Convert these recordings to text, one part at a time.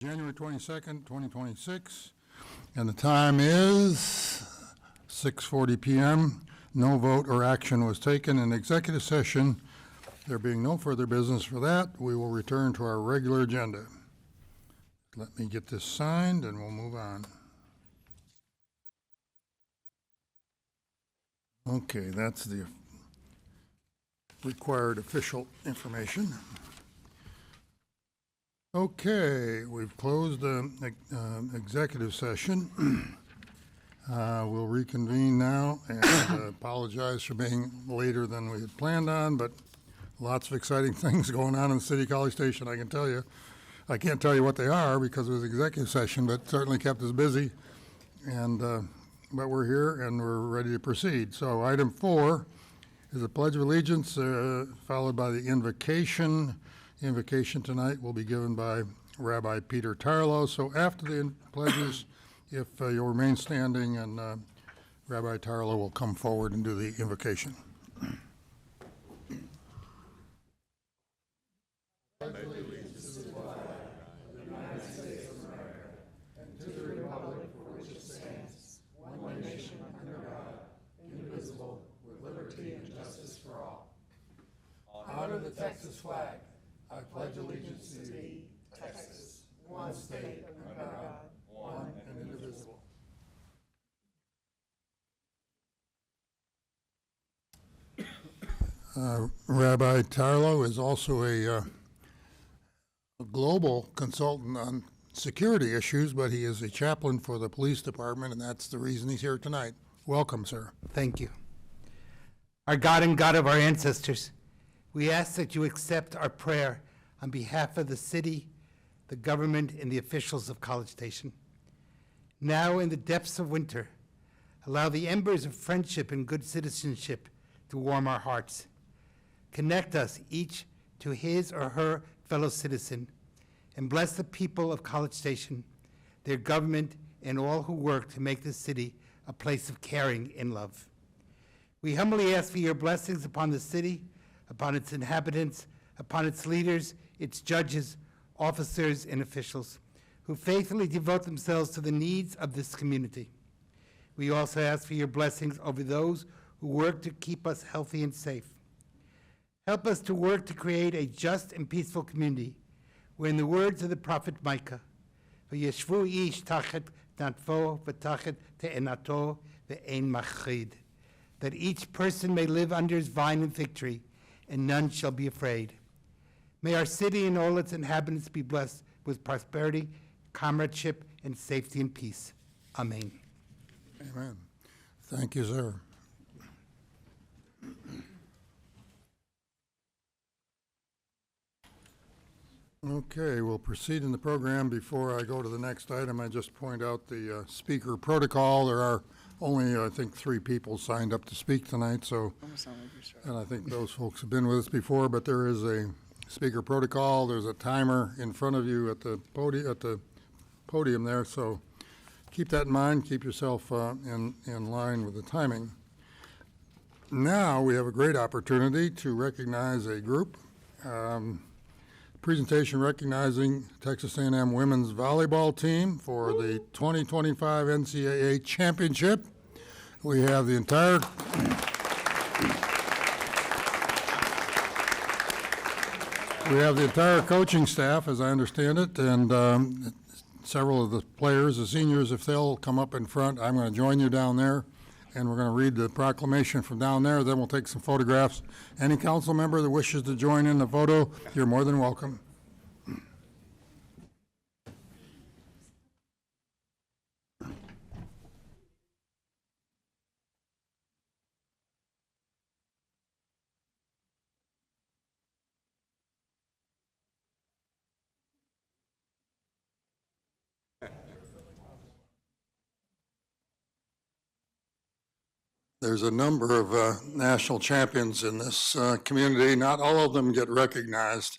January 22nd, 2026, and the time is 6:40 p.m. No vote or action was taken in executive session. There being no further business for that, we will return to our regular agenda. Let me get this signed and we'll move on. Okay, that's the required official information. Okay, we've closed the executive session. We'll reconvene now and apologize for being later than we had planned on, but lots of exciting things going on in the City College Station, I can tell you. I can't tell you what they are because it was executive session, but certainly kept us busy. And but we're here and we're ready to proceed. So item 4 is the Pledge of Allegiance, followed by the invocation. The invocation tonight will be given by Rabbi Peter Tarlow. So after the pledges, if you'll remain standing, and Rabbi Tarlow will come forward and do the invocation. Honor the Texas flag. I pledge allegiance to thee, Texas, one state under God, one and indivisible. Rabbi Tarlow is also a global consultant on security issues, but he is a chaplain for the police department, and that's the reason he's here tonight. Welcome, sir. Thank you. Our God and God of our ancestors, we ask that you accept our prayer on behalf of the city, the government, and the officials of College Station. Now, in the depths of winter, allow the embers of friendship and good citizenship to warm our hearts. Connect us each to his or her fellow citizen, and bless the people of College Station, their government, and all who work to make this city a place of caring and love. We humbly ask for your blessings upon the city, upon its inhabitants, upon its leaders, its judges, officers, and officials who faithfully devote themselves to the needs of this community. We also ask for your blessings over those who work to keep us healthy and safe. Help us to work to create a just and peaceful community where, in the words of the prophet Micah, "V'yeshvu ish tachet natvo v'tachet te'enato ve'ein machrid," that each person may live under his vine and fig tree, and none shall be afraid. May our city and all its inhabitants be blessed with prosperity, comradeship, and safety and peace. Amen. Amen. Thank you, sir. Okay, we'll proceed in the program. Before I go to the next item, I just point out the speaker protocol. There are only, I think, 3 people signed up to speak tonight, so, and I think those folks have been with us before, but there is a speaker protocol. There's a timer in front of you at the podium there, so keep that in mind. Keep yourself in line with the timing. Now we have a great opportunity to recognize a group. Presentation recognizing Texas A&M women's volleyball team for the 2025 NCAA championship. We have the entire coaching staff, as I understand it, and several of the players, the seniors, if they'll come up in front. I'm going to join you down there, and we're going to read the proclamation from down there. Then we'll take some photographs. Any council member that wishes to join in the photo, you're more than welcome. There's a number of national champions in this community. Not all of them get recognized,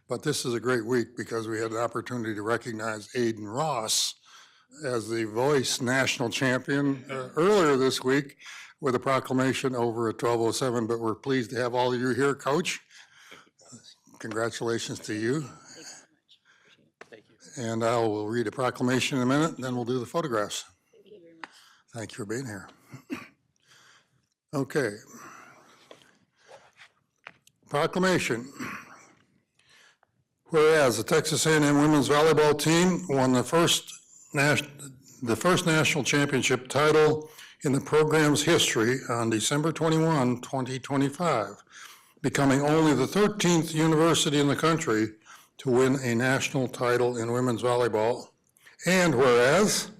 but this is a great week because we had an opportunity to recognize Aiden Ross as the Voice national champion earlier this week with a proclamation over at 12:07, but we're pleased to have all of you here, Coach. Congratulations to you. Thank you so much. Thank And I will read a proclamation in a minute, and then we'll do the photographs. Thank you for being here. Okay. Proclamation. Whereas the Texas A&M women's volleyball team won the first national championship title in the program's history on December 21, 2025, becoming only the 13th university in the country to win a national title in women's volleyball. And whereas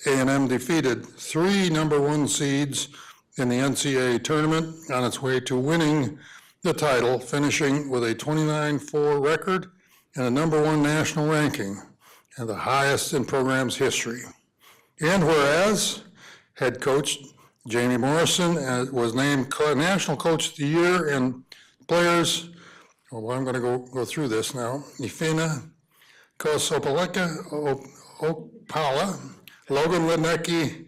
A&M defeated 3 number 1 seeds in the NCAA tournament on its way to winning the title, finishing with a 29-4 record and a number 1 national ranking, and the highest in program's history. And whereas head coach Jamie Morrison was named National Coach of the Year, and players, well, I'm going to go through this now. Ifina Kosopaleka Opala, Logan Lidnecki.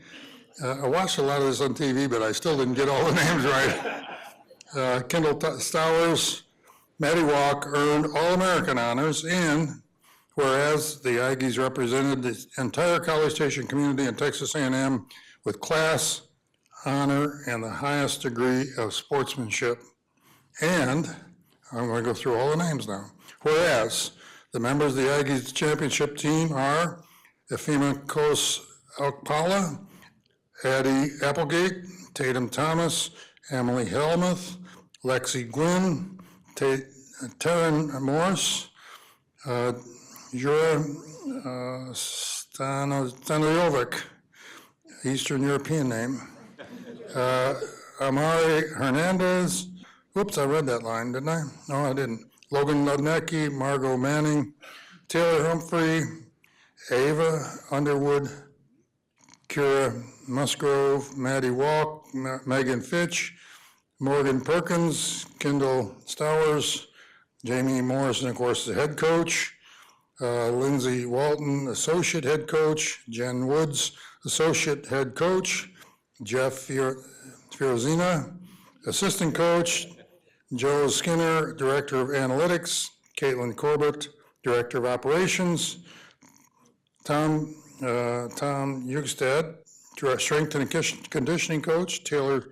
I watched a lot of this on TV, but I still didn't get all the names right. Kendall Stowers, Maddie Walk earned All-American honors, and whereas the Aggies represented the entire College Station community in Texas A&M with class, honor, and the highest degree of sportsmanship. And I'm going to go through all the names now. Whereas the members of the Aggies championship team are Efima Kos Okpala, Addie Applegate, Tatum Thomas, Emily Helmuth, Lexi Gwynn, Taryn Morris, Jura Stanojovic, Eastern European name, Amari Hernandez, oops, I read that line, didn't I? No, I didn't. Logan Ludnecki, Margot Manning, Taylor Humphrey, Ava Underwood, Kira Musgrove, Maddie Walk, Megan Fitch, Morgan Perkins, Kendall Stowers, Jamie Morrison, of course, the head coach, Lindsay Walton, associate head coach, Jen Woods, associate head coach, Jeff Fiorozina, assistant coach, Joe Skinner, director of analytics, Caitlin Corbett, director of operations, Tom Hugstad, strength and conditioning coach, Taylor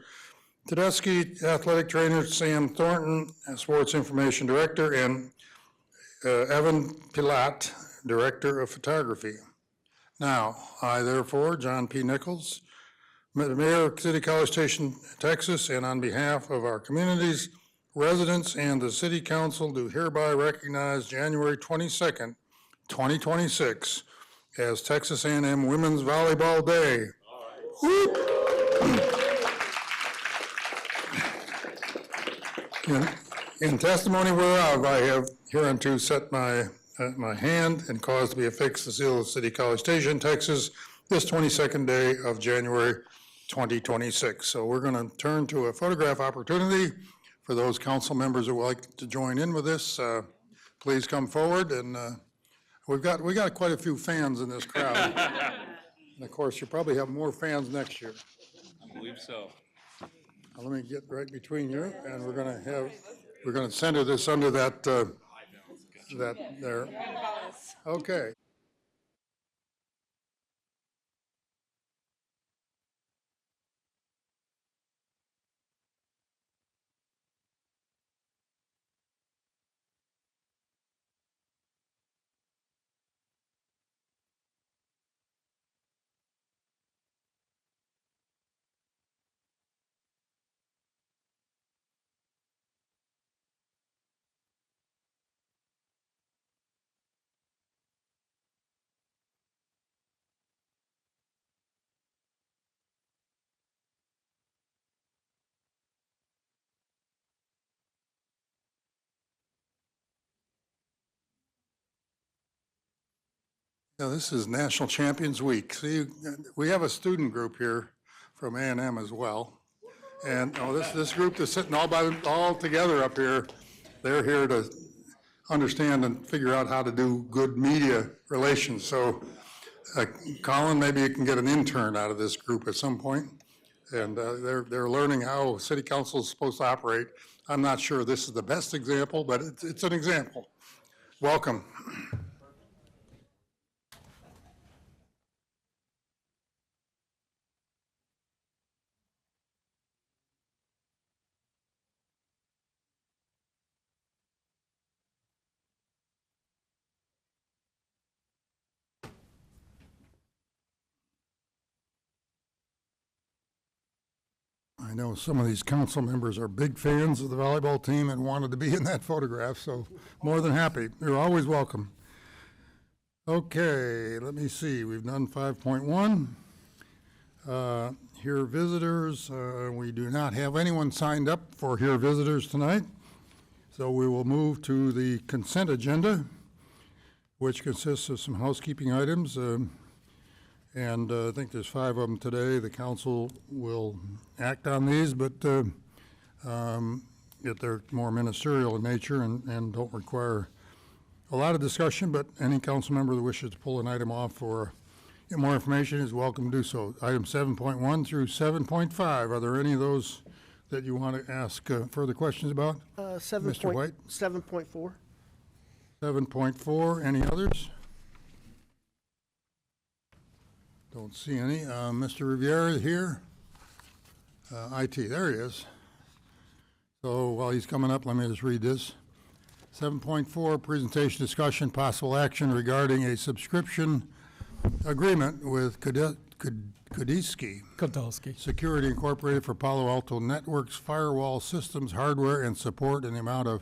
Tedeschi, athletic trainer, Sam Thornton, sports information director, and Evan Pilat, director of photography. Now, I therefore, John P. Nichols, Mayor of City College Station, Texas, and on behalf of our communities, residents, and the City Council, do hereby recognize January 22nd, 2026 as Texas A&M Women's Volleyball Day. Whoop. In testimony whereof, I have hereunto set my hand and caused to be affixed the seal of City College Station, Texas, this 22nd day of January 2026. So we're going to turn to a photograph opportunity for those council members who would like to join in with this. Please come forward, and we got quite a few fans in this crowd. And of course, you probably have more fans next year. I believe so. Let me get right between you, and we're going to center this under that there. Okay. Now, this is National Champions Week. See, we have a student group here from A&M as well. And this group that's sitting all together up here, they're here to understand and figure out how to do good media relations. So, Colin, maybe you can get an intern out of this group at some point. And they're learning how city council is supposed to operate. I'm not sure this is the best example, but it's an example. Welcome. I know some of these council members are big fans of the volleyball team and wanted to be in that photograph, so more than happy. You're always welcome. Okay, let me see. We've done 5.1. Hear visitors. We do not have anyone signed up for hear visitors tonight, so we will move to the consent agenda, which consists of some housekeeping items. And I think there's 5 of them today. The council will act on these, but if they're more ministerial in nature and don't require a lot of discussion, but any council member that wishes to pull an item off or get more information is welcome to do so. Item 7.1 through 7.5. Are there any of those that you want to ask further questions about? Mr. White? 7.4. 7.4, any others? Don't see any. Mr. Riviera here? IT, there he is. So while he's coming up, let me just read this. 7.4, presentation, discussion, possible action regarding a subscription agreement with Kodisky Security Incorporated for Palo Alto Networks firewall systems, hardware, and support in the amount of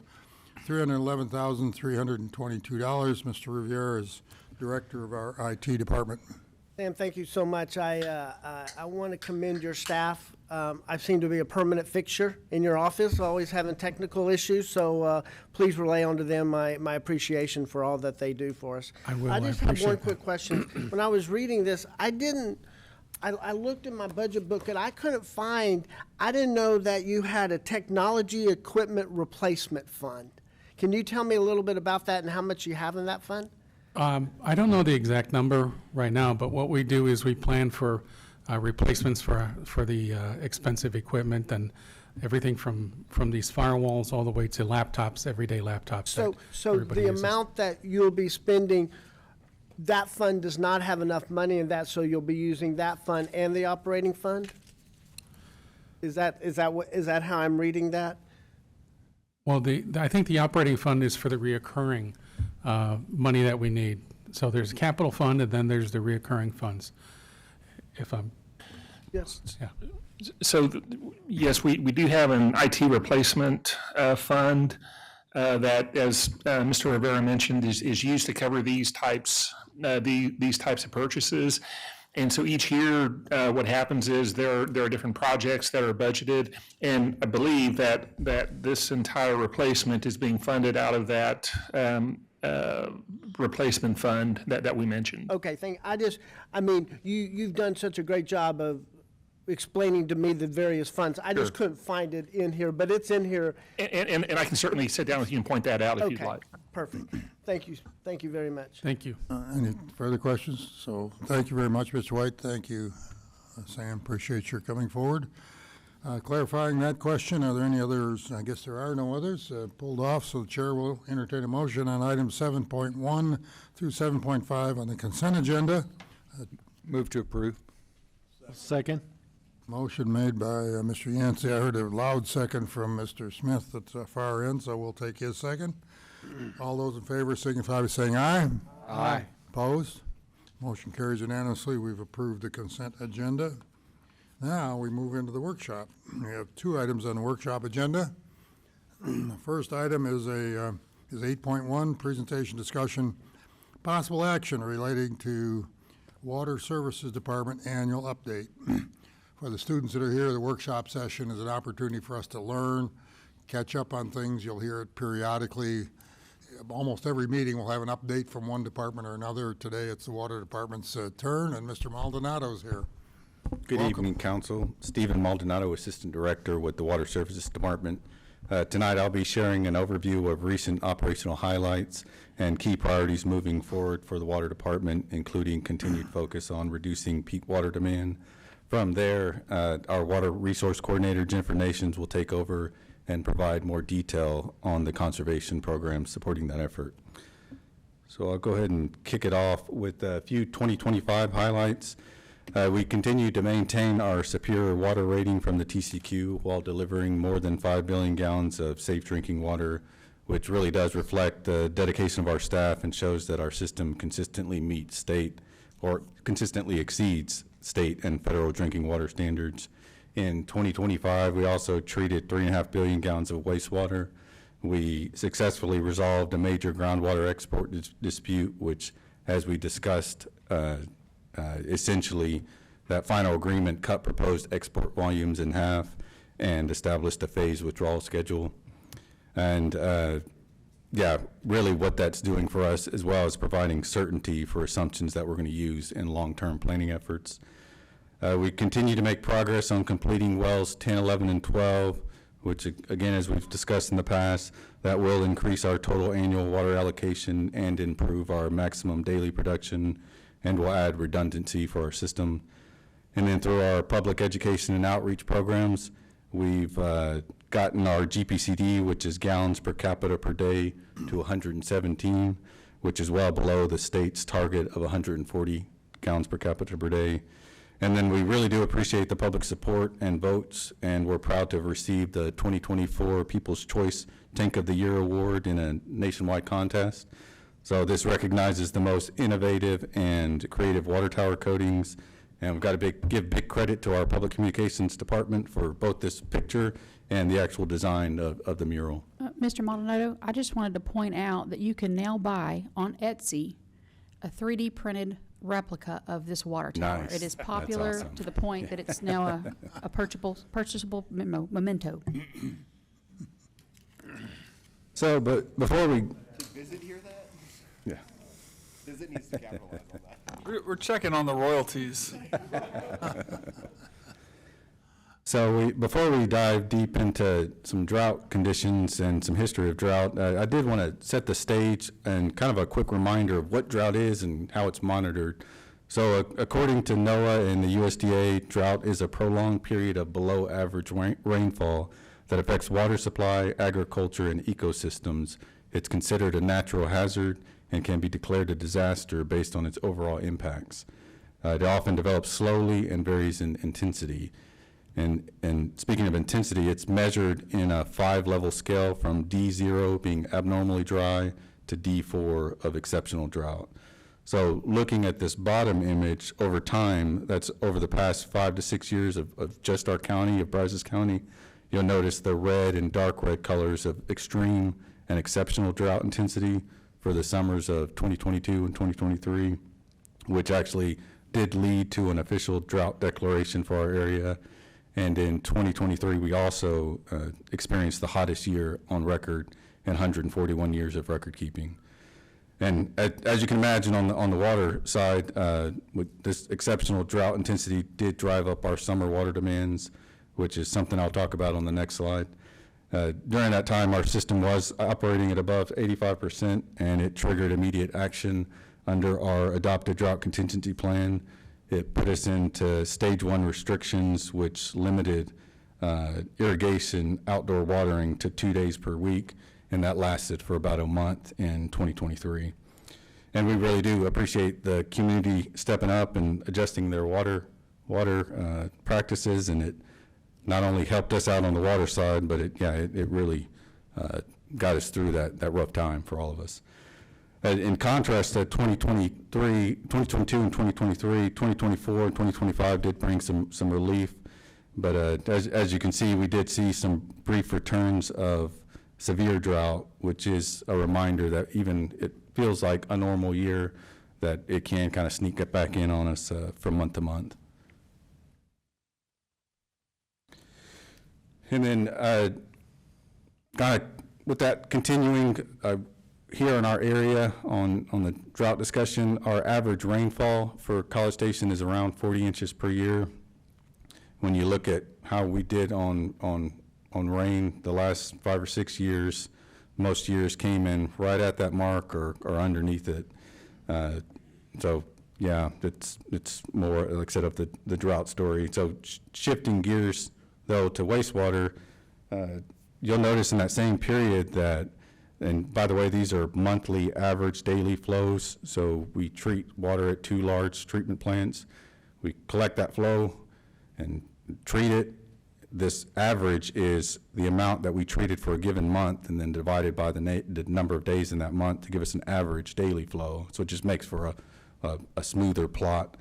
$311,322. Mr. Riviera is director of our IT department. Sam, thank you so much. I want to commend your staff. I seem to be a permanent fixture in your office, always having technical issues, so please relay onto them my appreciation for all that they do for us. I will. I I just have one appreciate quick question. When I was reading this, I looked in my budget book and I didn't know that you had a technology equipment replacement fund. Can you tell me a little bit about that and how much you have in that fund? I don't know the exact number right now, but what we do is we plan for replacements for the expensive equipment and everything from these firewalls all the way to laptops, everyday laptops. So everybody the uses. amount that you'll be spending, that fund does not have enough money in that, so you'll be using that fund and the operating fund? Is that how I'm reading that? Well, I think the operating fund is for the reoccurring money that we need. So there's a capital fund and then there's the reoccurring funds. If I'm, Yes. yeah. So, yes, we do have an IT replacement fund that, as Mr. Rivera mentioned, is used to cover these types of purchases. And so each year, what happens is there are different projects that are budgeted, and I believe that this entire replacement is being funded out of that replacement fund that we mentioned. Okay, you've done such a great job of explaining to me the various funds. I just couldn't find it in here, but it's in here. And I can certainly sit down with you and point that out if you'd Okay, like. perfect. Thank you very much. Thank you. Any further questions? So thank you very much, Mr. White. Thank you, Sam. Appreciate your coming forward. Clarifying that question, are there any others? I guess there are no others pulled off, so the chair will entertain a motion on items 7.1 through 7.5 on the consent agenda. Move to approve. Second. Motion made by Mr. Yancey. I heard a loud second from Mr. Smith at the far end, so we'll take his second. All those in favor signify by saying aye. Aye. Opposed? Motion carries unanimously. We've approved the consent agenda. Now we move into the workshop. We have 2 items on the workshop agenda. The first item is 8.1, presentation discussion, possible action relating to Water Services Department annual update. For the students that are here, the workshop session is an opportunity for us to learn, catch up on things. You'll hear it periodically. Almost every meeting will have an update from one department or another. Today it's the Water Department's turn, and Mr. Maldonado's here. Good Welcome. evening, Council. Stephen Maldonado, Assistant Director with the Water Services Department. Tonight I'll be sharing an overview of recent operational highlights and key priorities moving forward for the Water Department, including continued focus on reducing peak water demand. From there, our Water Resource Coordinator, Jennifer Nations, will take over and provide more detail on the conservation program supporting that effort. So I'll go ahead and kick it off with a few 2025 highlights. We continue to maintain our superior water rating from the TCQ while delivering more than 5 billion gallons of safe drinking water, which really does reflect the dedication of our staff and shows that our system consistently meets consistently exceeds state and federal drinking water standards. In 2025, we also treated 3.5 billion gallons of wastewater. We successfully resolved a major groundwater export dispute, which, as we discussed, essentially that final agreement cut proposed export volumes in half and established a phased withdrawal schedule. And yeah, really what that's doing for us, as well as providing certainty for assumptions that we're going to use in long-term planning efforts. We continue to make progress on completing wells 10, 11, and 12, which again, as we've discussed in the past, that will increase our total annual water allocation and improve our maximum daily production, and will add redundancy for our system. And then through our public education and outreach programs, we've gotten our GPCD, which is gallons per capita per day, to 117, which is well below the state's target of 140 gallons per capita per day. And then we really do appreciate the public support and votes, and we're proud to have received the 2024 People's Choice Tank of the Year Award in a nationwide contest. So this recognizes the most innovative and creative water tower coatings, and we've got to give big credit to our public communications department for both this picture and the actual design of the mural. Mr. Maldonado, I just wanted to point out that you can now buy on Etsy a 3D printed replica of this water tower. Nice. It is That's popular awesome. to the point that it's now a purchasable memento. So, but before we, Does Visit hear that? yeah. Visit needs to capitalize on that. We're checking on the royalties. So before we dive deep into some drought conditions and some history of drought, I did want to set the stage and kind of a quick reminder of what drought is and how it's monitored. So according to NOAA and the USDA, drought is a prolonged period of below average rainfall that affects water supply, agriculture, and ecosystems. It's considered a natural hazard and can be declared a disaster based on its overall impacts. It often develops slowly and varies in intensity. And speaking of intensity, it's measured in a 5-level scale from D0 being abnormally dry to D4 of exceptional drought. So looking at this bottom image over time, that's over the past 5 to 6 years of just our county, of Brazos County, you'll notice the red and dark red colors of extreme and exceptional drought intensity for the summers of 2022 and 2023, which actually did lead to an official drought declaration for our area. And in 2023, we also experienced the hottest year on record in 141 years of record keeping. And as you can imagine, on the water side, with this exceptional drought intensity did drive up our summer water demands, which is something I'll talk about on the next slide. During that time, our system was operating at above 85%, and it triggered immediate action under our adopted drought contingency plan. It put us into stage 1 restrictions, which limited irrigation outdoor watering to 2 days per week, and that lasted for about a month in 2023. And we really do appreciate the community stepping up and adjusting their water practices, and it not only helped us out on the water side, but it really got us through that rough time for all of us. In contrast to 2022 and 2023, 2024 and 2025 did bring some relief, but as you can see, we did see some brief returns of severe drought, which is a reminder that even it feels like a normal year, that it can kind of sneak it back in on us from month to month. And then kind of with that continuing, here in our area on the drought discussion, our average rainfall for College Station is around 40 inches per year. When you look at how we did on rain the last 5 or 6 years, most years came in right at that mark or underneath it. So yeah, it's more, like I said, of the drought story. So shifting gears though to wastewater, you'll notice in that same period that, and by the way, these are monthly average daily flows, so we treat water at 2 large treatment plants. We collect that flow and treat it. This average is the amount that we treated for a given month, and then divided by the number of days in that month to give us an average daily flow. So it just makes for a smoother plot.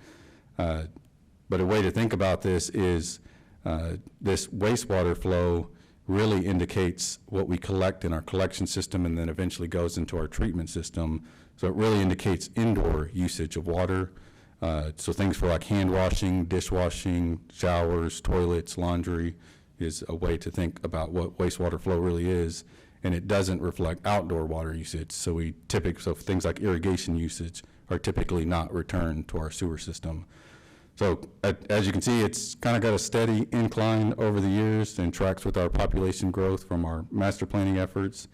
But a way to think about this is This wastewater flow really indicates what we collect in our collection system and then eventually goes into our treatment system. So it really indicates indoor usage of water. So things for like hand washing, dishwashing, showers, toilets, laundry is a way to think about what wastewater flow really is. And it doesn't reflect outdoor water usage. So so things like irrigation usage are typically not returned to our sewer system. So as you can see, it's kind of got a steady incline over the years and tracks with our population growth from our master planning efforts.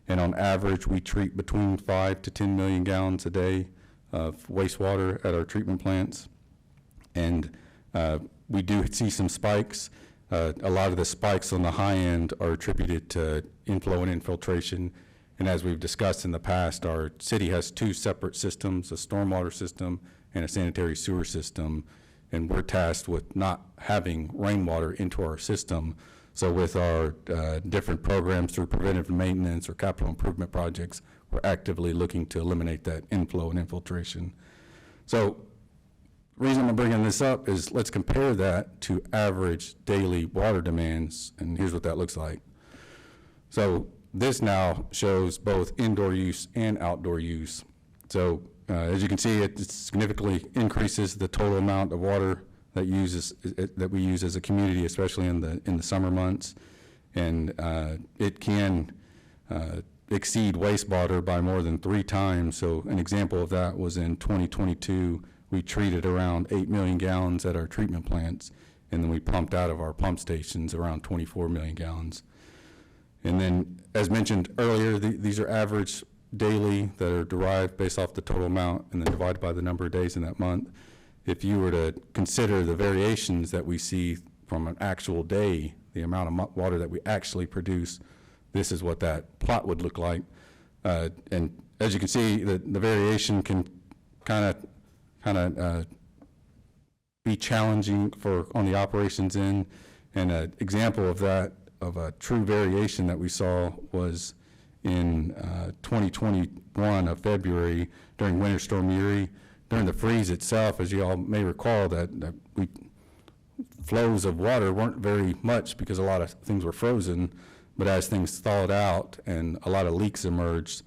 And on average, we treat between 5 to 10 million gallons a day of wastewater at our treatment plants. And we do see some spikes. A lot of the spikes on the high end are attributed to inflow and infiltration. And as we've discussed in the past, our city has two separate systems, a stormwater system and a sanitary sewer system. And we're tasked with not having rainwater into our system. So with our different programs through preventive maintenance or capital improvement projects, we're actively looking to eliminate that inflow and infiltration. So the reason I'm bringing this up is let's compare that to average daily water demands, and here's what that looks like. So this now shows both indoor use and outdoor use. So as you can see, it significantly increases the total amount of water that we use as a community, especially in the summer months, and it can exceed wastewater by more than 3 times. So an example of that was in 2022, we treated around 8 million gallons at our treatment plants, and then we pumped out of our pump stations around 24 million gallons. And then, as mentioned earlier, these are average daily that are derived based off the total amount and then divided by the number of days in that month. If you were to consider the variations that we see from an actual day, the amount of water that we actually produce, this is what that plot would look like. And as you can see, the variation can kind of be challenging on the operations end. And an example of that, of a true variation that we saw, was in 2021 of February during Winter Storm Uri. During the freeze itself, as you all may recall, that flows of water weren't very much because a lot of things were frozen, but as things thawed out and a lot of leaks emerged,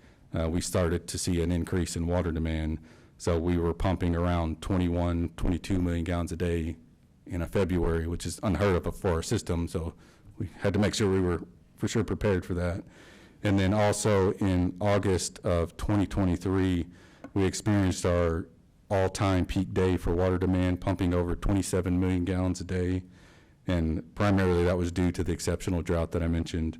we started to see an increase in water demand. So we were pumping around 21, 22 million gallons a day in a February, which is unheard of for our system, so we had to make sure we were for sure prepared for that. And then also in August of 2023, we experienced our all-time peak day for water demand, pumping over 27 million gallons a day. And primarily that was due to the exceptional drought that I mentioned.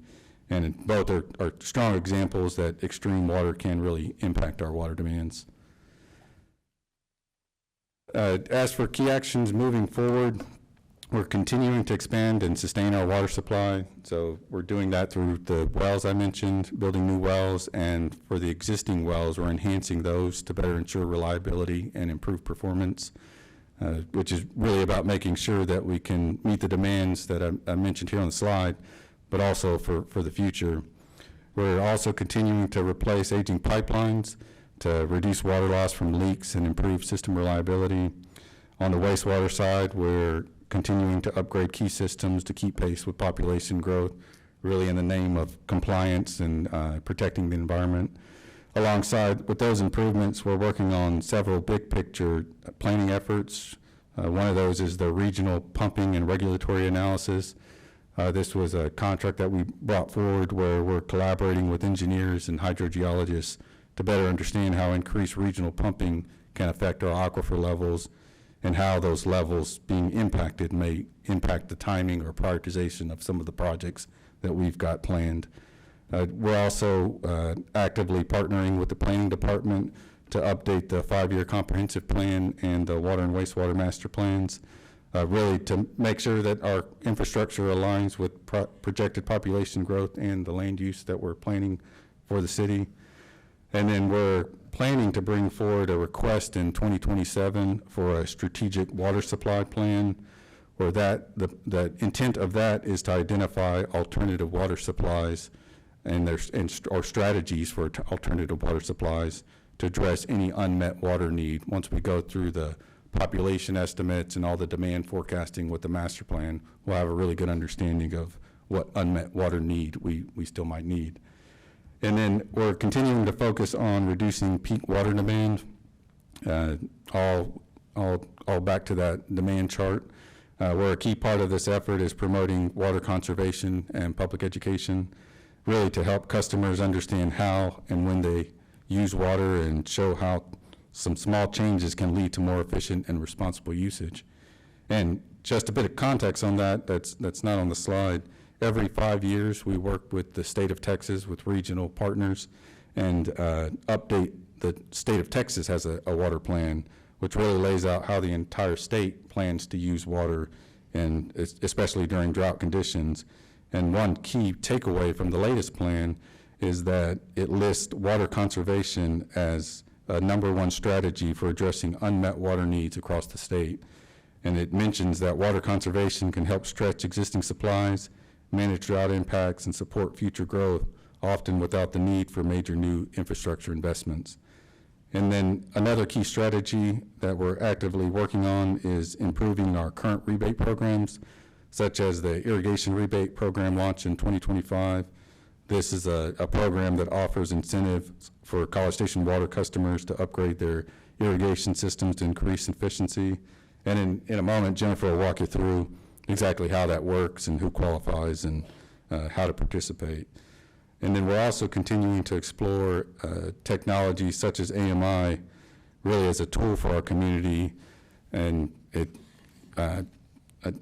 And both are strong examples that extreme water can really impact our water demands. As for key actions moving forward, we're continuing to expand and sustain our water supply. So we're doing that through the wells I mentioned, building new wells, and for the existing wells, we're enhancing those to better ensure reliability and improve performance, which is really about making sure that we can meet the demands that I mentioned here on the slide, but also for the future. We're also continuing to replace aging pipelines to reduce water loss from leaks and improve system reliability. On the wastewater side, we're continuing to upgrade key systems to keep pace with population growth, really in the name of compliance and protecting the environment. Alongside with those improvements, we're working on several big picture planning efforts. One of those is the regional pumping and regulatory analysis. This was a contract that we brought forward where we're collaborating with engineers and hydrogeologists to better understand how increased regional pumping can affect our aquifer levels and how those levels being impacted may impact the timing or prioritization of some of the projects that we've got planned. We're also actively partnering with the planning department to update the 5-year comprehensive plan and the water and wastewater master plans, really to make sure that our infrastructure aligns with projected population growth and the land use that we're planning for the city. And then we're planning to bring forward a request in 2027 for a strategic water supply plan, where the intent of that is to identify alternative water supplies or strategies for alternative water supplies to address any unmet water need once we go through the population estimates and all the demand forecasting with the master plan, we'll have a really good understanding of what unmet water need we still might need. And then we're continuing to focus on reducing peak water demand, all back to that demand chart, where a key part of this effort is promoting water conservation and public education, really to help customers understand how and when they use water and show how some small changes can lead to more efficient and responsible usage. And just a bit of context on that, that's not on the slide. Every 5 years, we work with the state of Texas, with regional partners, and update. The state of Texas has a water plan, which really lays out how the entire state plans to use water, and especially during drought conditions. And one key takeaway from the latest plan is that it lists water conservation as a #1 strategy for addressing unmet water needs across the state. And it mentions that water conservation can help stretch existing supplies, manage drought impacts, and support future growth, often without the need for major new infrastructure investments. And then another key strategy that we're actively working on is improving our current rebate programs, such as the irrigation rebate program launched in 2025. This is a program that offers incentives for College Station water customers to upgrade their irrigation systems to increase efficiency. And in a moment, Jennifer will walk you through exactly how that works and who qualifies and how to participate. And then we're also continuing to explore technologies such as AMI, really as a tool for our community. And an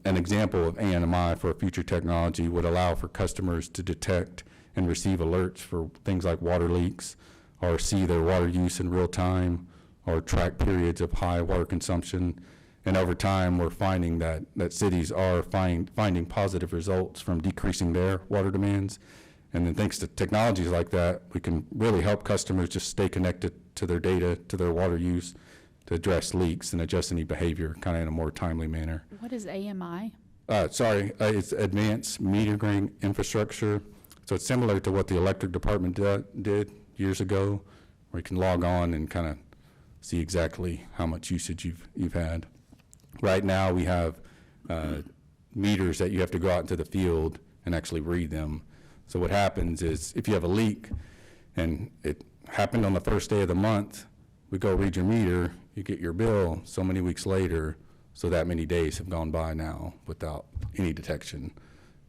example of AMI for a future technology would allow for customers to detect and receive alerts for things like water leaks, or see their water use in real time, or track periods of high water consumption. And over time, we're finding that cities are finding positive results from decreasing their water demands. And then thanks to technologies like that, we can really help customers just stay connected to their data, to their water use, to address leaks and adjust any behavior kind of in a more timely manner. What is AMI? It's Advanced Metering Infrastructure. So it's similar to what the electric department did years ago, where you can log on and kind of see exactly how much usage you've had. Right now, we have meters that you have to go out into the field and actually read them. So what happens is, if you have a leak and it happened on the first day of the month, we go read your meter, you get your bill so many weeks later, so that many days have gone by now without any detection.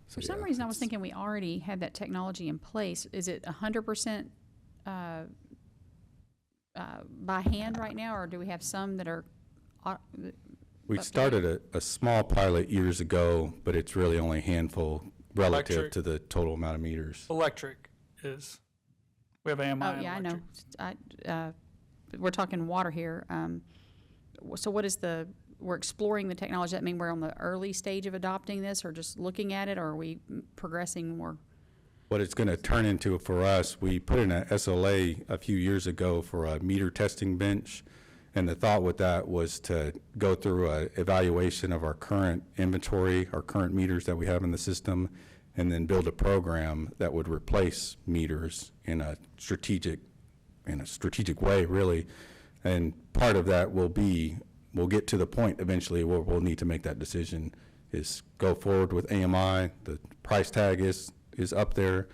So, For some yeah, reason, I was thinking we already had that technology in place. Is it 100% by hand right now, or do we have some that are? We updated? started a small pilot years ago, but it's really only a handful relative Electric. to the total amount of meters. Electric is, we have AMI Oh, and yeah, I know. electric. We're talking water here. So what is we're exploring the technology. Does that mean we're on the early stage of adopting this, or just looking at it, or are we progressing more? What it's going to turn into for us, we put in a SLA a few years ago for a meter testing bench. And the thought with that was to go through an evaluation of our current inventory, our current meters that we have in the system, and then build a program that would replace meters in a strategic way, really. And part of that will be, we'll get to the point eventually where we'll need to make that decision, is go forward with AMI, the price tag is up there,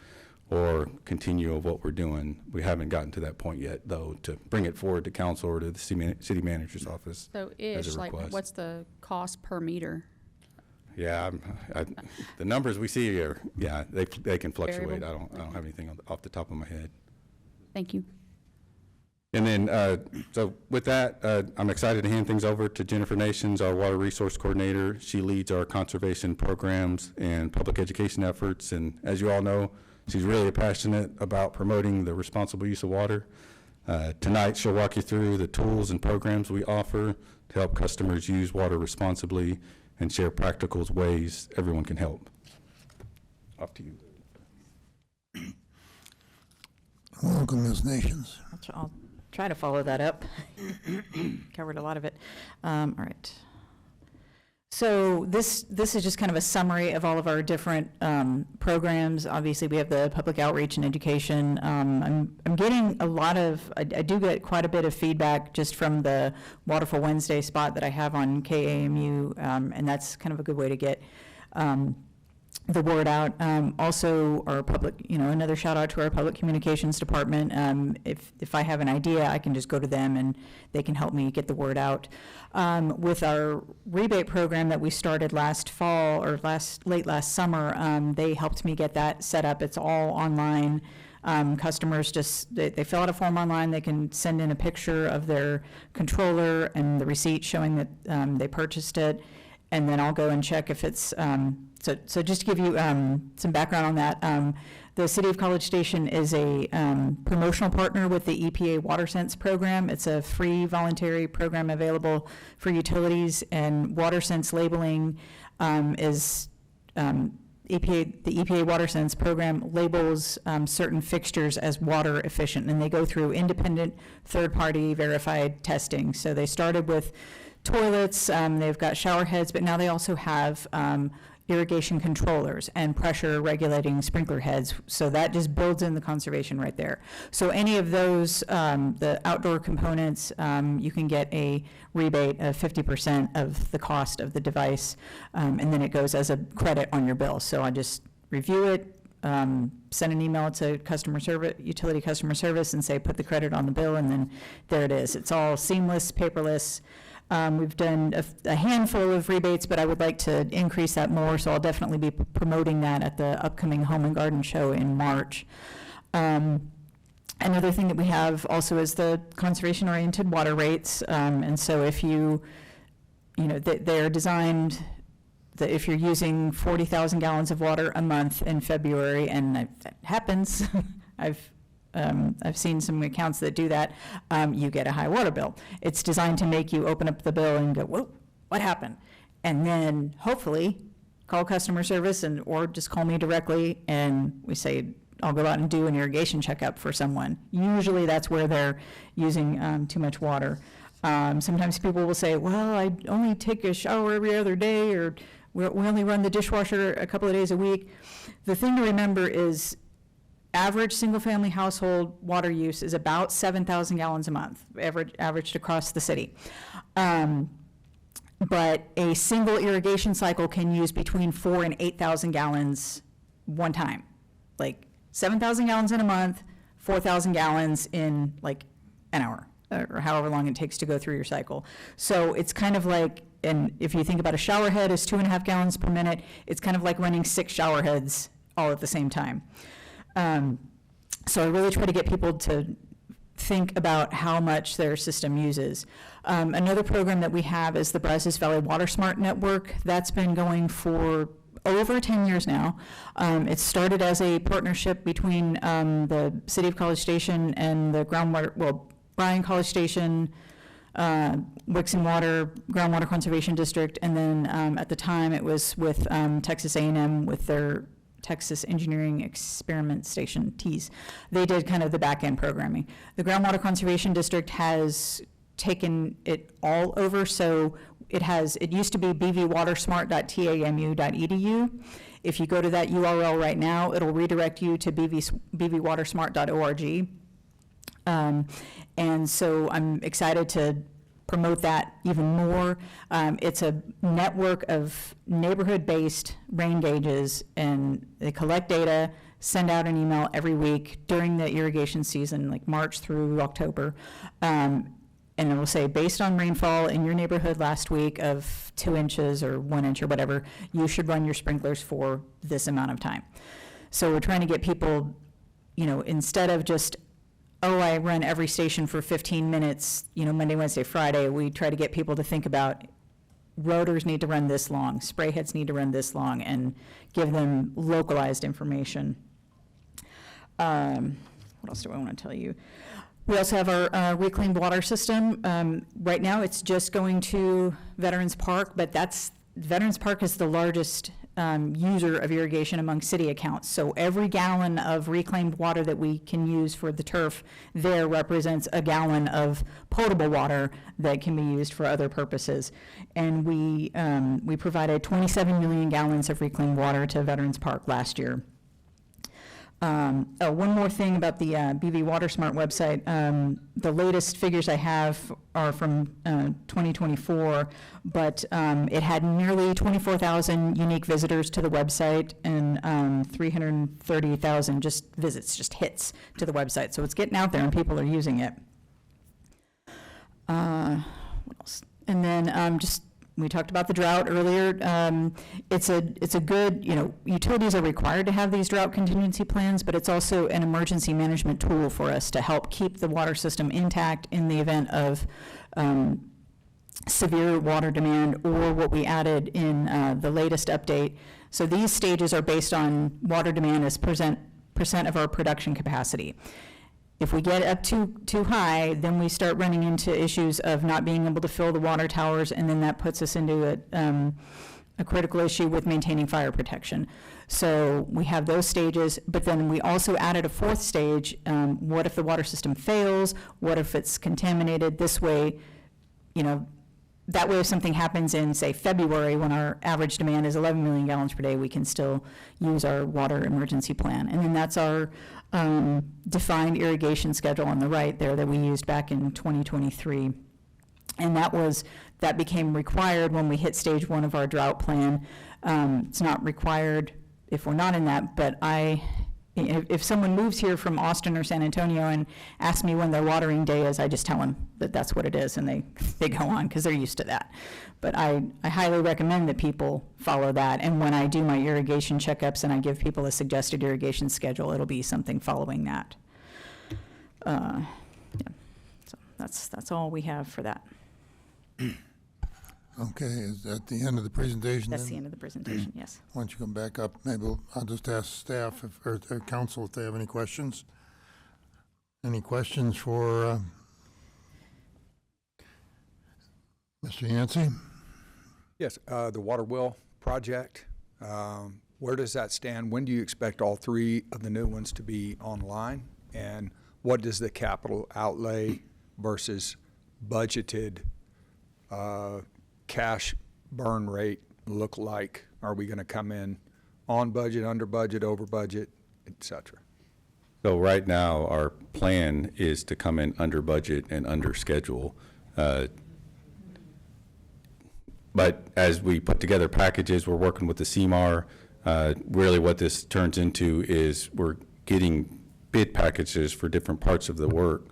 or continue of what we're doing. We haven't gotten to that point yet, though, to bring it forward to council or to the city manager's office. So as a like, request. what's the cost per meter? Yeah, the numbers we see are, yeah, they can fluctuate. Variable? I don't have anything off the top of my head. Thank you. And then, so with that, I'm excited to hand things over to Jennifer Nations, our Water Resource Coordinator. She leads our conservation programs and public education efforts. And as you all know, she's really passionate about promoting the responsible use of water. Tonight, she'll walk you through the tools and programs we offer to help customers use water responsibly and share practical ways everyone can help. Off to you. Welcome, Ms. Nations. I'll try to follow that up. Covered a lot of it. All right. So this is just kind of a summary of all of our different programs. Obviously, we have the public outreach and education. I'm getting a lot of, I do get quite a bit of feedback just from the Waterful Wednesday spot that I have on KAMU, and that's kind of a good way to get the word out. Also, our public, another shout out to our public communications department. If I have an idea, I can just go to them and they can help me get the word out. With our rebate program that we started last fall or late last summer, they helped me get that set up. It's all online. Customers they fill out a form online. They can send in a picture of their controller and the receipt showing that they purchased it. And then I'll go and check if it's, so just to give you some background on that, the City of College Station is a promotional partner with the EPA WaterSense program. It's a free voluntary program available for utilities, and WaterSense labeling is the EPA WaterSense program labels certain fixtures as water efficient, and they go through independent third-party verified testing. So they started with toilets, they've got shower heads, but now they also have irrigation controllers and pressure regulating sprinkler heads. So that just builds in the conservation right there. So any of those, the outdoor components, you can get a rebate of 50% of the cost of the device, and then it goes as a credit on your bill. So I just review it, send an email to customer service, utility customer service, and say, put the credit on the bill, and then there it is. It's all seamless, paperless. We've done a handful of rebates, but I would like to increase that more, so I'll definitely be promoting that at the upcoming Home and Garden Show in March. Another thing that we have also is the conservation-oriented water rates, and so if they're designed that if you're using 40,000 gallons of water a month in February, and that happens, I've seen some accounts that do that, you get a high water bill. It's designed to make you open up the bill and go, whoa, what happened? And then hopefully call customer service or just call me directly, and we say, I'll go out and do an irrigation checkup for someone. Usually that's where they're using too much water. Sometimes people will say, well, I only take a shower every other day, or we only run the dishwasher a couple of days a week. The thing to remember is average single-family household water use is about 7,000 gallons a month, averaged across the city. But a single irrigation cycle can use between 4,000 and 8,000 gallons one time. Like 7,000 gallons in a month, 4,000 gallons in like an hour, or however long it takes to go through your cycle. So it's kind of like, and if you think about a shower head as 2.5 gallons per minute, it's kind of like running 6 shower heads all at the same time. So I really try to get people to think about how much their system uses. Another program that we have is the Brazos Valley Water Smart Network. That's been going for over 10 years now. It started as a partnership between the City of College Station and the Bryan College Station, Wixon Water, Groundwater Conservation District, and then at the time it was with Texas A&M with their Texas Engineering Experiment Station, TEAS. They did kind of the back-end programming. The Groundwater Conservation District has taken it all over, so it used to be bvwatersmart.tamu.edu. If you go to that URL right now, it'll redirect you to bvwatersmart.org. And so I'm excited to promote that even more. It's a network of neighborhood-based rain gauges, and they collect data, send out an email every week during the irrigation season, like March through October. And it will say, based on rainfall in your neighborhood last week of 2 inches or 1 inch or whatever, you should run your sprinklers for this amount of time. So we're trying to get people, instead of just, oh, I run every station for 15 minutes, Monday, Wednesday, Friday, we try to get people to think about rotors need to run this long, spray heads need to run this long, and give them localized information. What else do I want to tell you? We also have our reclaimed water system. Right now, it's just going to Veterans Park, but that's Veterans Park is the largest user of irrigation among city accounts. So every gallon of reclaimed water that we can use for the turf there represents a gallon of potable water that can be used for other purposes. And we provided 27 million gallons of reclaimed water to Veterans Park last year. One more thing about the BV WaterSmart website. The latest figures I have are from 2024, but it had nearly 24,000 unique visitors to the website and 330,000 just visits, just hits to the website. So it's getting out there and people are using it. What else? And then just we talked about the drought earlier. It's a good, utilities are required to have these drought contingency plans, but it's also an emergency management tool for us to help keep the water system intact in the event of severe water demand, or what we added in the latest update. So these stages are based on water demand as percent of our production capacity. If we get up too high, then we start running into issues of not being able to fill the water towers, and then that puts us into a critical issue with maintaining fire protection. So we have those stages, but then we also added a fourth stage. What if the water system fails? What if it's contaminated? This way, that way if something happens in, say, February, when our average demand is 11 million gallons per day, we can still use our water emergency plan. And then that's our defined irrigation schedule on the right there that we used back in 2023. And that became required when we hit stage 1 of our drought plan. It's not required if we're not in that, but if someone moves here from Austin or San Antonio and asks me when their watering day is, I just tell them that that's what it is, and they go on because they're used to that. But I highly recommend that people follow that, and when I do my irrigation checkups and I give people a suggested irrigation schedule, it'll be something following that. Yeah. So that's all we have for that. Okay, is that the end of the presentation then? That's the end of the presentation, yes. Why don't you come back up? Maybe I'll just ask staff or council if they have any questions. Any questions for Mr. Yancey? Yes, the water well project, where does that stand? When do you expect all 3 of the new ones to be online? And what does the capital outlay versus budgeted cash burn rate look like? Are we going to come in on budget, under budget, over budget, et cetera? So right now, our plan is to come in under budget and under schedule. But as we put together packages, we're working with the CMAR. Really what this turns into is we're getting bid packages for different parts of the work.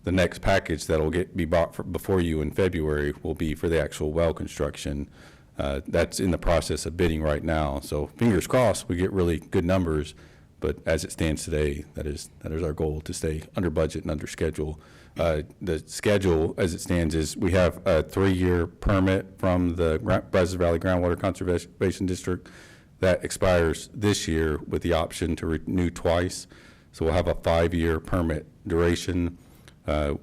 The next package that'll be bought before you in February will be for the actual well construction. That's in the process of bidding right now. So fingers crossed we get really good numbers, but as it stands today, that is our goal, to stay under budget and under schedule. The schedule as it stands is we have a 3-year permit from the Brazos Valley Groundwater Conservation District that expires this year with the option to renew twice. So we'll have a 5-year permit duration.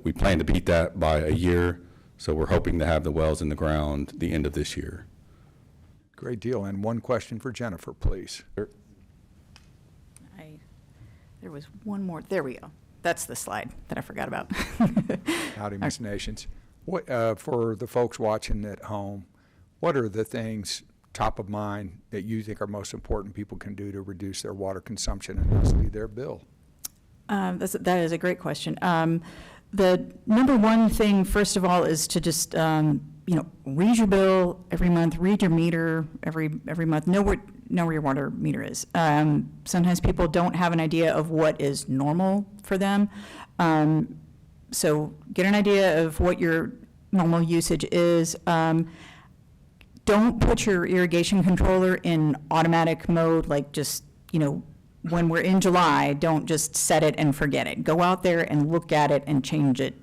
We plan to beat that by a year, so we're hoping to have the wells in the ground the end of this year. Great deal. And one question for Jennifer, please. There was one more. There we go. That's the slide that I forgot about. Howdy, Miss Nations. What, for the folks watching at home, what are the things top of mind that you think are most important people can do to reduce their water consumption and obviously their bill? That is a great question. The number one thing, first of all, is to just read your bill every month, read your meter every month, know where your water meter is. Sometimes people don't have an idea of what is normal for them. So get an idea of what your normal usage is. Don't put your irrigation controller in automatic mode, like just, when we're in July, don't just set it and forget it. Go out there and look at it and change it,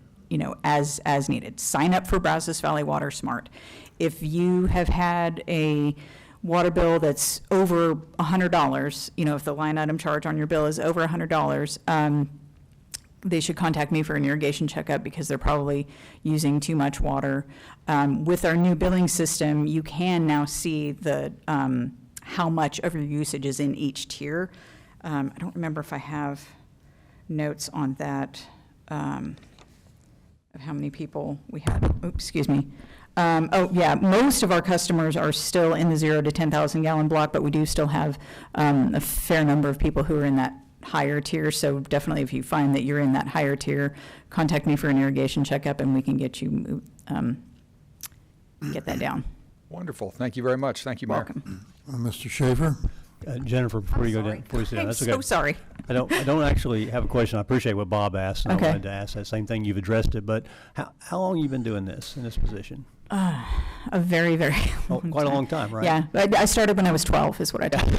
as needed. Sign up for Brazos Valley WaterSmart. If you have had a water bill that's over $100, if the line item charge on your bill is over $100, they should contact me for an irrigation checkup because they're probably using too much water. With our new billing system, you can now see the how much of your usage is in each tier. I don't remember if I have notes on that, of how many people we had. Oops, excuse me. Oh, yeah, most of our customers are still in the 0 to 10,000 gallon block, but we do still have a fair number of people who are in that higher tier. So definitely, if you find that you're in that higher tier, contact me for an irrigation checkup, and we can get you get that down. Wonderful. Thank you very much. Thank you, Mayor. Welcome. Mr. Schaefer? Jennifer, before you go down, before you sit down, I'm that's okay. so sorry. I don't actually have a question. I appreciate what Bob asked, and Okay. I wanted to ask that same thing. You've addressed it, but how long have you been doing this, in this position? A very, very Oh, long quite a time. long time, right? Yeah, I started when I was 12, is what I told you.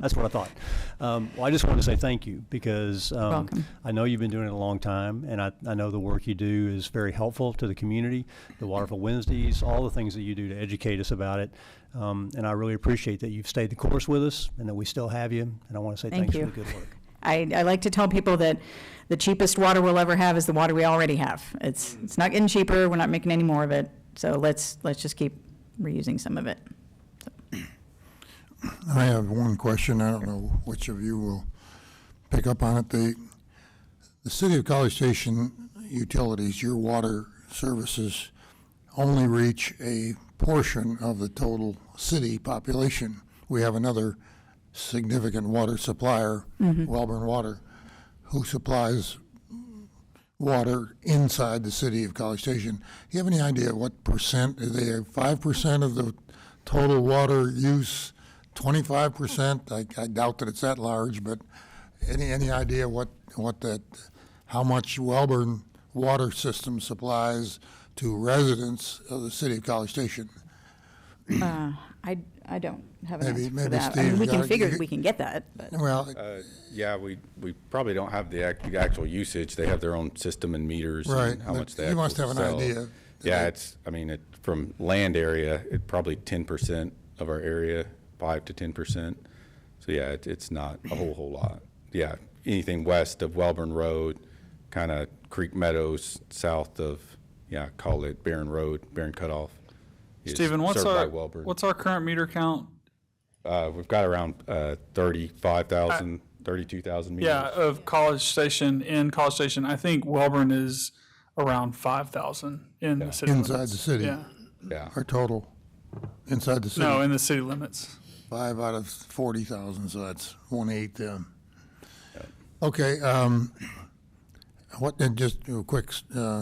That's what I thought. Well, I just wanted to say thank you because welcome. I know you've been doing it a long time, and I know the work you do is very helpful to the community, the Waterville Wednesdays, all the things that you do to educate us about it. And I really appreciate that you've stayed the course with us and that we still have you. And I want to say Thank thanks you. for the good work. I like to tell people that the cheapest water we'll ever have is the water we already have. It's not getting cheaper. We're not making any more of it. So let's just keep reusing some of it. I have one question. I don't know which of you will pick up on it. The City of College Station utilities, your water services, only reach a portion of the total city population. We have another significant water supplier, Wellborn Water, who supplies water inside the city of College Station. Do you have any idea what percent? Are they 5% of the total water use? 25%? I doubt that it's that large, but any idea what that, how much Wellborn Water System supplies to residents of the city of College Station? I don't have an Maybe- answer for maybe that. I Steve mean, we got can it. figure You- we can get that, but Well, Yeah, we probably don't have the actual usage. They have their own system and meters right. and how but much they you must actually have an sell. idea. Yeah, from land area, it probably 10% of our area, 5 to 10%. So yeah, it's not a whole lot. Yeah, anything west of Wellborn Road, kind of Creek Meadows, south of, call it Barron Road, Barron Cutoff. is Stephen, what's served by our, Wellborn. what's our current meter count? We've got around 35,000, 32,000 meters. Yeah, of College Station, in College Station. I think Wellborn is around 5,000 in the city limits. Inside the city. Yeah. Yeah. Our total inside the city. No, in the city limits. 5 out of 40,000, so that's 1/8. Okay, and just a quick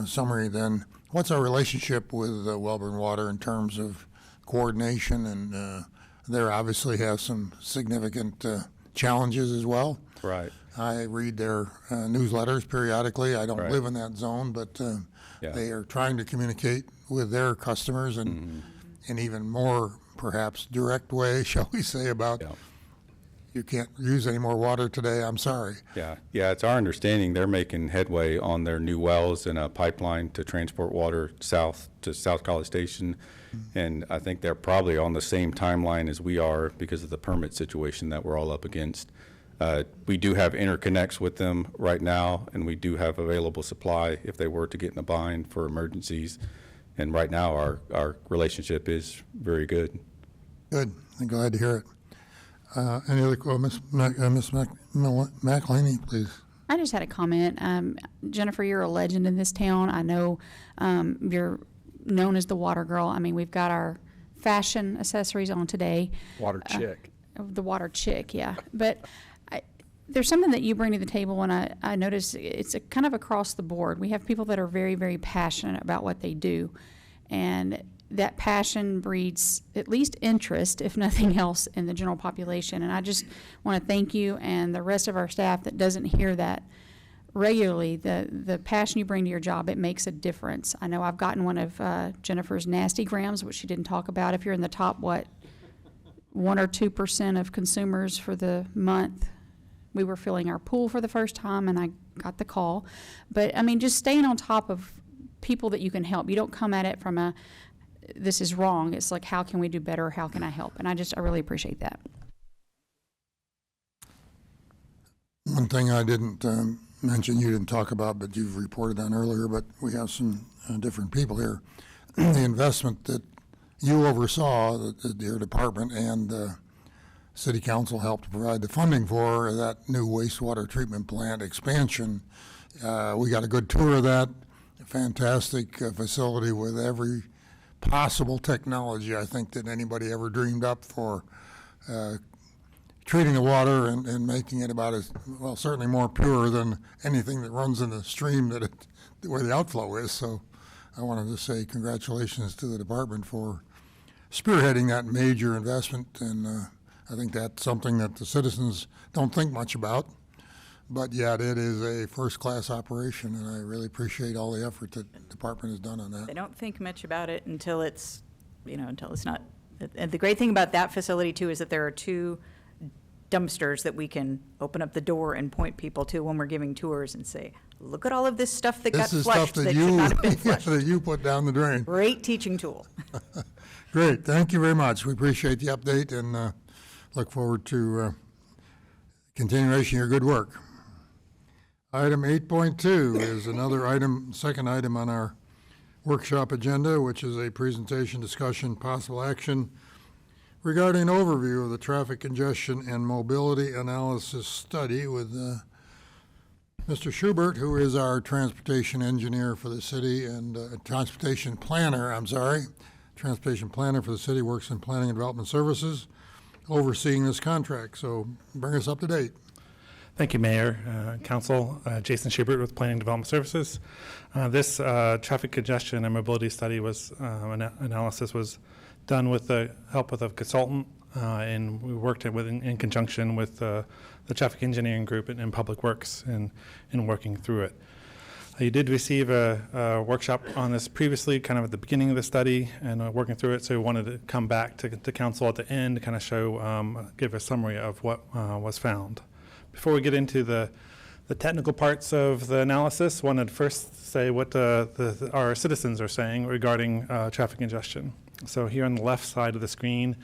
summary then. What's our relationship with Wellborn Water in terms of coordination? And they obviously have some significant challenges as well. Right. I read their newsletters periodically. I don't Right. live in that zone, but Yeah. they are trying to communicate with their customers and in even more perhaps direct way, shall we say, about Yeah. you can't use any more water today, I'm sorry. Yeah, it's our understanding they're making headway on their new wells and a pipeline to transport water south to South College Station. And I think they're probably on the same timeline as we are because of the permit situation that we're all up against. We do have interconnects with them right now, and we do have available supply if they were to get in a bind for emergencies. And right now, our relationship is very good. Good, I'm glad to hear it. Any other, Ms. McElhaney, please. I just had a comment. Jennifer, you're a legend in this town. I know you're known as the water girl. I mean, we've got our fashion accessories on today. Water chick. The water chick, yeah. But there's something that you bring to the table, and I notice it's kind of across the board. We have people that are very, very passionate about what they do, and that passion breeds at least interest, if nothing else, in the general population. And I just want to thank you and the rest of our staff that doesn't hear that regularly. The passion you bring to your job, it makes a difference. I know I've gotten one of Jennifer's nasty grams, which she didn't talk about. If you're in the top, 1 or 2% of consumers for the month, we were filling our pool for the first time, and I got the call. But, I mean, just staying on top of people that you can help. You don't come at it from this is wrong. It's like, how can we do better? How can I help? And I really appreciate that. One thing I didn't mention you didn't talk about, but you've reported on earlier, but we have some different people here. The investment that you oversaw, that your department and City Council helped provide the funding for that new wastewater treatment plant expansion. We got a good tour of that. A fantastic facility with every possible technology I think that anybody ever dreamed up for treating the water and making it about as, well, certainly more pure than anything that runs in the stream where the outflow is. So I wanted to say congratulations to the department for spearheading that major investment, and I think that's something that the citizens don't think much about, but yet it is a first-class operation, and I really appreciate all the effort that the department has done on that. They don't think much about it until it's, until it's not. And the great thing about that facility too is that there are 2 dumpsters that we can open up the door and point people to when we're giving tours and say, look at all of this stuff that got This is stuff flushed that that should not have been you, flushed. that you put down the drain. Great teaching tool. Great, thank you very much. We appreciate the update and look forward to continuation of your good work. Item 8.2 is another item, second item on our workshop agenda, which is a presentation, discussion, possible action regarding an overview of the traffic congestion and mobility analysis study with Mr. Schubert, who is our transportation engineer for the city and transportation planner for the city, works in planning and development services, overseeing this contract. So bring us up to date. Thank you, Mayor, Council. Jason Schubert with Planning and Development Services. This traffic congestion and mobility study was analysis was done with the help of a consultant, and we worked in conjunction with the traffic engineering group and Public Works in working through it. You did receive a workshop on this previously, kind of at the beginning of the study, and working through it, so we wanted to come back to Council at the end to kind of show, give a summary of what was found. Before we get into the technical parts of the analysis, I wanted to first say what our citizens are saying regarding traffic congestion. So here on the left side of the screen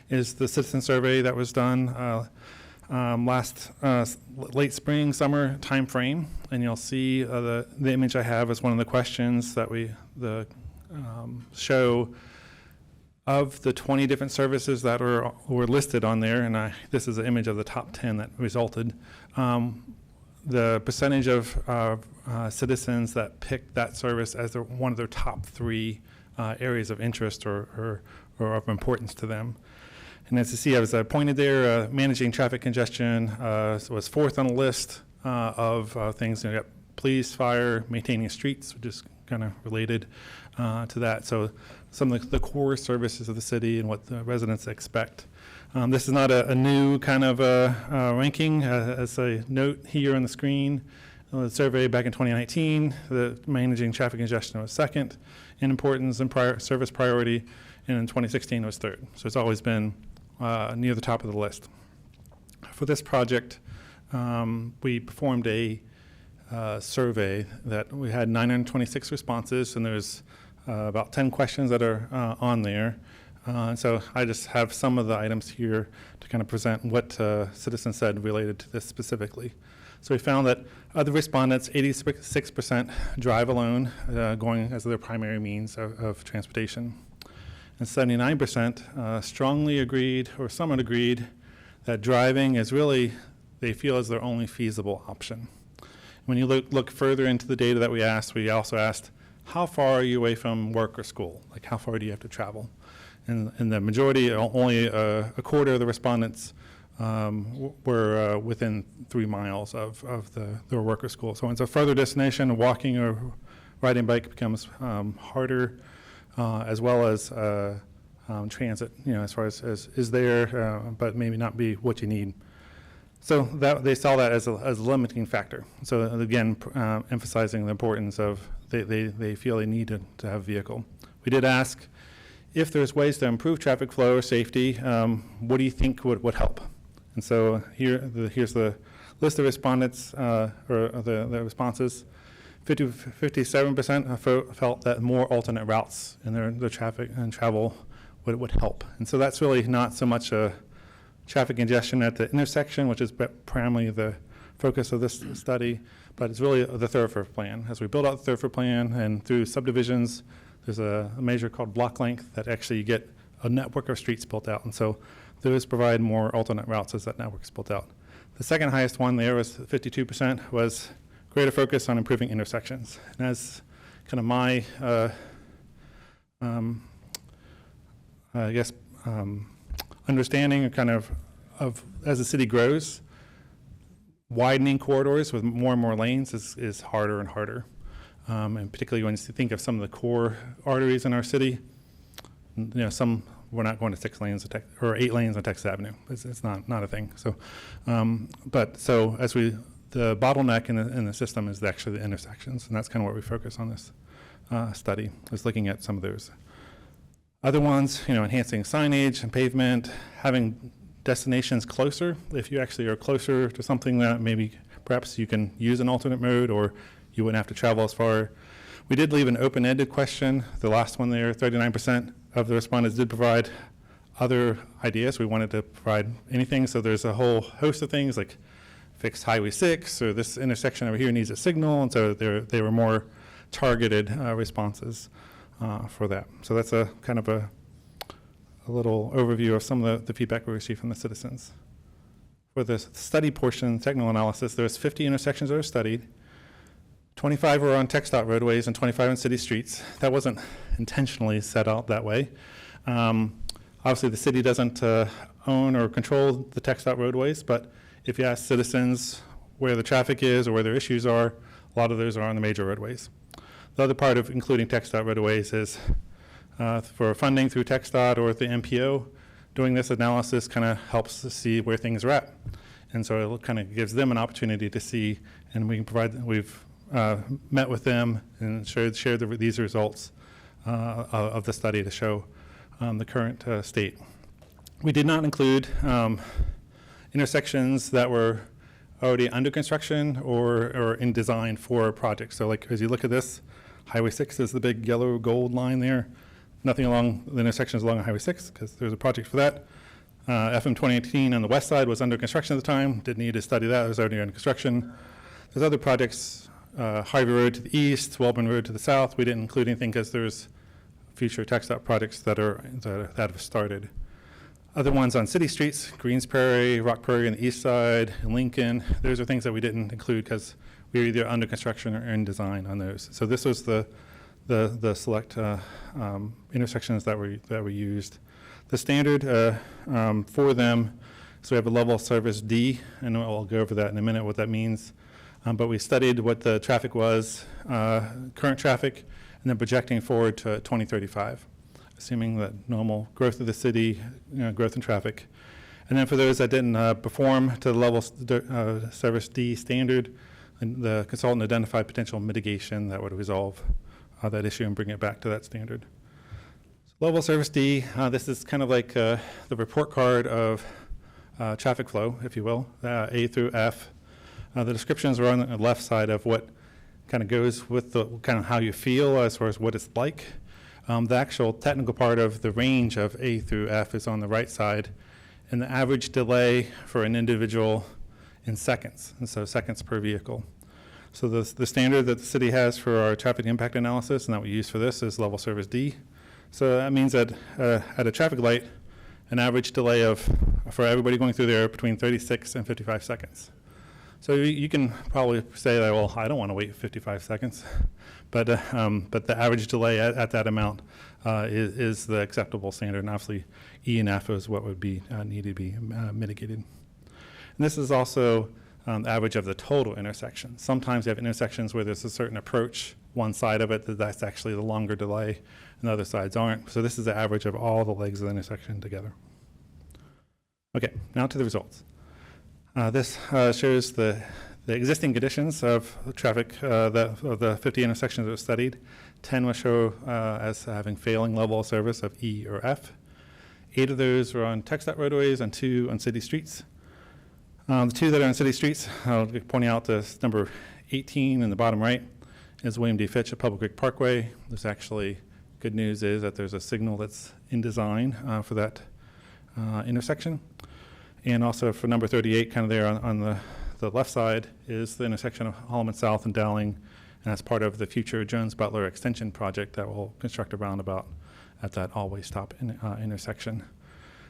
is the citizen survey that was done last late spring, summer timeframe, and you'll see the image I have is one of the questions that we show of the 20 different services that were listed on there, and this is an image of the top 10 that resulted. The percentage of citizens that picked that service as one of their top 3 areas of interest or of importance to them. And as you see, as I pointed there, managing traffic congestion was 4th on the list of things. You got police, fire, maintaining streets, which is kind of related to that. So some of the core services of the city and what the residents expect. This is not a new kind of ranking. As a note here on the screen, the survey back in 2019, the managing traffic congestion was 2nd in importance and service priority, and in 2016 it was 3rd. So it's always been near the top of the list. For this project, we performed a survey that we had 926 responses, and there's about 10 questions that are on there. So I just have some of the items here to kind of present what citizens said related to this specifically. So we found that of the respondents, 86% drive alone, going as their primary means of transportation. And 79% strongly agreed or somewhat agreed that driving is really, they feel, is their only feasible option. When you look further into the data that we asked, we also asked, how far are you away from work or school? Like, how far do you have to travel? And the majority, only a quarter of the respondents were within 3 miles of their work or school. So it's a further destination, walking or riding bike becomes harder, as well as transit, as far as is there, but maybe not be what you need. So they saw that as a limiting factor. So again, emphasizing the importance of they feel they need to have a vehicle. We did ask if there's ways to improve traffic flow or safety, what do you think would help? And so here's the list of respondents, or the responses. 57% felt that more alternate routes in their traffic and travel would help. And so that's really not so much a traffic congestion at the intersection, which is primarily the focus of this study, but it's really the thoroughfare plan. As we build out the thoroughfare plan and through subdivisions, there's a measure called block length that actually you get a network of streets built out. And so those provide more alternate routes as that network is built out. The second highest one there was 52%, was greater focus on improving intersections. And as kind of my, understanding of as the city grows, widening corridors with more and more lanes is harder and harder. And particularly when you think of some of the core arteries in our city, some we're not going to 6 lanes or 8 lanes on Texas Avenue. It's not a thing. So, so as the bottleneck in the system is actually the intersections, and that's kind of what we focus on this study, is looking at some of those. Other ones, enhancing signage and pavement, having destinations closer. If you actually are closer to something that maybe perhaps you can use an alternate mode or you wouldn't have to travel as far. We did leave an open-ended question. The last one there, 39% of the respondents did provide other ideas. We wanted to provide anything, so there's a whole host of things like fix Highway 6 or this intersection over here needs a signal, and so they were more targeted responses for that. So that's a kind of a little overview of some of the feedback we received from the citizens. For the study portion, technical analysis, there's 50 intersections that were studied. 25 were on TxDOT roadways and 25 on city streets. That wasn't intentionally set out that way. Obviously, the city doesn't own or control the TxDOT roadways, but if you ask citizens where the traffic is or where their issues are, a lot of those are on the major roadways. The other part of including TxDOT roadways is for funding through TxDOT or the MPO, doing this analysis kind of helps to see where things are at. And so it kind of gives them an opportunity to see, and we can provide, we've met with them and shared these results of the study to show the current state. We did not include intersections that were already under construction or in design for a project. So like as you look at this, Highway 6 is the big yellow gold line there. Nothing along the intersections along Highway 6 because there's a project for that. FM 2018 on the west side was under construction at the time. Didn't need to study that. It was already under construction. There's other projects, Harvey Road to the east, Wellborn Road to the south. We didn't include anything because there's future TxDOT projects that have started. Other ones on city streets, Greens Prairie, Rock Prairie on the east side, and Lincoln. Those are things that we didn't include because we were either under construction or in design on those. So this was the select intersections that we used. The standard for them, so we have a level of service D, and I'll go over that in a minute what that means. But we studied what the traffic was, current traffic, and then projecting forward to 2035, assuming that normal growth of the city, growth in traffic. And then for those that didn't perform to the level service D standard, the consultant identified potential mitigation that would resolve that issue and bring it back to that standard. So level service D, this is kind of like the report card of traffic flow, if you will, A through F. The descriptions are on the left side of what kind of goes with the kind of how you feel as far as what it's like. The actual technical part of the range of A through F is on the right side, and the average delay for an individual in seconds, and so seconds per vehicle. So the standard that the city has for our traffic impact analysis and that we use for this is level service D. So that means that at a traffic light, an average delay for everybody going through there between 36 and 55 seconds. So you can probably say that, well, I don't want to wait 55 seconds, but the average delay at that amount is the acceptable standard, and obviously E and F is what would be need to be mitigated. And this is also the average of the total intersection. Sometimes you have intersections where there's a certain approach, one side of it that's actually the longer delay, and the other sides aren't. So this is the average of all the legs of the intersection together. Okay, now to the results. This shows the existing conditions of traffic of the 50 intersections that were studied. 10 will show as having failing level of service of E or F. 8 of those were on TxDOT roadways and 2 on city streets. The 2 that are on city streets, I'll be pointing out this number 18 in the bottom right is William D. Fitch at Public Creek Parkway. There's actually good news is that there's a signal that's in design for that intersection. And also for number 38, kind of there on the the left side is the intersection of Holloman South and Dowling, and that's part of the future Jones Butler Extension project that will construct a roundabout at that always stop intersection.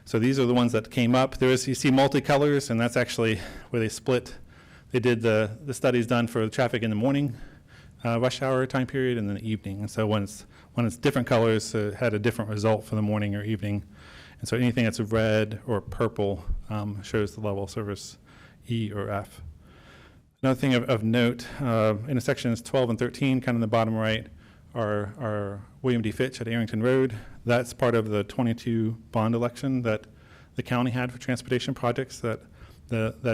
So these are the ones that came up. You see multicolors, and that's actually where they split. They did the studies done for the traffic in the morning, rush hour time period, and then the evening. And so when it's different colors, it had a different result for the morning or evening. And so anything that's red or purple shows the level of service E or F. Another thing of note, intersections 12 and 13, kind of in the bottom right, are William D. Fitch at Arrington Road. That's part of the 22 bond election that the county had for transportation projects that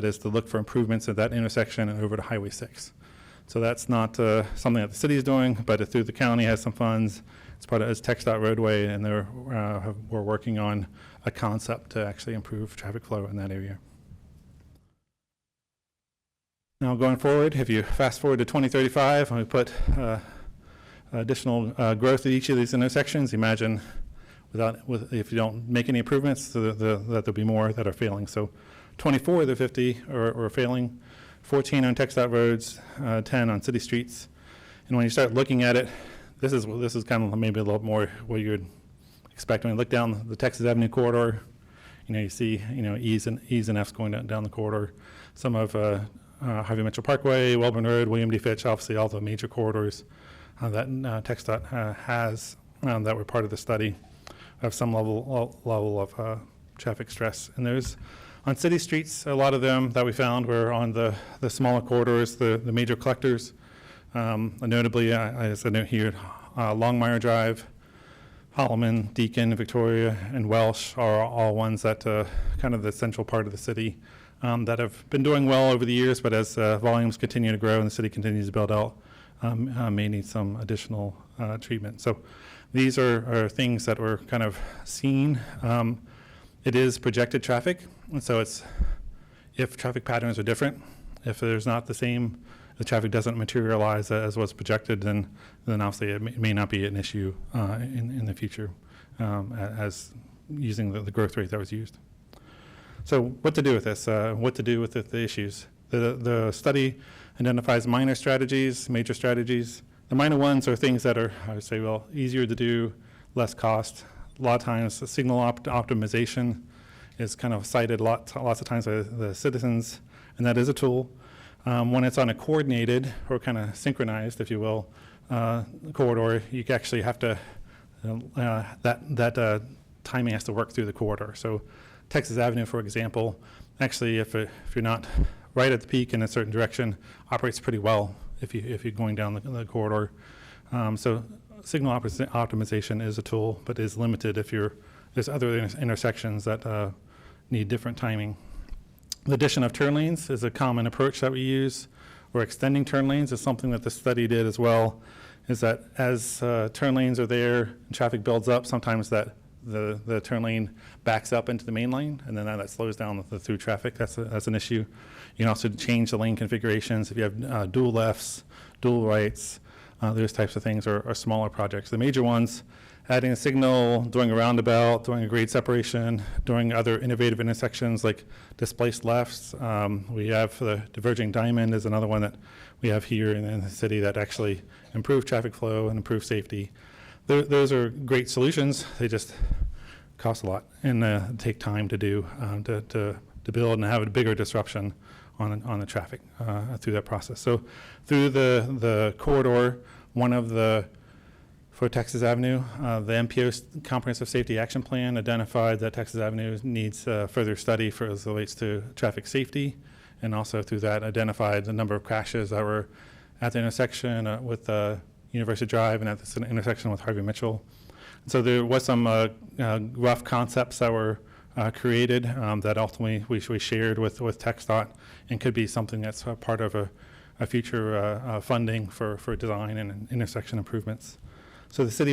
is to look for improvements at that intersection and over to Highway 6. So that's not something that the city is doing, but through the county has some funds. It's part of it's TxDOT roadway, and we're working on a concept to actually improve traffic flow in that area. Now going forward, if you fast forward to 2035, and we put additional growth at each of these intersections, imagine if you don't make any improvements, that there'll be more that are failing. So 24 of the 50 are failing, 14 on TxDOT roads, 10 on city streets. And when you start looking at it, this is kind of maybe a little more what you would expect. When you look down the Texas Avenue corridor, you see E's and F's going down the corridor. Some of Harvey Mitchell Parkway, Welborn Road, William D. Fitch, obviously all the major corridors that TxDOT has that were part of the study have some level of traffic stress. And there's on city streets, a lot of them that we found were on the smaller corridors, the major collectors. Notably, as I note here, Longmire Drive, Holloman, Deacon, Victoria, and Welsh are all ones that kind of the central part of the city that have been doing well over the years, but as volumes continue to grow and the city continues to build out, may need some additional treatment. So these are things that were kind of seen. It is projected traffic, and so it's if traffic patterns are different, if there's not the traffic doesn't materialize as was projected, then obviously it may not be an issue in the future as using the growth rate that was used. So what to do with this? What to do with the issues? The study identifies minor strategies, major strategies. The minor ones are things that are, I would say, well, easier to do, less cost. A lot of times, signal optimization is kind of cited lots of times by the citizens, and that is a tool. When it's on a coordinated or kind of synchronized, if you will, corridor, you actually have to, that timing has to work through the corridor. So Texas Avenue, for example, actually, if you're not right at the peak in a certain direction, operates pretty well if you're going down the corridor. So signal optimization is a tool, but is limited if there's other intersections that need different timing. The addition of turn lanes is a common approach that we use, or extending turn lanes is something that the study did as well, is that as turn lanes are there and traffic builds up, sometimes that the turn lane backs up into the main lane, and then that slows down the through traffic. That's an issue. You can also change the lane configurations if you have dual lefts, dual rights. Those types of things are smaller projects. The major ones, adding a signal, doing a roundabout, doing a grade separation, doing other innovative intersections like displaced lefts. We have the diverging diamond is another one that we have here in the city that actually improve traffic flow and improve safety. Those are great solutions. They just cost a lot and take time to do, to build and have a bigger disruption on the traffic through that process. So through the corridor, for Texas Avenue, the MPO Comprehensive Safety Action Plan identified that Texas Avenue needs further study as it relates to traffic safety, and also through that identified the number of crashes that were at the intersection with University Drive and at the intersection with Harvey Mitchell. So there was some rough concepts that were created that ultimately we shared with TxDOT and could be something that's part of a future funding for design and intersection improvements. So the city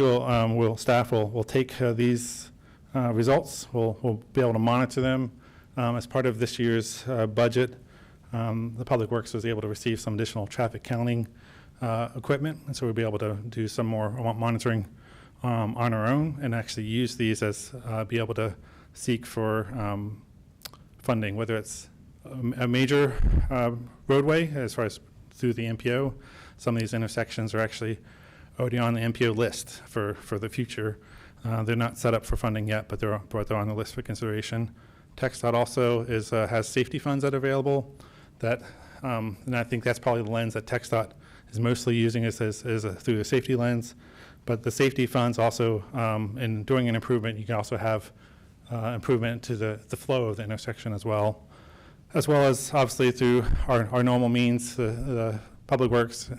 staff will take these results. We'll be able to monitor them as part of this year's budget. The Public Works was able to receive some additional traffic counting equipment, and so we'll be able to do some more monitoring on our own and actually use these as be able to seek for funding, whether it's a major roadway as far as through the MPO. Some of these intersections are actually already on the MPO list for the future. They're not set up for funding yet, but they're on the list for consideration. TxDOT also has safety funds that are available. And I think that's probably the lens that TxDOT is mostly using is through the safety lens. But the safety funds also, in doing an improvement, you can also have improvement to the flow of the intersection as well as obviously through our normal means, the Public Works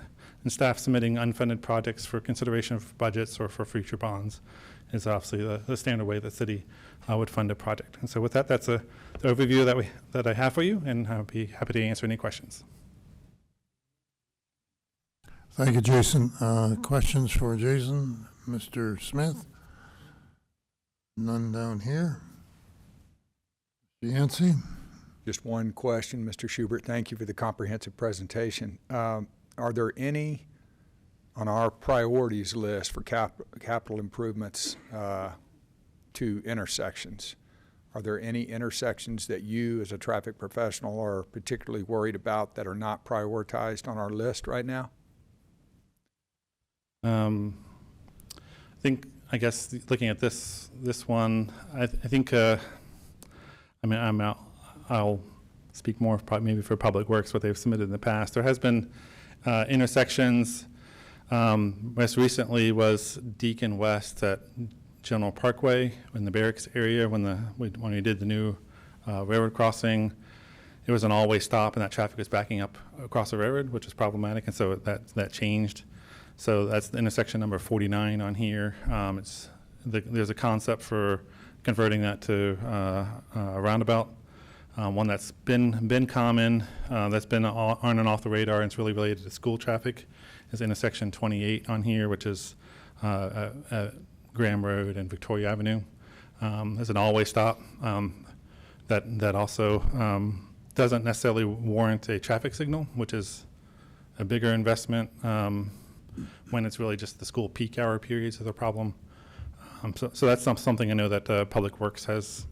and staff submitting unfunded projects for consideration of budgets or for future bonds is obviously the standard way the city would fund a project. And so with that, that's the overview that I have for you, and I'll be happy to answer any questions. Thank you, Jason. Questions for Jason? Mr. Smith? None down here. Yancey? Just one question, Mr. Schubert. Thank you for the comprehensive presentation. Are there any on our priorities list for capital improvements to intersections? Are there any intersections that you as a traffic professional are particularly worried about that are not prioritized on our list right now? I guess looking at this one, I think I'll speak more probably maybe for Public Works, what they've submitted in the past. There has been intersections. Most recently was Deacon West at General Parkway in the barracks area when we did the new railroad crossing. It was an all-way stop, and that traffic was backing up across the railroad, which was problematic, and so that changed. So that's the intersection number 49 on here. There's a concept for converting that to a roundabout. One that's been common, that's been on and off the radar, and it's really related to school traffic, is intersection 28 on here, which is Graham Road and Victoria Avenue. There's an all-way stop that also doesn't necessarily warrant a traffic signal, which is a bigger investment when it's really just the school peak hour periods is a problem. So that's something I know that Public Works has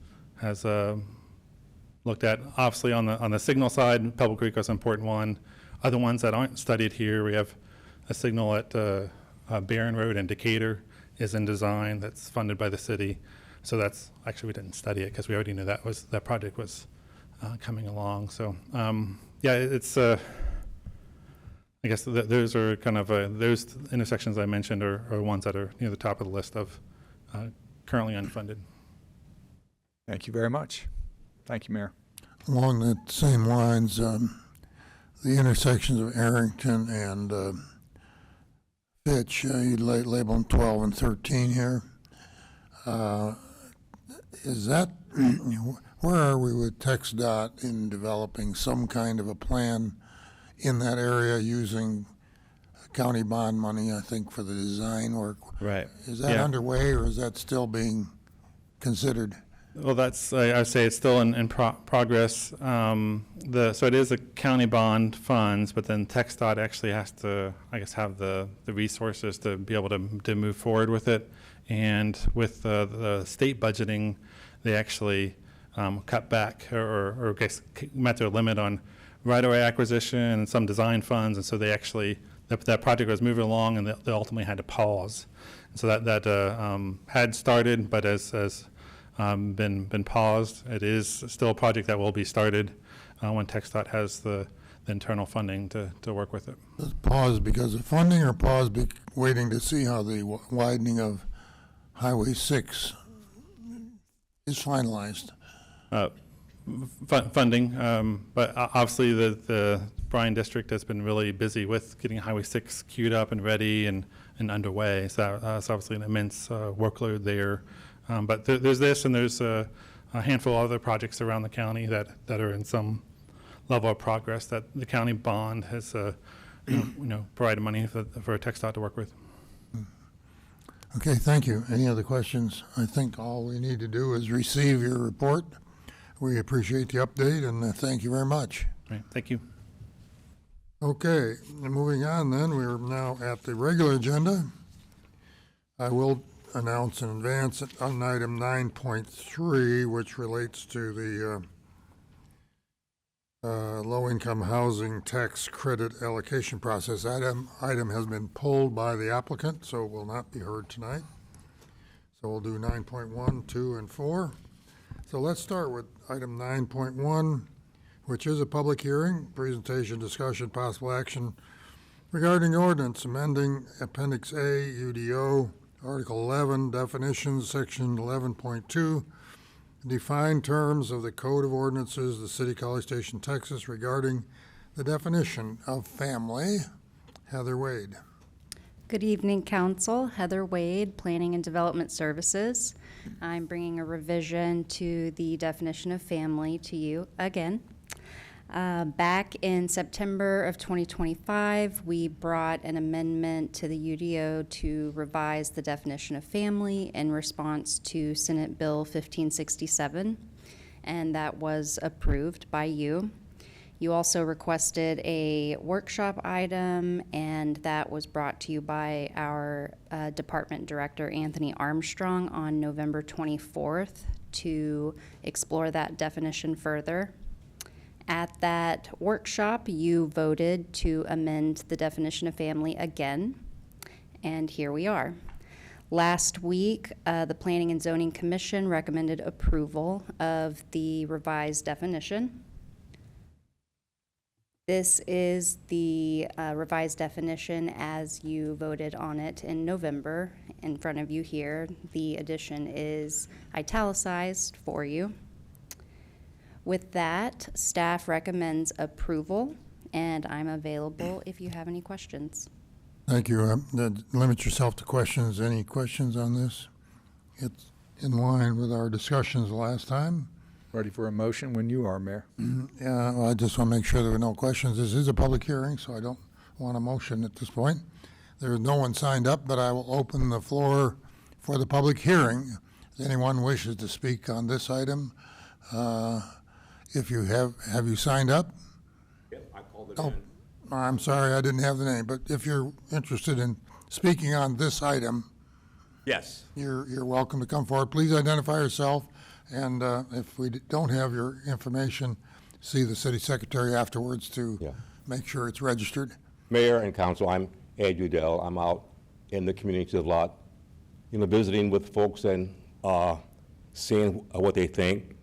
looked at. Obviously, on the signal side, Pebble Creek was an important one. Other ones that aren't studied here, we have a signal at Barron Road and Decatur is in design that's funded by the city. So that's actually, we didn't study it because we already knew that project was coming along. So yeah, it's I guess those are kind of those intersections I mentioned are ones that are near the top of the list of currently unfunded. Thank you very much. Thank you, Mayor. Along the same lines, the intersections of Arrington and Fitch, you label them 12 and 13 here. Is that, where are we with TxDOT in developing some kind of a plan in that area using county bond money, I think, for the design work? Right. Is that underway, or is that still being considered? Well, that's, I would say it's still in progress. So it is a county bond funds, but then TxDOT actually has to, I guess, have the resources to be able to move forward with it. And with the state budgeting, they actually cut back or I guess met their limit on right-of-way acquisition and some design funds. And so they actually, that project was moving along, and they ultimately had to pause. And so that had started, but as been paused. It is still a project that will be started when TxDOT has the internal funding to work with it. Pause because of funding, or pause waiting to see how the widening of Highway 6 is finalized? Funding, but obviously the Bryan District has been really busy with getting Highway 6 queued up and ready and underway. So it's obviously an immense workload there. But there's this, and there's a handful of other projects around the county that are in some level of progress that the county bond has provided money for TxDOT to work with. Okay, thank you. Any other questions? I think all we need to do is receive your report. We appreciate the update, and thank you very much. Right, thank you. Okay, moving on then, we're now at the regular agenda. I will announce in advance on item 9.3, which relates to the low-income housing tax credit allocation process. Item has been pulled by the applicant, so will not be heard tonight. So we'll do 9.1, 2, and 4. So let's start with item 9.1, which is a public hearing, presentation, discussion, possible action regarding ordinance amending Appendix A, UDO, Article 11, definitions, Section 11.2, defined terms of the Code of Ordinances of the City of College Station, Texas regarding the definition of family. Heather Wade. Good evening, Council. Heather Wade, Planning and Development Services. I'm bringing a revision to the definition of family to you again. Back in September of 2025, we brought an amendment to the UDO to revise the definition of family in response to Senate Bill 1567, and that was approved by you. You also requested a workshop item, and that was brought to you by our Department Director, Anthony Armstrong, on November 24th to explore that definition further. At that workshop, you voted to amend the definition of family again, and here we are. Last week, the Planning and Zoning Commission recommended approval of the revised definition. This is the revised definition as you voted on it in November. In front of you here, the addition is italicized for you. With that, staff recommends approval, and I'm available if you have any questions. Thank you. Limit yourself to questions. Any questions on this? It's in line with our discussions last time. Ready for a motion when you are, Mayor. Yeah, well, I just want to make sure there are no questions. This is a public hearing, so I don't want a motion at this point. There is no one signed up, but I will open the floor for the public hearing. If anyone wishes to speak on this item, if you have you signed up? Yep, I called it Oh, in. I'm sorry, I didn't have the name, but if you're interested in speaking on this item, Yes. you're welcome to come forward. Please identify yourself, and if we don't have your information, see the city secretary afterwards to Yeah. make sure it's registered. Mayor and council, I'm Ed Udell. I'm out in the community a lot, visiting with folks and seeing what they think.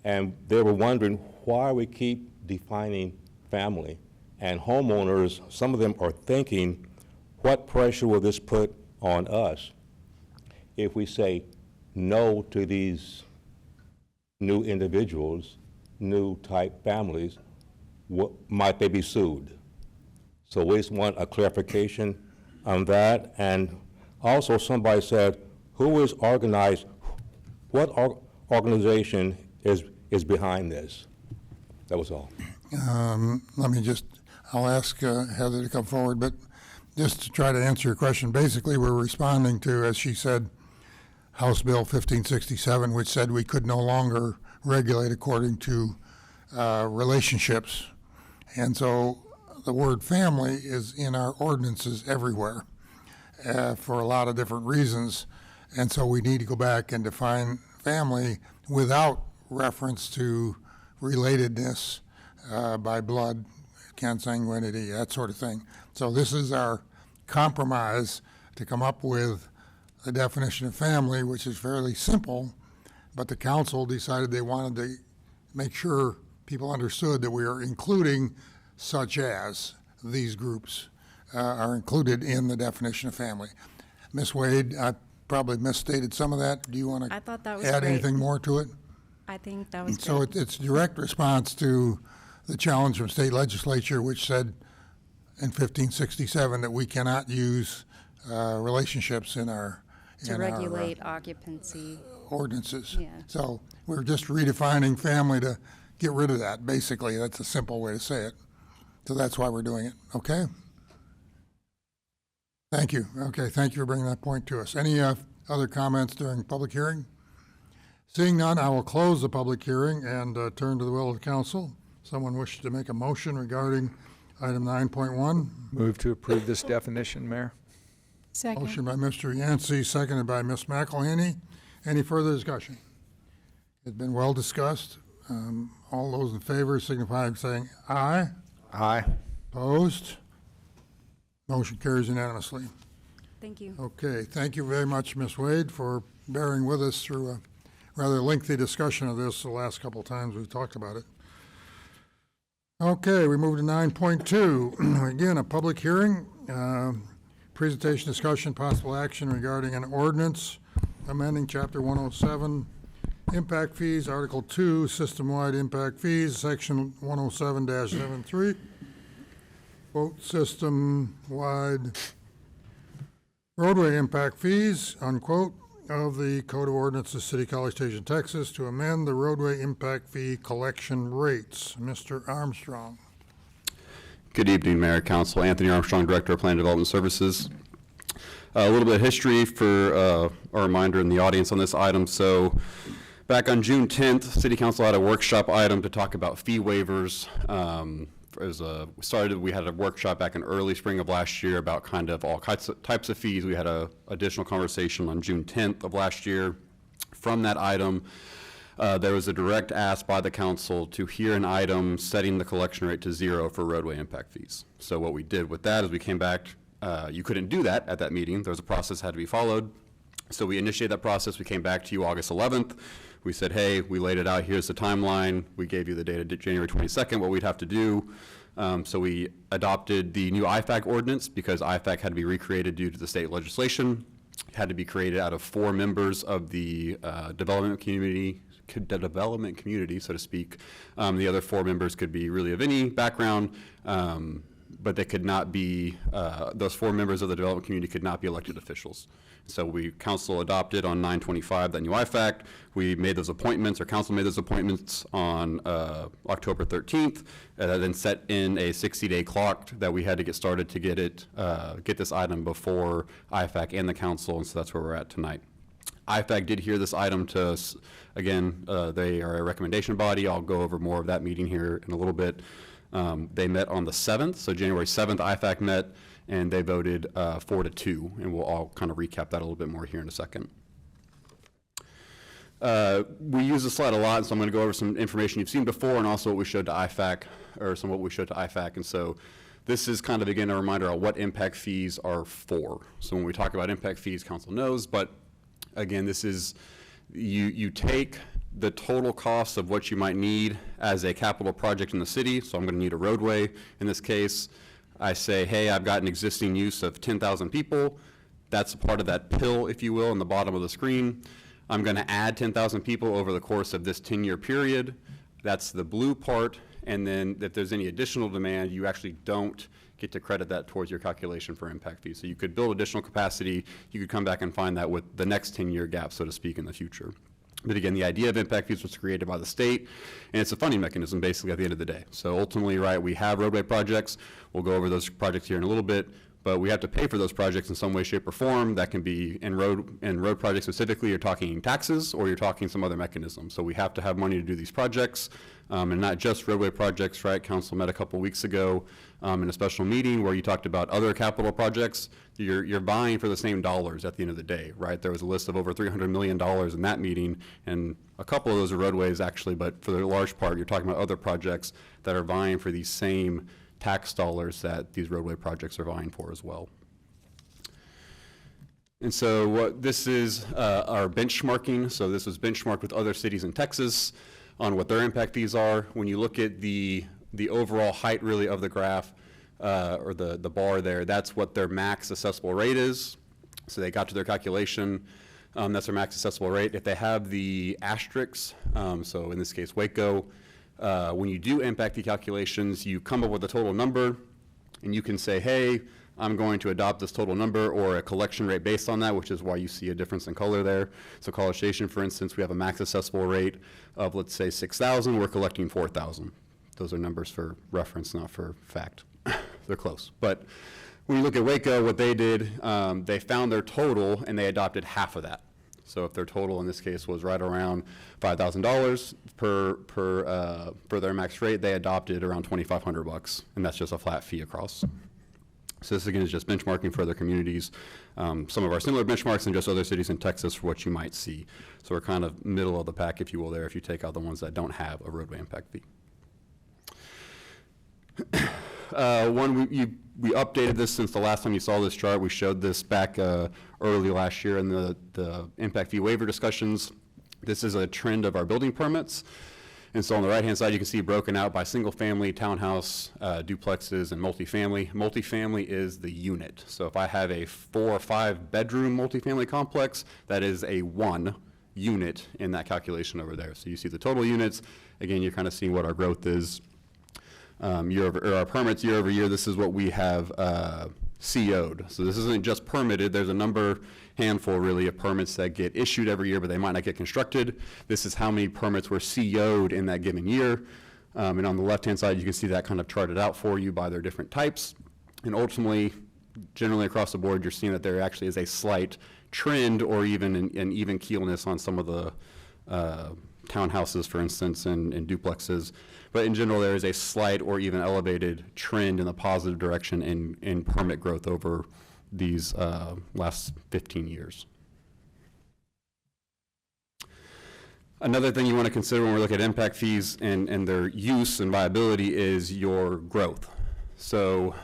And they were wondering why we keep defining family. And homeowners, some of them are thinking, what pressure will this put on us if we say no to these new individuals, new type families? Might they be sued? So we just want a clarification on that. And also somebody said, who is organized, what organization is behind this? That was all. I'll ask Heather to come forward, but just to try to answer your question, basically we're responding to, as she said, House Bill 1567, which said we could no longer regulate according to relationships. And so the word family is in our ordinances everywhere for a lot of different reasons. And so we need to go back and define family without reference to relatedness by blood, consanguinity, that sort of thing. So this is our compromise to come up with the definition of family, which is fairly simple, but the council decided they wanted to make sure people understood that we are including such as these groups are included in the definition of family. Ms. Wade, I probably misstated some of that. Do you want I to thought that was add great. anything more to it? I think that was So great. it's direct response to the challenge from state legislature, which said in 1567 that we cannot use relationships in our To regulate occupancy. ordinances. Yeah. So we're just redefining family to get rid of that, basically. That's a simple way to say it. So that's why we're doing it, okay? Thank you. Okay, thank you for bringing that point to us. Any other comments during public hearing? Seeing none, I will close the public hearing and turn to the will of the council. Someone wish to make a motion regarding item 9.1? Move to approve this definition, Mayor. Second. Motion by Mr. Yancey, seconded by Ms. McElhaney. Any further discussion? It's been well discussed. All those in favor signify by saying aye. Aye. Opposed? Motion carries unanimously. Thank you. Okay, thank you very much, Ms. Wade, for bearing with us through a rather lengthy discussion of this the last couple of times we've talked about it. Okay, we move to 9.2. Again, a public hearing, presentation, discussion, possible action regarding an ordinance amending Chapter 107, impact fees, Article 2, system-wide impact fees, Section 107-73, quote, system-wide roadway impact fees, unquote, of the Code of Ordinances, City of College Station, Texas, to amend the roadway impact fee collection rates. Mr. Armstrong. Good evening, Mayor, Council. Anthony Armstrong, Director of Plan Development Services. A little bit of history for a reminder in the audience on this item. So back on June 10th, City Council had a workshop item to talk about fee waivers. We had a workshop back in early spring of last year about kind of all types of fees. We had a additional conversation on June 10th of last year. From that item, there was a direct ask by the council to hear an item setting the collection rate to 0 for roadway impact fees. So what we did with that is we came back, you couldn't do that at that meeting. There was a process that had to be followed. So we initiated that process. We came back to you August 11th. We said, hey, we laid it out. Here's the timeline. We gave you the date of January 22nd, what we'd have to do. So we adopted the new IFAC ordinance because IFAC had to be recreated due to the state legislation. It had to be created out of 4 members of the development community, so to speak. The other 4 members could be really of any background, but they could not be, those 4 members of the development community could not be elected officials. So council adopted on 9/25 that new IFAC. We made those appointments, or council made those appointments on October 13th, and then set in a 60-day clock that we had to get started to get this item before IFAC and the council, and so that's where we're at tonight. IFAC did hear this item again, they are a recommendation body. I'll go over more of that meeting here in a little bit. They met on the 7th, so January 7th, IFAC met, and they voted 4-2, and we'll all kind of recap that a little bit more here in a second. We use this slide a lot, so I'm going to go over some information you've seen before and also what we showed to IFAC, or some of what we showed to IFAC. And so this is kind of, again, a reminder of what impact fees are for. So when we talk about impact fees, council knows, but again, this is, you take the total cost of what you might need as a capital project in the city. So I'm going to need a roadway in this case. I say, hey, I've got an existing use of 10,000 people. That's a part of that pill, if you will, in the bottom of the screen. I'm going to add 10,000 people over the course of this 10-year period. That's the blue part. And then if there's any additional demand, you actually don't get to credit that towards your calculation for impact fees. So you could build additional capacity. You could come back and find that with the next 10-year gap, so to speak, in the future. But again, the idea of impact fees was created by the state, and it's a funding mechanism basically at the end of the day. So ultimately, right, we have roadway projects. We'll go over those projects here in a little bit, but we have to pay for those projects in some way, shape, or form. That can be in road projects specifically, you're talking taxes, or you're talking some other mechanism. So we have to have money to do these projects, and not just roadway projects, right? Council met a couple weeks ago in a special meeting where you talked about other capital projects. You're buying for the same dollars at the end of the day, right? There was a list of over $300 million in that meeting, and a couple of those are roadways actually, but for the large part, you're talking about other projects that are vying for these same tax dollars that these roadway projects are vying for as well. And so what this is our benchmarking. So this was benchmarked with other cities in Texas on what their impact fees are. When you look at the overall height really of the graph, or the bar there, that's what their max accessible rate is. So they got to their calculation. That's their max accessible rate. If they have the asterisks, so in this case Waco, when you do impact fee calculations, you come up with a total number, and you can say, hey, I'm going to adopt this total number or a collection rate based on that, which is why you see a difference in color there. So College Station, for instance, we have a max accessible rate of, let's say, 6,000. We're collecting 4,000. Those are numbers for reference, not for fact. They're close. But when you look at Waco, what they did, they found their total, and they adopted half of that. So if their total in this case was right around $5,000 per their max rate, they adopted around $2,500, and that's just a flat fee across. So this again is just benchmarking for other communities, some of our similar benchmarks and just other cities in Texas for what you might see. So we're kind of middle of the pack, if you will, there if you take out the ones that don't have a roadway impact fee. We updated this since the last time you saw this chart. We showed this back early last year in the impact fee waiver discussions. This is a trend of our building permits. And so on the right-hand side, you can see broken out by single-family, townhouse, duplexes, and multifamily. Multifamily is the unit. So if I have a 4 or 5 bedroom multifamily complex, that is a 1 unit in that calculation over there. So you see the total units. Again, you're kind of seeing what our growth is our permits year over year. This is what we have CO'd. So this isn't just permitted. There's a handful really of permits that get issued every year, but they might not get constructed. This is how many permits were CO'd in that given year. And on the left-hand side, you can see that kind of charted out for you by their different types. And ultimately, generally across the board, you're seeing that there actually is a slight trend or even an even keelness on some of the townhouses, for instance, and duplexes. But in general, there is a slight or even elevated trend in the positive direction in permit growth over these last 15 years. Another thing you want to consider when we look at impact fees and their use and viability is your growth. So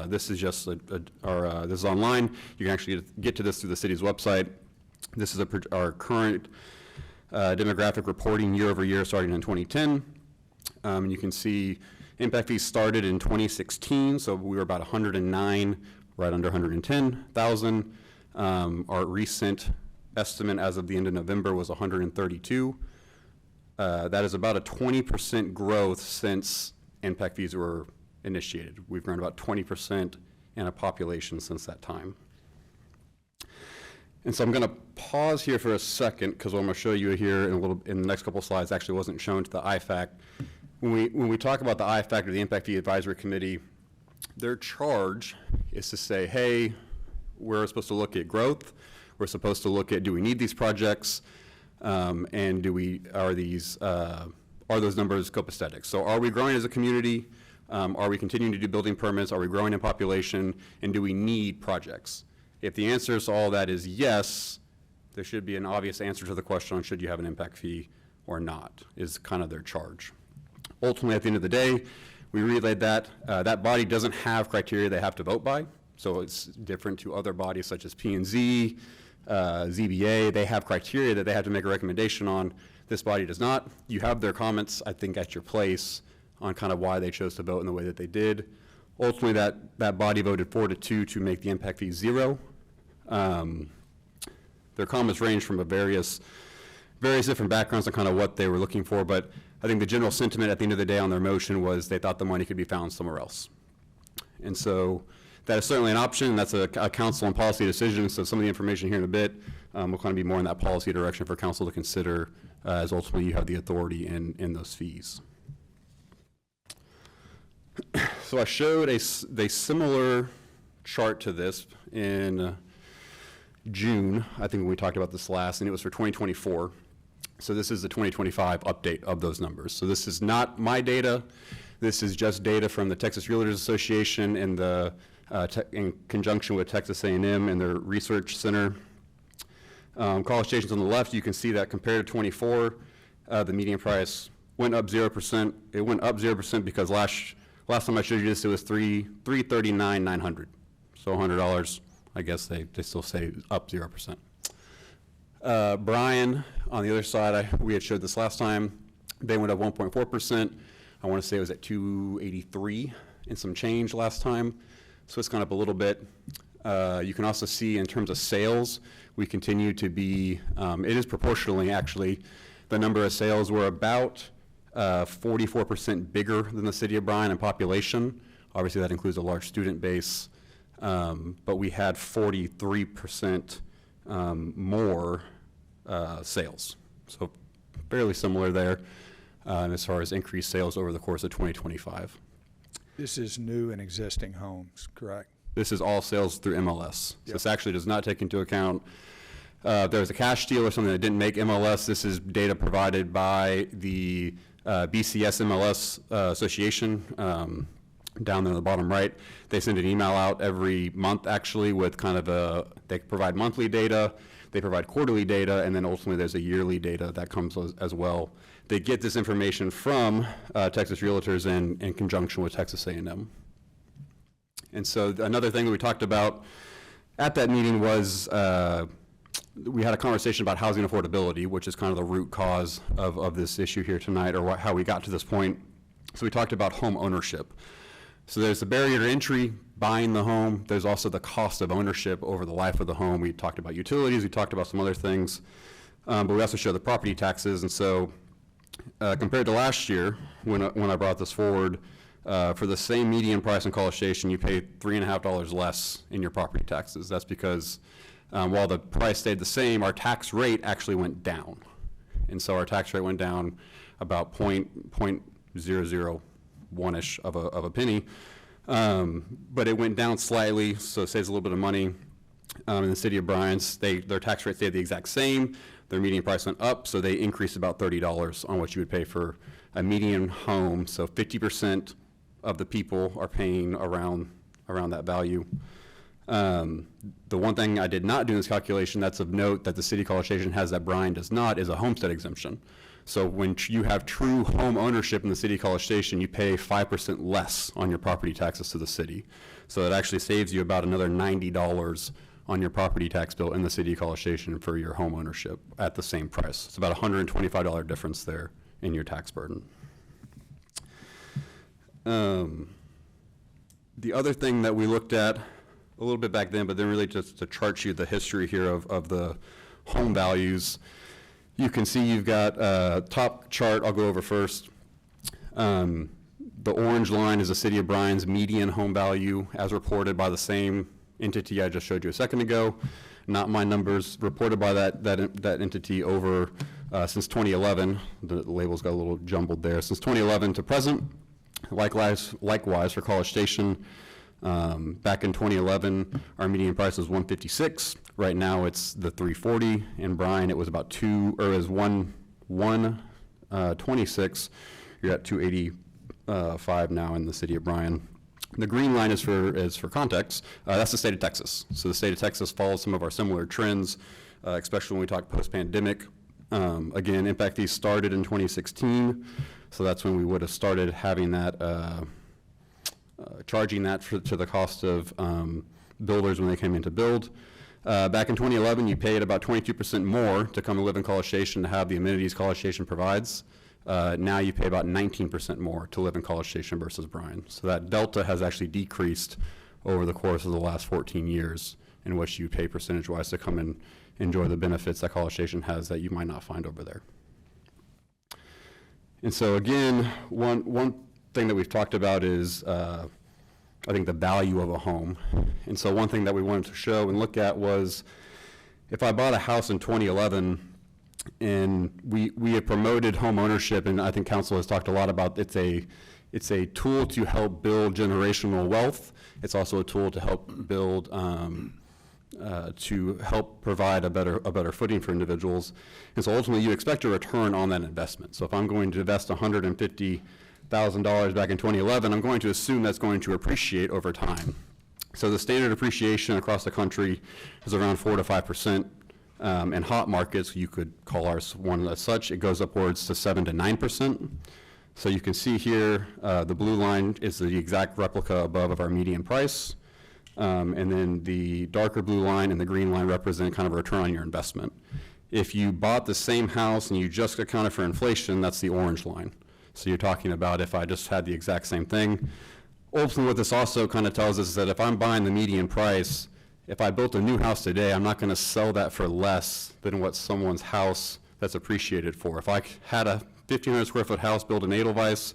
this is just this is online. You can actually get to this through the city's website. This is our current demographic reporting year over year starting in 2010. You can see impact fees started in 2016, so we were about 109, right under 110,000. Our recent estimate as of the end of November was 132. That is about a 20% growth since impact fees were initiated. We've grown about 20% in a population since that time. And so I'm going to pause here for a second because what I'm going to show you here in the next couple of slides actually wasn't shown to the IFAC. When we talk about the IFAC or the Impact Fee Advisory Committee, their charge is to say, hey, we're supposed to look at growth. We're supposed to look at, do we need these projects? And are those numbers copacetic? So are we growing as a community? Are we continuing to do building permits? Are we growing in population? And do we need projects? If the answer to all that is yes, there should be an obvious answer to the question on should you have an impact fee or not, is kind of their charge. Ultimately, at the end of the day, we relayed that. That body doesn't have criteria they have to vote by, so it's different to other bodies such as P&Z, ZBA. They have criteria that they have to make a recommendation on. This body does not. You have their comments, I think, at your place on kind of why they chose to vote in the way that they did. Ultimately, that body voted 4-2 to make the impact fee 0. Their comments range from various different backgrounds on kind of what they were looking for, but I think the general sentiment at the end of the day on their motion was they thought the money could be found somewhere else. And so that is certainly an option. That's a council and policy decision, so some of the information here in a bit will kind of be more in that policy direction for council to consider as ultimately you have the authority in those fees. So I showed a similar chart to this in June, I think when we talked about this last, and it was for 2024. So this is the 2025 update of those numbers. So this is not my data. This is just data from the Texas Realtors Association and in conjunction with Texas A&M and their research center. College stations on the left, you can see that compared to 24, the median price went up 0%. It went up 0% because last time I showed you this, it was $339,900. So $100, I guess they still say up 0%. Bryan, on the other side, we had showed this last time. They went up 1.4%. I want to say it was at 283 and some change last time. So it's gone up a little bit. You can also see in terms of sales, we continue to be, it is proportionally actually, the number of sales were about 44% bigger than the city of Bryan in population. Obviously that includes a large student base, but we had 43% more sales. So fairly similar there as far as increased sales over the course of 2025. This is new and existing homes, correct? This is all sales through MLS. So this actually does not take into account if there was a cash deal or something that didn't make MLS. This is data provided by the BCS MLS Association. down there in the bottom right. They send an email out every month, actually, with kind of they provide monthly data, they provide quarterly data, and then ultimately there's a yearly data that comes as well. They get this information from Texas Realtors in conjunction with Texas A&M. And so another thing that we talked about at that meeting was we had a conversation about housing affordability, which is kind of the root cause of this issue here tonight, or how we got to this point. So we talked about home ownership. So there's the barrier to entry, buying the home. There's also the cost of ownership over the life of the home. We talked about utilities, we talked about some other things, but we also show the property taxes. And so compared to last year, when I brought this forward, for the same median price in College Station, you pay $3.50 less in your property taxes. That's because while the price stayed the same, our tax rate actually went down. And so our tax rate went down about 0.001-ish of a penny. But it went down slightly, so it saves a little bit of money. In the city of Bryan's, their tax rate stayed the exact same. Their median price went up, so they increased about $30 on what you would pay for a median home. So 50% of the people are paying around that value. The one thing I did not do in this calculation that's of note that the city College Station has that Bryan does not is a homestead exemption. So when you have true home ownership in the city College Station, you pay 5% less on your property taxes to the city. So it actually saves you about another $90 on your property tax bill in the city College Station for your home ownership at the same price. It's about a $125 difference there in your tax burden. The other thing that we looked at a little bit back then, but then really just to chart you the history here of the home values, you can see you've got top chart I'll go over first. The orange line is the city of Bryan's median home value as reported by the same entity I just showed you a second ago. Not my numbers, reported by that entity over since 2011. The labels got a little jumbled there. Since 2011 to present. Likewise for College Station. Back in 2011, our median price was $156. Right now, it's the $340. In Bryan, it was about $126. You're at $285 now in the city of Bryan. The green line is for context. That's the state of Texas. So the state of Texas follows some of our similar trends, especially when we talk post-pandemic. Again, impact fees started in 2016, so that's when we would have started having that, charging that to the cost of builders when they came in to build. Back in 2011, you paid about 22% more to come and live in College Station to have the amenities College Station provides. Now you pay about 19% more to live in College Station versus Bryan. So that delta has actually decreased over the course of the last 14 years in which you pay percentage-wise to come and enjoy the benefits that College Station has that you might not find over there. And so again, one thing that we've talked about is I think the value of a home. And so one thing that we wanted to show and look at was if I bought a house in 2011 and we have promoted home ownership, and I think council has talked a lot about it's a tool to help build generational wealth. It's also a tool to help build to help provide a better footing for individuals. And so ultimately you expect a return on that investment. So if I'm going to invest $150,000 back in 2011, I'm going to assume that's going to appreciate over time. So the standard appreciation across the country is around 4 to 5%. In hot markets, you could call ours one as such, it goes upwards to 7 to 9%. So you can see here, the blue line is the exact replica above of our median price. And then the darker blue line and the green line represent kind of a return on your investment. If you bought the same house and you just accounted for inflation, that's the orange line. So you're talking about if I just had the exact same thing. Ultimately, what this also kind of tells us is that if I'm buying the median price, if I built a new house today, I'm not going to sell that for less than what someone's house that's appreciated for. If I had a 1,500 square foot house built in Edelweiss,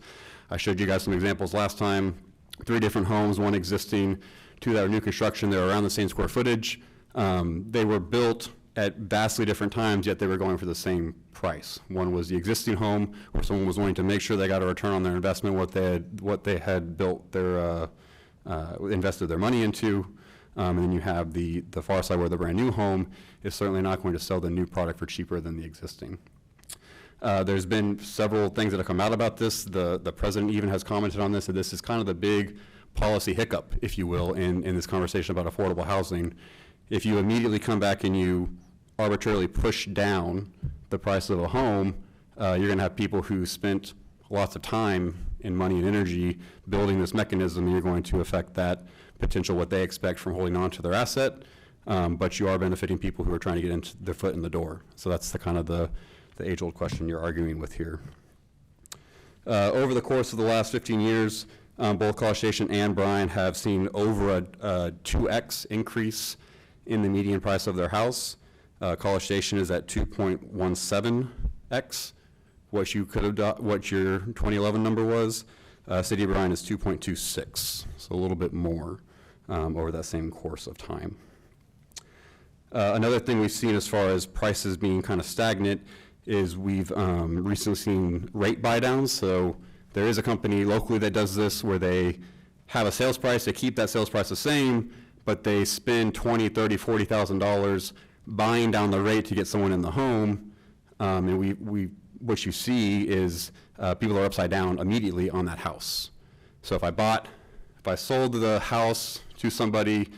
I showed you guys some examples last time, 3 different homes, 1 existing, 2 that are new construction, they're around the same square footage. They were built at vastly different times, yet they were going for the same price. One was the existing home where someone was wanting to make sure they got a return on their investment, what they had built their, invested their money into. And then you have the far side where the brand new home is certainly not going to sell the new product for cheaper than the existing. There's been several things that have come out about this. The president even has commented on this, that this is kind of the big policy hiccup, if you will, in this conversation about affordable housing. If you immediately come back and you arbitrarily push down the price of a home, you're going to have people who spent lots of time and money and energy building this mechanism, and you're going to affect that potential, what they expect from holding on to their asset, but you are benefiting people who are trying to get their foot in the door. So that's the kind of the age-old question you're arguing with here. Over the course of the last 15 years, both College Station and Bryan have seen over a 2x increase in the median price of their house. College Station is at 2.17x, what you could have what your 2011 number was. City of Bryan is 2.26, so a little bit more over that same course of time. Another thing we've seen as far as prices being kind of stagnant is we've recently seen rate buy downs. So there is a company locally that does this where they have a sales price, they keep that sales price the same, but they spend $20,000, $30,000, $40,000 buying down the rate to get someone in the home. And what you see is people are upside down immediately on that house. So if I sold the house to somebody,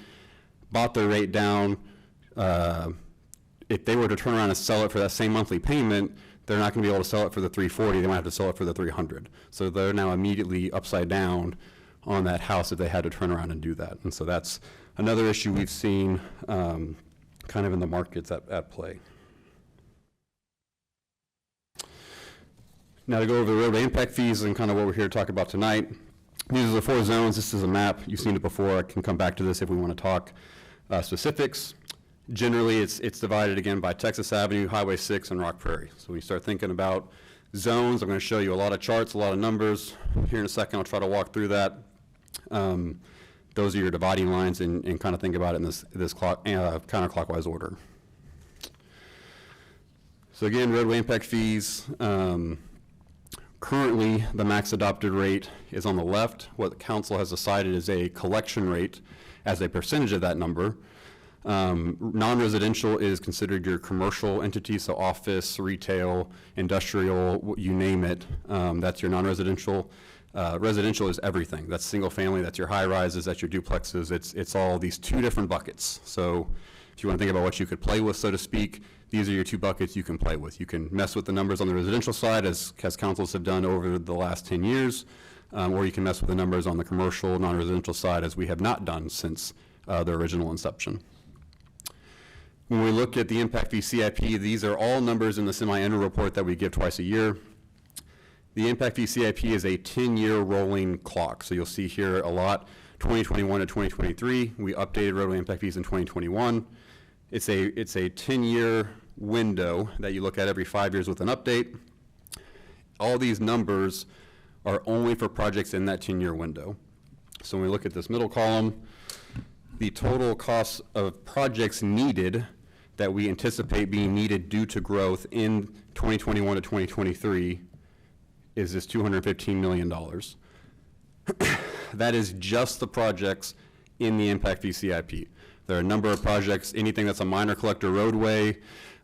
bought the rate down, if they were to turn around and sell it for that same monthly payment, they're not going to be able to sell it for the $340. They might have to sell it for the $300. So they're now immediately upside down on that house if they had to turn around and do that. And so that's another issue we've seen kind of in the markets at play. Now to go over the roadway impact fees and kind of what we're here to talk about tonight. These are the 4 zones. This is a map. You've seen it before. I can come back to this if we want to talk specifics. Generally, it's divided again by Texas Avenue, Highway 6, and Rock Prairie. So when you start thinking about zones, I'm going to show you a lot of charts, a lot of numbers. Here in a second, I'll try to walk through that. Those are your dividing lines, and kind of think about it in this counterclockwise order. So again, roadway impact fees. Currently, the max adopted rate is on the left. What the council has decided is a collection rate as a percentage of that number. Non-residential is considered your commercial entity, so office, retail, industrial, you name it. That's your non-residential. Residential is everything. That's single family, that's your high rises, that's your duplexes. It's all these 2 different buckets. So if you want to think about what you could play with, so to speak, these are your 2 buckets you can play with. You can mess with the numbers on the residential side, as councils have done over the last 10 years, or you can mess with the numbers on the commercial, non-residential side, as we have not done since the original inception. When we look at the impact fee CIP, these are all numbers in the semi-annual report that we give twice a year. The impact fee CIP is a 10-year rolling clock. So you'll see here a lot, 2021 to 2023. We updated roadway impact fees in 2021. It's a 10-year window that you look at every 5 years with an update. All these numbers are only for projects in that 10-year window. So when we look at this middle column, the total cost of projects needed that we anticipate being needed due to growth in 2021 to 2023 is this $215 million. That is just the projects in the impact fee CIP. There are a number of projects, anything that's a minor collector roadway,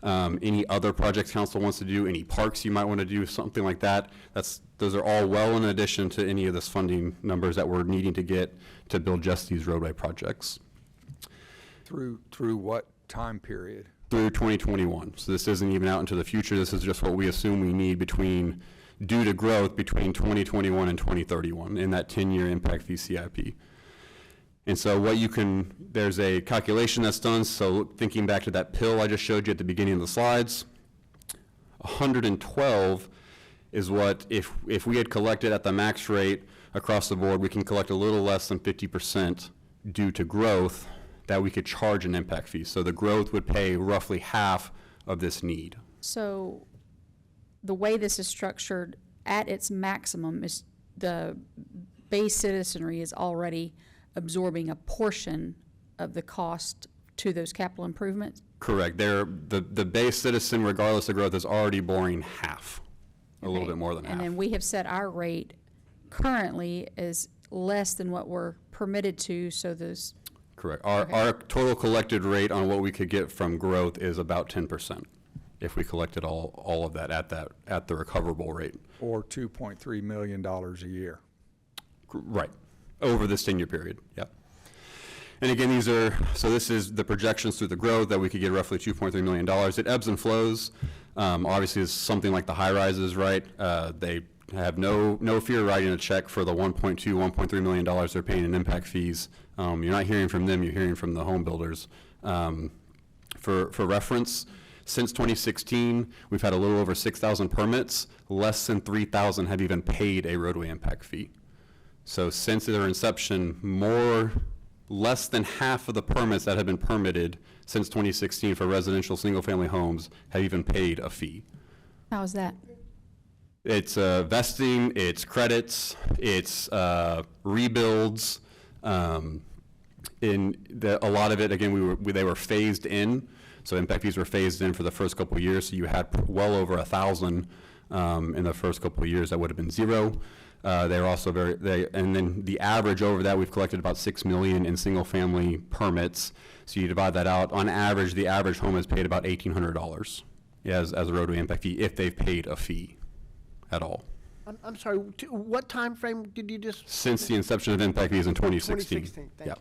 any other projects council wants to do, any parks you might want to do, something like that. Those are all well in addition to any of this funding numbers that we're needing to get to build just these roadway projects. Through what time period? Through 2021. So this isn't even out into the future. This is just what we assume we need due to growth between 2021 and 2031 in that 10-year impact fee CIP. And so there's a calculation that's done. So thinking back to that pill I just showed you at the beginning of the slides, 112 is what, if we had collected at the max rate across the board, we can collect a little less than 50% due to growth that we could charge an impact fee. So the growth would pay roughly half of this need. So the way this is structured at its maximum is the base citizenry is already absorbing a portion of the cost to those capital improvements? Correct. The base citizen, regardless of growth, is already borrowing half, a little bit more than half. And then we have set our rate currently is less than what we're permitted to, so those. Correct. Our total collected rate on what we could get from growth is about 10% if we collected all of that at the recoverable rate. Or $2.3 million a year. Right. over this 10-year period, yeah. And again, this is the projections through the growth that we could get roughly $2.3 million. It ebbs and flows. Obviously, it's something like the high rises, right? They have no fear writing a check for the $1.3 million they're paying in impact fees. You're not hearing from them, you're hearing from the home builders. For reference, since 2016, we've had a little over 6,000 permits. Less than 3,000 have even paid a roadway impact fee. So since their inception, less than half of the permits that have been permitted since 2016 for residential single-family homes have even paid a fee. How is that? It's vesting, it's credits, it's rebuilds. A lot of it, again, they were phased in. So impact fees were phased in for the first couple of years. So you had well over 1,000 in the first couple of years. That would have been zero. They were also and then the average over that, we've collected about 6 million in single-family permits. So you divide that out. On average, the average home has paid about $1,800 as a roadway impact fee if they've paid a fee at all. I'm sorry, what time frame did you just? Since the inception of impact fees in 2016. 2016, thank you.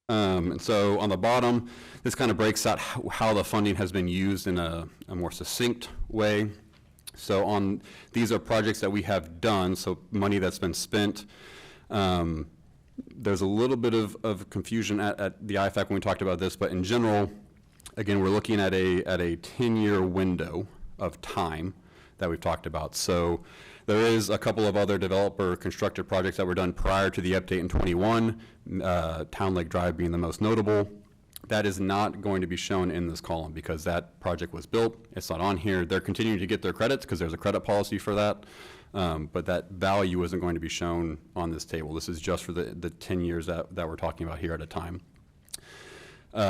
And so on the bottom, this kind of breaks out how the funding has been used in a more succinct way. So these are projects that we have done, so money that's been spent. There's a little bit of confusion at the IFAC when we talked about this, but in general, again, we're looking at a 10-year window of time that we've talked about. So there is a couple of other developer constructed projects that were done prior to the update in 21, Town Lake Drive being the most notable. That is not going to be shown in this column because that project was built. It's not on here. They're continuing to get their credits because there's a credit policy for that. But that value isn't going to be shown on this table. This is just for the 10 years that we're talking about here at a time.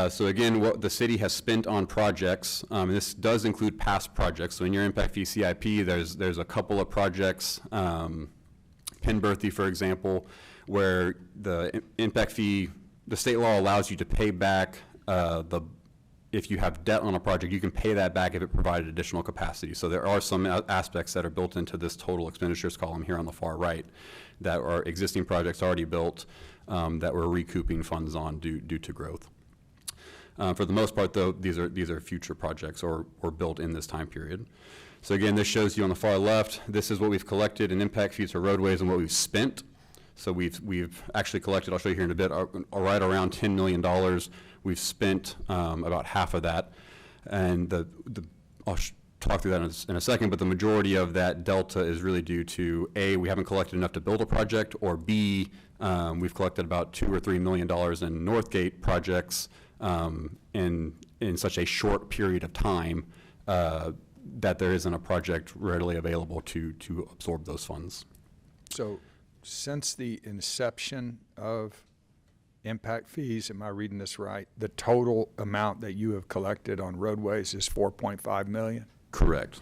So again, what the city has spent on projects, and this does include past projects. So in your impact fee CIP, there's a couple of projects, Penberthy, for example, where the impact fee, the state law allows you to pay back if you have debt on a project, you can pay that back if it provided additional capacity. So there are some aspects that are built into this total expenditures column here on the far right that are existing projects already built that we're recouping funds on due to growth. For the most part, though, these are future projects or built in this time period. So again, this shows you on the far left, this is what we've collected in impact fees for roadways and what we've spent. So we've actually collected, I'll show you here in a bit, right around $10 million. We've spent about half of that. And I'll talk through that in a second, but the majority of that delta is really due to A, we haven't collected enough to build a project, or B, we've collected about $2 or $3 million in Northgate projects in such a short period of time that there isn't a project readily available to absorb those funds. So since the inception of impact fees, am I reading this right? The total amount that you have collected on roadways is $4.5 million? Correct.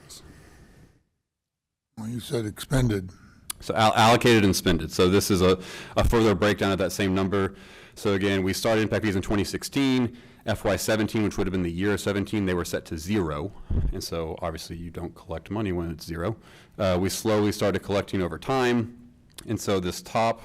Well, you said expended. So allocated and spended. So this is a further breakdown of that same number. So again, we started impact fees in 2016. FY17, which would have been the year of 17, they were set to zero. And so obviously you don't collect money when it's zero. We slowly started collecting over time. And so this top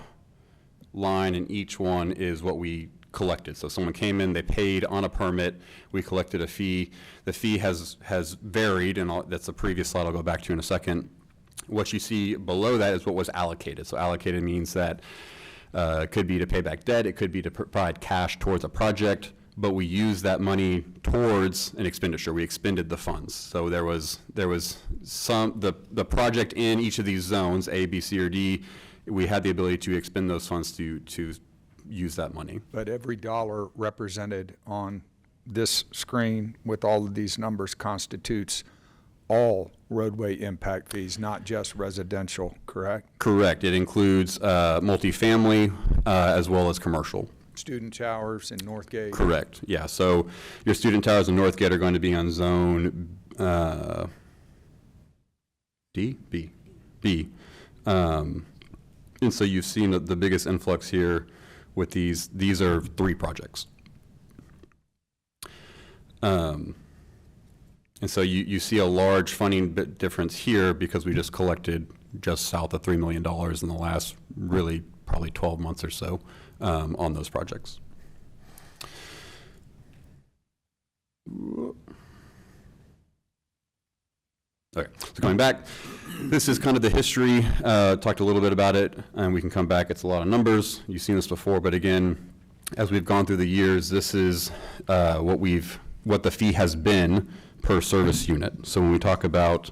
line in each one is what we collected. So someone came in, they paid on a permit, we collected a fee. The fee has varied, and that's the previous slide I'll go back to in a second. What you see below that is what was allocated. So allocated means that it could be to pay back debt, it could be to provide cash towards a project, but we used that money towards an expenditure. We expended the funds. So there was the project in each of these zones, A, B, C, or D, we had the ability to expend those funds to use that money. But every dollar represented on this screen with all of these numbers constitutes all roadway impact fees, not just residential, correct? Correct. It includes multifamily as well as commercial. Student towers in Northgate? Correct. Yeah. So your student towers in Northgate are going to be on zone B. And so you've seen the biggest influx here with these. These are 3 projects. And so you see a large funding bit difference here because we just collected just south of $3 million in the last really probably 12 months or so on those projects. Okay, so going back, this is kind of the history, talked a little bit about it, and we can come back, it's a lot of numbers, you've seen this before, but again, as we've gone through the years, this is what the fee has been per service unit. So when we talk about,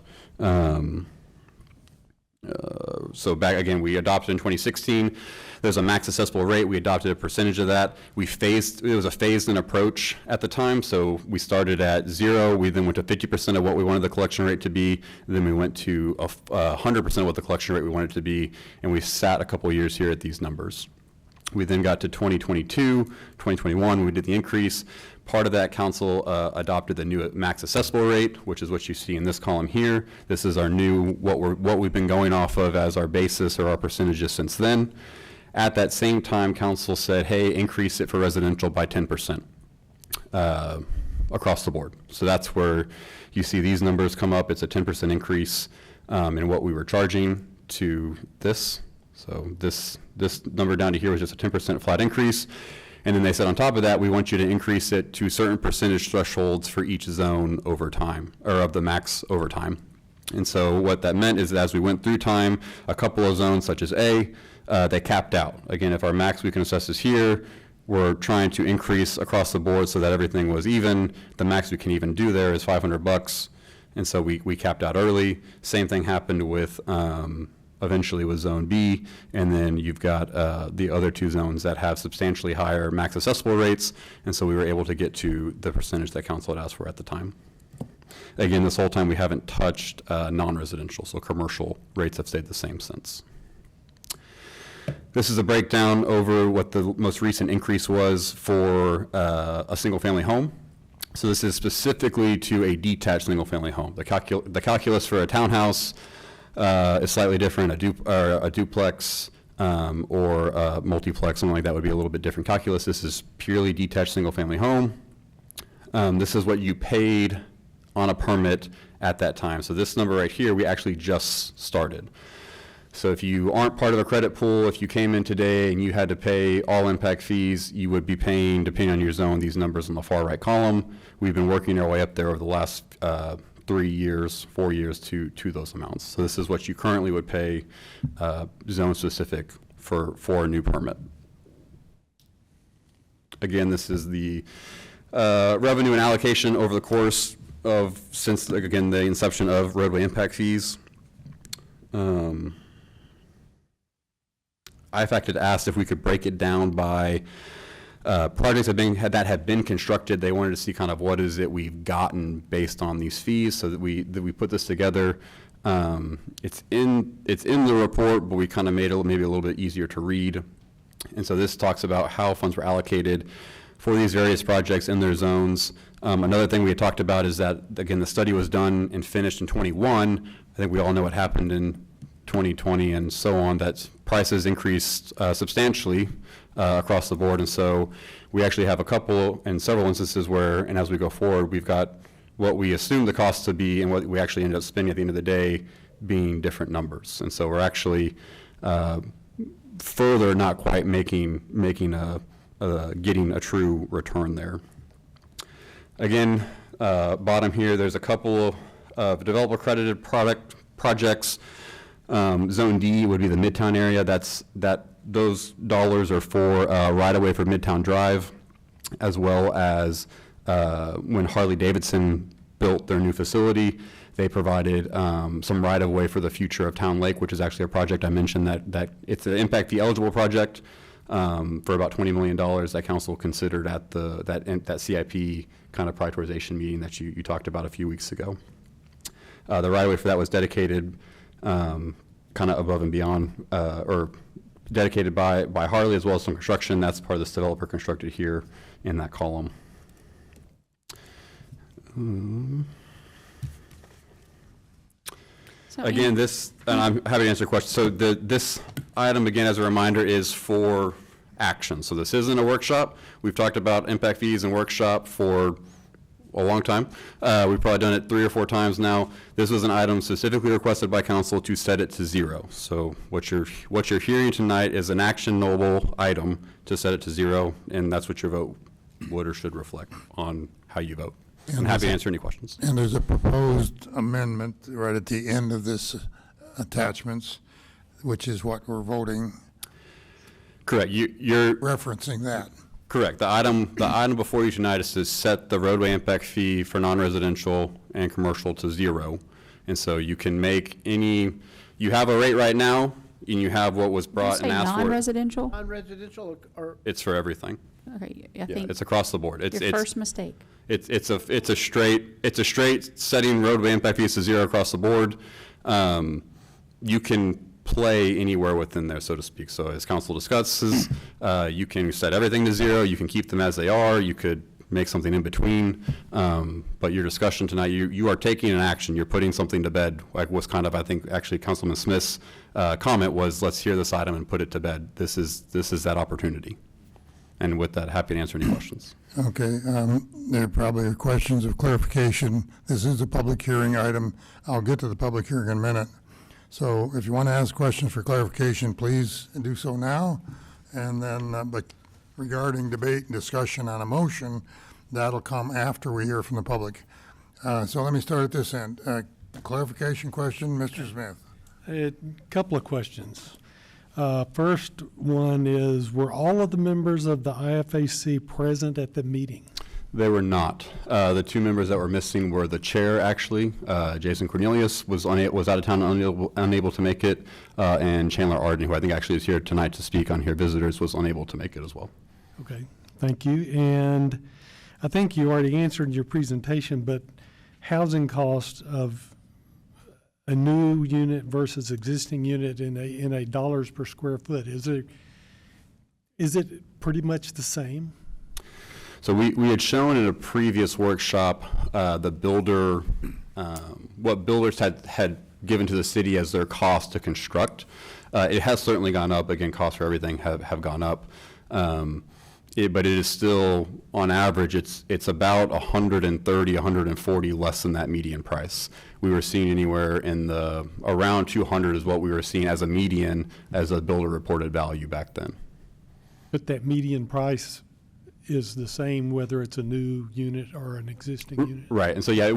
so back again, we adopted in 2016, there's a max accessible rate, we adopted a percentage of that. It was a phased-in approach at the time, so we started at 0, we then went to 50% of what we wanted the collection rate to be, and then we went to 100% of what the collection rate we wanted it to be, and we sat a couple of years here at these numbers. We then got to 2022, 2021, we did the increase. Part of that, council adopted the new max accessible rate, which is what you see in this column here. This is our new, what we've been going off of as our basis or our percentages since then. At that same time, council said, hey, increase it for residential by 10% across the board. So that's where you see these numbers come up. It's a 10% increase in what we were charging to this. So this number down to here was just a 10% flat increase. And then they said on top of that, we want you to increase it to certain percentage thresholds for each zone over time, or of the max over time. And so what that meant is that as we went through time, a couple of zones such as A, they capped out. Again, if our max we can assess is here, we're trying to increase across the board so that everything was even. The max we can even do there is $500. And so we capped out early. Same thing happened with, eventually with Zone B, and then you've got the other two zones that have substantially higher max accessible rates, and so we were able to get to the percentage that council had asked for at the time. Again, this whole time we haven't touched non-residential, so commercial rates have stayed the same since. This is a breakdown over what the most recent increase was for a single-family home. So this is specifically to a detached single-family home. The calculus for a townhouse is slightly different. A duplex or a multiplex, something like that would be a little bit different calculus. This is purely detached single-family home. This is what you paid on a permit at that time. So this number right here, we actually just started. So if you aren't part of a credit pool, if you came in today and you had to pay all impact fees, you would be paying, depending on your zone, these numbers in the far right column. We've been working our way up there over the last 4 years to those amounts. So this is what you currently would pay zone specific for a new permit. Again, this is the revenue and allocation over the course of, since again, the inception of roadway impact fees. IFAC had asked if we could break it down by projects that have been constructed. They wanted to see kind of what is it we've gotten based on these fees, so that we put this together. It's in the report, but we kind of made it maybe a little bit easier to read. And so this talks about how funds were allocated for these various projects in their zones. Another thing we had talked about is that, again, the study was done and finished in 21. I think we all know what happened in 2020 and so on, that prices increased substantially across the board. And so we actually have a couple and several instances where, and as we go forward, we've got what we assume the cost to be and what we actually end up spending at the end of the day being different numbers. And so we're actually further not quite making getting a true return there. Again, bottom here, there's a couple of developer credited projects. Zone D would be the Midtown area. Those dollars are for right-of-way for Midtown Drive, as well as when Harley-Davidson built their new facility, they provided some right-of-way for the future of Town Lake, which is actually a project I mentioned that it's an impact fee eligible project for about $20 million that council considered at that CIP kind of prioritization meeting that you talked about a few weeks ago. The right-of-way for that was dedicated kind of above and beyond, or dedicated by Harley, as well as some construction. That's part of this developer constructed here in that column. Again, this, and I'm happy to answer questions. So this item, again, as a reminder, is for action. So this isn't a workshop. We've talked about impact fees and workshop for a long time. We've probably done it 3 or 4 times now. This was an item specifically requested by council to set it to 0. So what you're hearing tonight is an actionable item to set it to 0, and that's what your vote would or should reflect on how you vote. I'm happy to answer any questions. And there's a proposed amendment right at the end of this attachments, which is what we're voting, Correct. You're referencing that. correct. The item before you tonight is to set the roadway impact fee for non-residential and commercial to 0. And so you can make you have a rate right now, and you have what was Did you brought say and asked for. non-residential? Non-residential or, It's for everything. Okay, I Yeah, think it's across the board. your first mistake. It's a straight setting roadway impact fees to 0 across the board. You can play anywhere within there, so to speak. So as council discusses, you can set everything to 0. You can keep them as they are. You could make something in between. But your discussion tonight, you are taking an action. You're putting something to bed. Like was kind of, I think, actually Councilman Smith's comment was, let's hear this item and put it to bed. This is that opportunity. And with that, happy to answer any questions. Okay, there probably are questions of clarification. This is a public hearing item. I'll get to the public hearing in a minute. So if you want to ask questions for clarification, please do so now. And then, but regarding debate and discussion on a motion, that'll come after we hear from the public. So let me start at this end. Clarification question, Mr. Smith. A couple of questions. First one is, were all of the members of the IFAC present at the meeting? They were not. The 2 members that were missing were the chair, actually. Jason Cornelius was out of town, unable to make it, and Chandler Arden, who I think actually is here tonight to speak on Here Visitors, was unable to make it as well. Okay, thank you. And I think you already answered in your presentation, but housing cost of a new unit versus existing unit in a dollars per square foot, is it pretty much the same? So we had shown in a previous workshop the builder, what builders had given to the city as their cost to construct. It has certainly gone up. Again, costs for everything have gone up. But it is still, on average, it's about 130, 140 less than that median price. We were seeing anywhere in the around 200 is what we were seeing as a median, as a builder reported value back then. But that median price is the same whether it's a new unit or an existing unit? Right, and so yeah,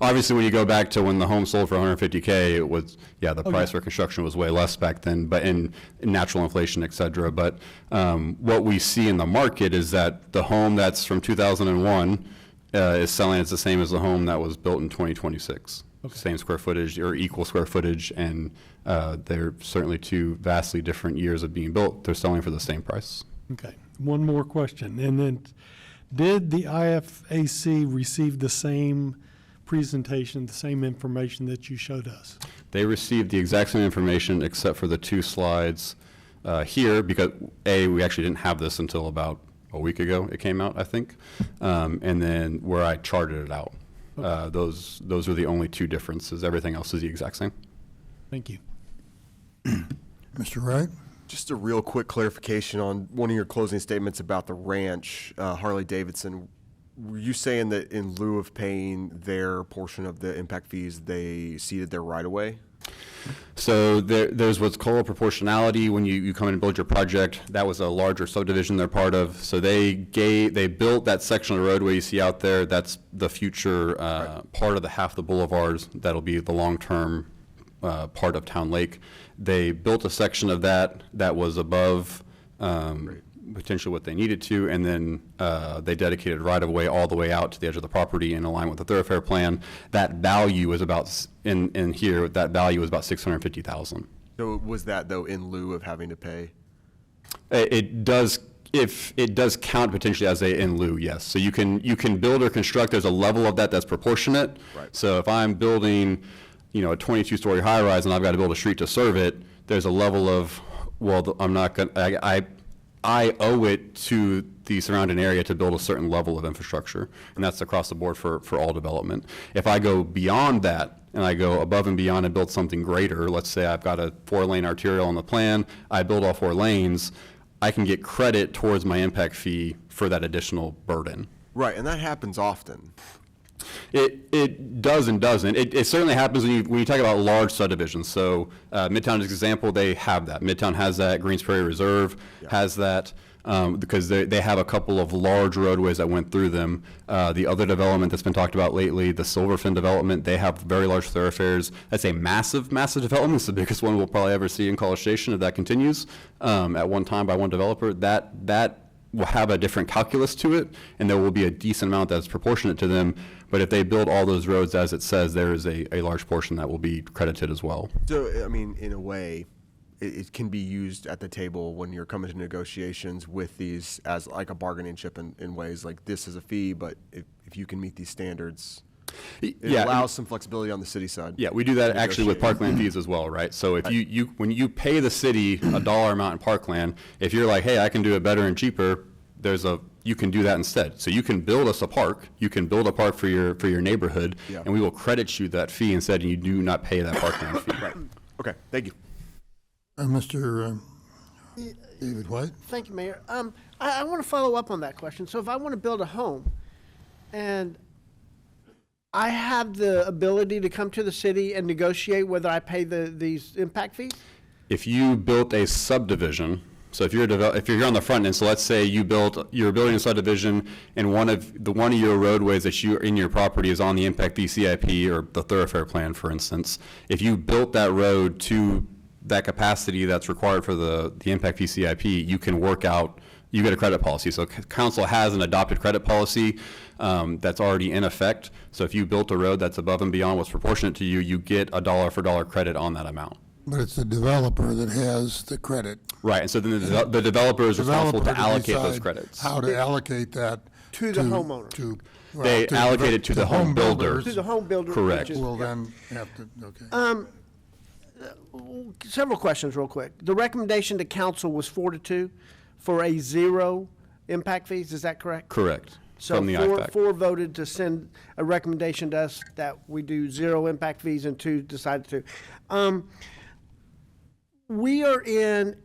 obviously when you go back to when the home sold for 150K, it was, the price for construction was way less back then, but in natural inflation, et cetera. But what we see in the market is that the home that's from 2001 is selling as the same as the home that was built in 2026. Okay. Same square footage or equal square footage, and they're certainly 2 vastly different years of being built. They're selling for the same price. Okay, one more question. And then, did the IFAC receive the same presentation, the same information that you showed us? They received the exact same information except for the 2 slides here, because we actually didn't have this until about a week ago. It came out, I think, and then where I charted it out. Okay. Those are the only 2 differences. Everything else is the exact same. Thank you. Mr. Wright? Just a real quick clarification on one of your closing statements about the ranch, Harley Davidson. Were you saying that in lieu of paying their portion of the impact fees, they ceded their right-of-way? So there's what's called proportionality. When you come in and build your project, that was a larger subdivision they're part of. So they built that section of roadway you see out there. That's the future part of the half the boulevards. That'll be the long-term part of Town Lake. They built a section of that was above potentially what they needed to, and then they dedicated right-of-way all the way out to the edge of the property in line with the thoroughfare plan. That value is about, in here, that value is about $650,000. So was that, though, in lieu of having to pay? It does, if it does count potentially as a in lieu, yes. So you can build or construct, there's a level of that that's proportionate. Right. So if I'm building a 22-story high-rise and I've got to build a street to serve it, there's a level of, well, I'm not going to, I owe it to the surrounding area to build a certain level of infrastructure, and that's across the board for all development. If I go beyond that and I go above and beyond and build something greater, let's say I've got a 4-lane arterial on the plan, I build all 4 lanes, I can get credit towards my impact fee for that additional burden. Right, and that happens often. It does and doesn't. It certainly happens when you talk about large subdivisions. So Midtown, as an example, they have that. Midtown has that. Greens Prairie Reserve has that. Because they have a couple of large roadways that went through them. The other development that's been talked about lately, the Silverfin development, they have very large thoroughfares. That's a massive, massive development. It's the biggest one we'll probably ever see in College Station if that continues at one time by one developer. That will have a different calculus to it, and there will be a decent amount that's proportionate to them. But if they build all those roads as it says, there is a large portion that will be credited as well. So, I mean, in a way, it can be used at the table when you're coming to negotiations with these as like a bargaining chip in ways like this is a fee, but if you can meet these standards, it allows some flexibility on the city side. Yeah, we do that actually with parkland fees as well, right? So if when you pay the city a dollar amount in parkland, if you're like, hey, I can do it better and cheaper, you can do that instead. So you can build us a park, you can build a park for your neighborhood, and we will credit you that fee instead, and you do not pay that parkland fee. Right. Okay, thank you. Mr. David White? Thank you, Mayor. I want to follow up on that question. So if I want to build a home and I have the ability to come to the city and negotiate whether I pay these impact fees? If you built a subdivision, so if you're here on the front end, so let's say you're building a subdivision and one of your roadways that you in your property is on the impact fee CIP or the thoroughfare plan, for instance. If you built that road to that capacity that's required for the impact fee CIP, you can you get a credit policy. So council has an adopted credit policy that's already in effect. So if you built a road that's above and beyond what's proportionate to you, you get a dollar for dollar credit on that amount. But it's the developer that has the credit. Right, and so then the developer is responsible to allocate those credits. How to allocate that to the homeowner. They allocate it to the home builder. To the home builder. Correct. Will then have to, okay. Several questions real quick. The recommendation to council was 4-2 for a 0 impact fees, is that correct? Correct. So From the IFAC. four voted to send a recommendation to us that we do 0 impact fees, and 2 decided to. We are in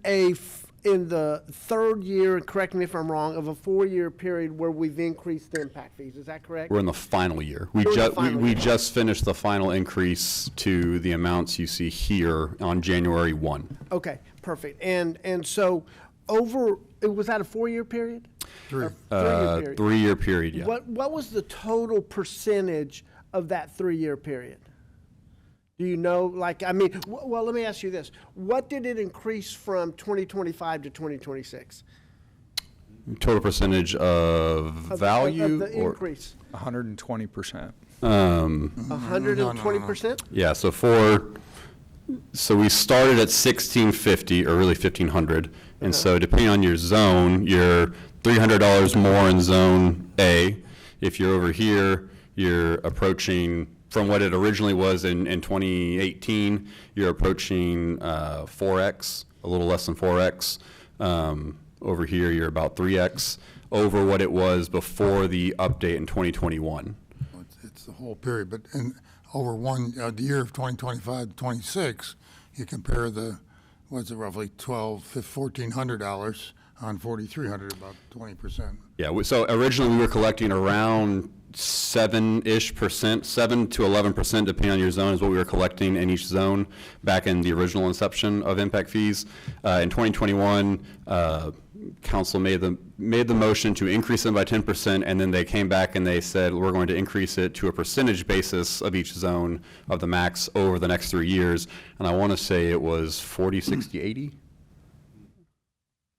the third year, and correct me if I'm wrong, of a 4-year period where we've increased the impact fees. Is that correct? We're in the final year. We just finished the final increase to the amounts you see here on January 1. Okay, perfect. And so was that a 4-year period? 3. 3-year period. 3-year period, yeah. What was the total percentage of that 3-year period? Do you know, well, let me ask you this. What did it increase from 2025 to 2026? Total percentage of value? Of the increase? 120%. 120%? Yeah, so we started at 1,650, or really 1,500. And so depending on your zone, you're $300 more in zone A. If you're over here, you're approaching, from what it originally was in 2018, you're approaching 4X, a little less than 4X. Over here, you're about 3X over what it was before the update in 2021. It's the whole period, but over the year of 2025 to 26, you compare roughly $1,400 on 4,300, about 20%. Yeah, so originally we were collecting around 7-ish%, 7 to 11%, depending on your zone, is what we were collecting in each zone back in the original inception of impact fees. In 2021, council made the motion to increase them by 10%, and then they came back and they said, we're going to increase it to a percentage basis of each zone of the max over the next 3 years. And I want to say it was 40, 60, 80?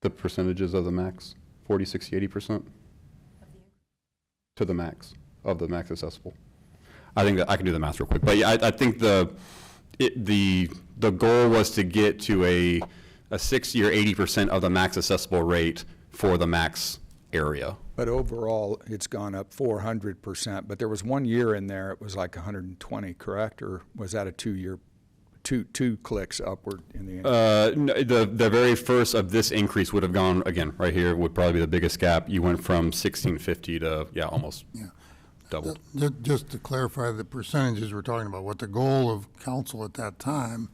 The percentages of the max, 40, 60, 80%? To the max, of the max accessible. I think that I can do the math real quick, but yeah, I think the goal was to get to a 60 or 80% of the max accessible rate for the max area. But overall, it's gone up 400%, but there was 1 year in there, it was like 120, correct? Or was that a 2-year, two clicks upward in the end? No, the very first of this increase would have gone, again, right here would probably be the biggest gap. You went from 1,650 to, almost doubled. Just to clarify the percentages we're talking about, what the goal of council at that time,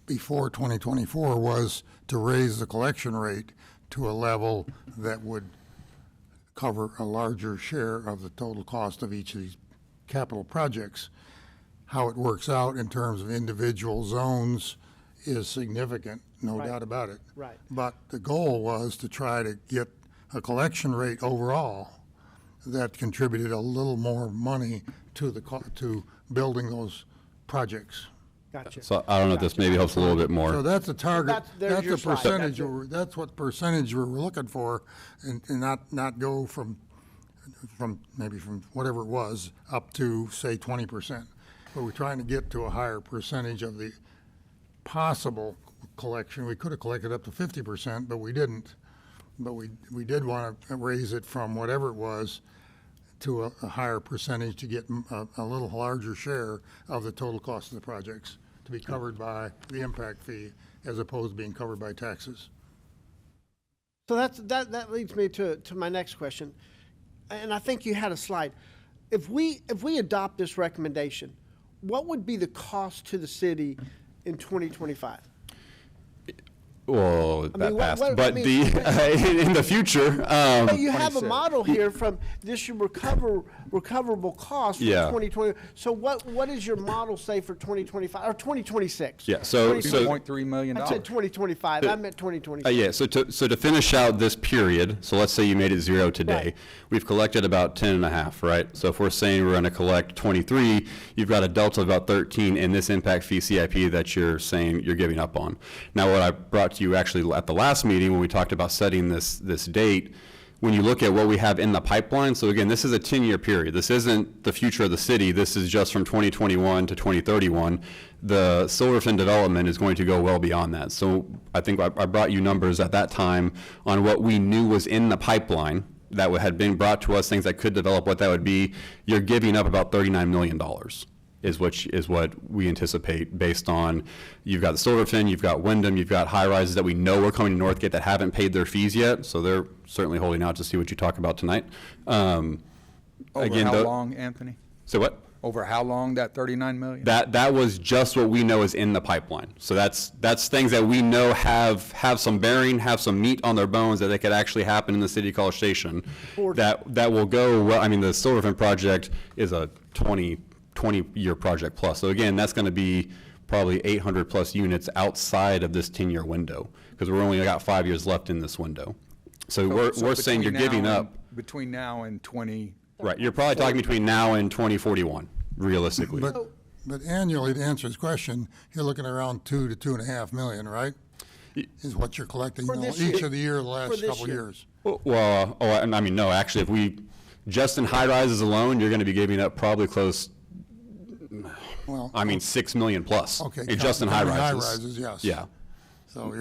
before 2024, was to raise the collection rate to a level that would cover a larger share of the total cost of each of these capital projects. How it works out in terms of individual zones is significant, no Right. doubt about it. Right. But the goal was to try to get a collection rate overall that contributed a little more money to to building those projects. Gotcha. So I don't know if this maybe helps a little bit So more. that's a target, There's that's your a slide. percentage, That's it. that's what percentage we're looking for, and not go from maybe from whatever it was, up to, say, 20%. But we're trying to get to a higher percentage of the possible collection. We could have collected up to 50%, but we didn't. But we did want to raise it from whatever it was to a higher percentage to get a little larger share of the total cost of the projects to be covered by the impact fee as opposed to being covered by taxes. So that leads me to my next question, and I think you had a slide. If we adopt this recommendation, what would be the cost to the city in 2025? Well, I that mean, passed, what- I but mean- in the future, But you have a model here from this your recoverable cost for Yeah. 2020. So what does your model say for 2025 or 2026? Yeah, so- 2.3 million I dollars. said 2025. I meant 2026. Yeah, so to finish out this period, so let's say you made it 0 today, Right. we've collected about 10 and a half, right? So if we're saying we're gonna collect 23, you've got a delta of about 13 in this impact fee CIP that you're saying you're giving up on. Now, what I brought to you actually at the last meeting when we talked about setting this date, when you look at what we have in the pipeline, so again, this is a 10-year period. This isn't the future of the city. This is just from 2021 to 2031. The Silverton development is going to go well beyond that. So I think I brought you numbers at that time on what we knew was in the pipeline that had been brought to us, things that could develop, what that would be. You're giving up about $39 million. Is what we anticipate based on, you've got the Silverton, you've got Wyndham, you've got high rises that we know are coming to Northgate that haven't paid their fees yet, so they're certainly holding out to see what you talk about tonight. Over Again, how long, Anthony? So what? Over how long, that 39 million? That was just what we know is in the pipeline. So that's things that we know have some bearing, have some meat on their bones that they could actually happen in the city of College Station. That will go well. I mean, the Silverton project is a 20-year project plus. So again, that's going to be probably 800 plus units outside of this 10-year window because we're only got 5 years left in this window. So we're saying you're between giving now up. Between now and 20. Right, you're probably talking between now and 2041, realistically. But annually, to answer his question, you're looking around 2 to 2.5 million, right? Is what you're collecting For this each year. of the year, the For last this couple of year. years. Well, I mean, no, actually, if we, just in high rises alone, you're going to be giving up probably close, Well, I mean, 6 million plus. okay. Just in high counting rises. High rises, yes. Yeah. So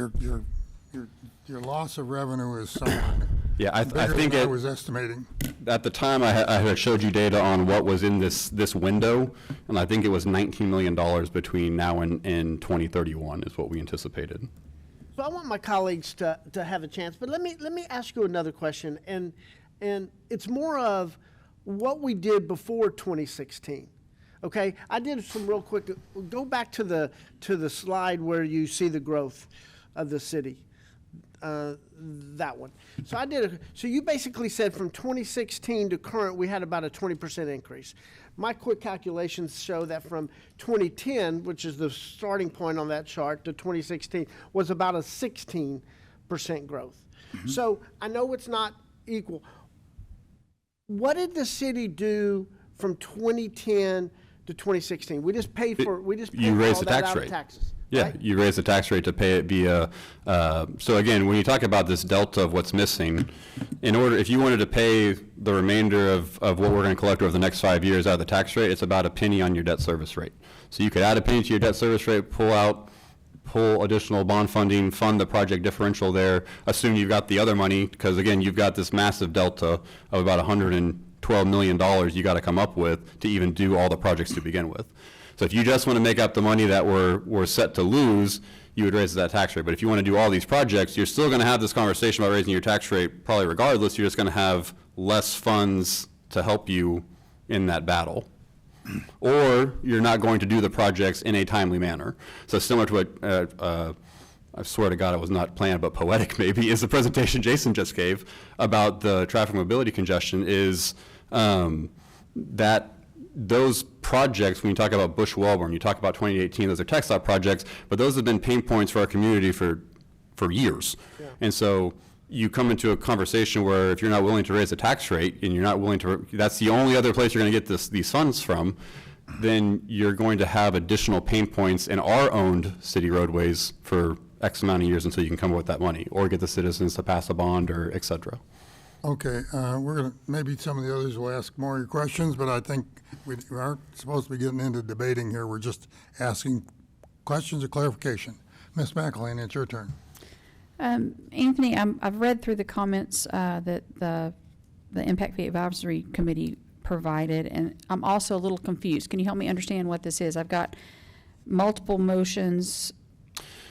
your loss of revenue is somewhere Yeah, I bigger think than I it, was estimating. at the time, I had showed you data on what was in this window, and I think it was $19 million between now and 2031 is what we anticipated. So I want my colleagues to have a chance, but let me ask you another question, and it's more of what we did before 2016. Okay, I did some real quick. Go back to the slide where you see the growth of the city. That one. So you basically said from 2016 to current, we had about a 20% increase. My quick calculations show that from 2010, which is the starting point on that chart, to 2016 was about a 16% growth. So I know it's not equal. What did the city do from 2010 to 2016? We just paid for You raised all the that tax out of rate. taxes. Yeah, right? you raise the tax rate to pay it via, so again, when you talk about this delta of what's missing, if you wanted to pay the remainder of what we're going to collect over the next 5 years out of the tax rate, it's about a penny on your debt service rate. So you could add a penny to your debt service rate, pull additional bond funding, fund the project differential there, assume you've got the other money, because again, you've got this massive delta of about $112 million you got to come up with to even do all the projects to begin with. So if you just want to make up the money that we're set to lose, you would raise that tax rate. But if you want to do all these projects, you're still going to have this conversation about raising your tax rate probably regardless. You're just going to have less funds to help you in that battle. Or you're not going to do the projects in a timely manner. So similar to what, I swear to God it was not planned, but poetic maybe, is the presentation Jason just gave about the traffic mobility congestion is that those projects, when you talk about Bush Wellborn, you talk about 2018, those are TxDOT projects, but those have been pain points for our community for years. And so you come into a conversation where if you're not willing to raise the tax rate and you're not willing to, that's the only other place you're going to get these funds from, then you're going to have additional pain points in our owned city roadways for X amount of years until you can come up with that money or get the citizens to pass a bond or et cetera. Okay, we're gonna, maybe some of the others will ask more of your questions, but I think we aren't supposed to be getting into debating here. We're just asking questions of clarification. Ms. McElhaney, it's your turn. Anthony, I've read through the comments that the Impact Fee Advisory Committee provided, and I'm also a little confused. Can you help me understand what this is? I've got multiple motions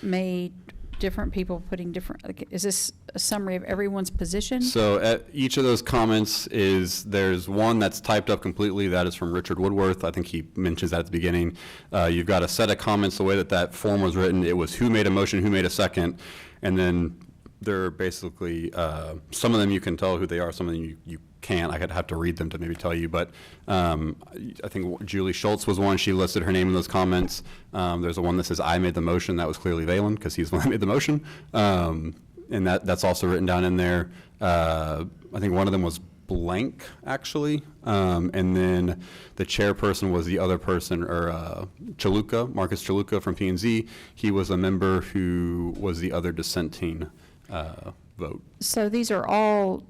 made, different people putting different, like, is this a summary of everyone's position? So at each of those comments there's one that's typed up completely. That is from Richard Woodworth. I think he mentions that at the beginning. You've got a set of comments. The way that form was written, it was who made a motion, who made a second, and then they're basically, some of them you can tell who they are, some of them you can't. I could have to read them to maybe tell you, but I think Julie Schultz was one. She listed her name in those comments. There's a one that says, I made the motion. That was clearly Valen, because he's the one that made the motion. And that's also written down in there. I think one of them was blank, actually. And then the chairperson was the other person, or Chaluka, Marcus Chaluka from P&Z. He was a member who was the other dissenting vote. So these are all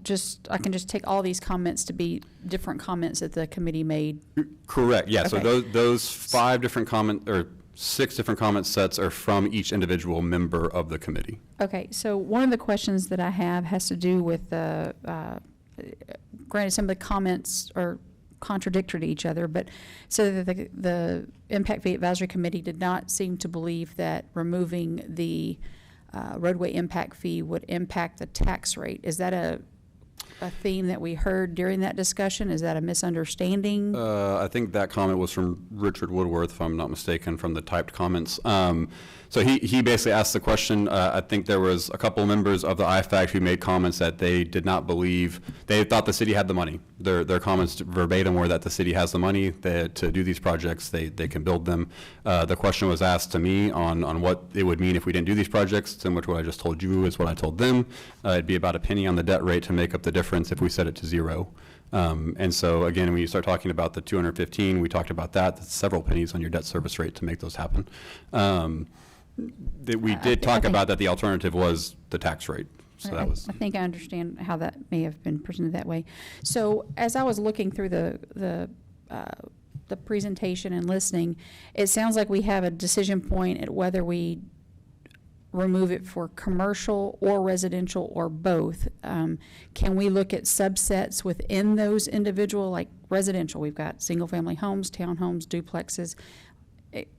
I can just take all these comments to be different comments that the committee made? Correct, yeah. Okay. So those 5 different or 6 different comment sets are from each individual member of the committee. Okay, so one of the questions that I have has to do with granted, some of the comments are contradictory to each other, but so that the Impact Fee Advisory Committee did not seem to believe that removing the roadway impact fee would impact the tax rate. Is that a theme that we heard during that discussion? Is that a misunderstanding? I think that comment was from Richard Woodworth, if I'm not mistaken, from the typed comments. So he basically asked the question. I think there was a couple members of the IFAC who made comments that they did not believe, they thought the city had the money. Their comments verbatim were that the city has the money to do these projects, they can build them. The question was asked to me on what it would mean if we didn't do these projects, similar to what I just told you is what I told them. It'd be about a penny on the debt rate to make up the difference if we set it to 0. And so again, when you start talking about the 215, we talked about that. That's several pennies on your debt service rate to make those happen. We did talk about that the alternative was the tax rate. So that was. I think I understand how that may have been presented that way. So as I was looking through the presentation and listening, it sounds like we have a decision point at whether we remove it for commercial or residential or both. Can we look at subsets within those individual, like residential? We've got single-family homes, townhomes, duplexes.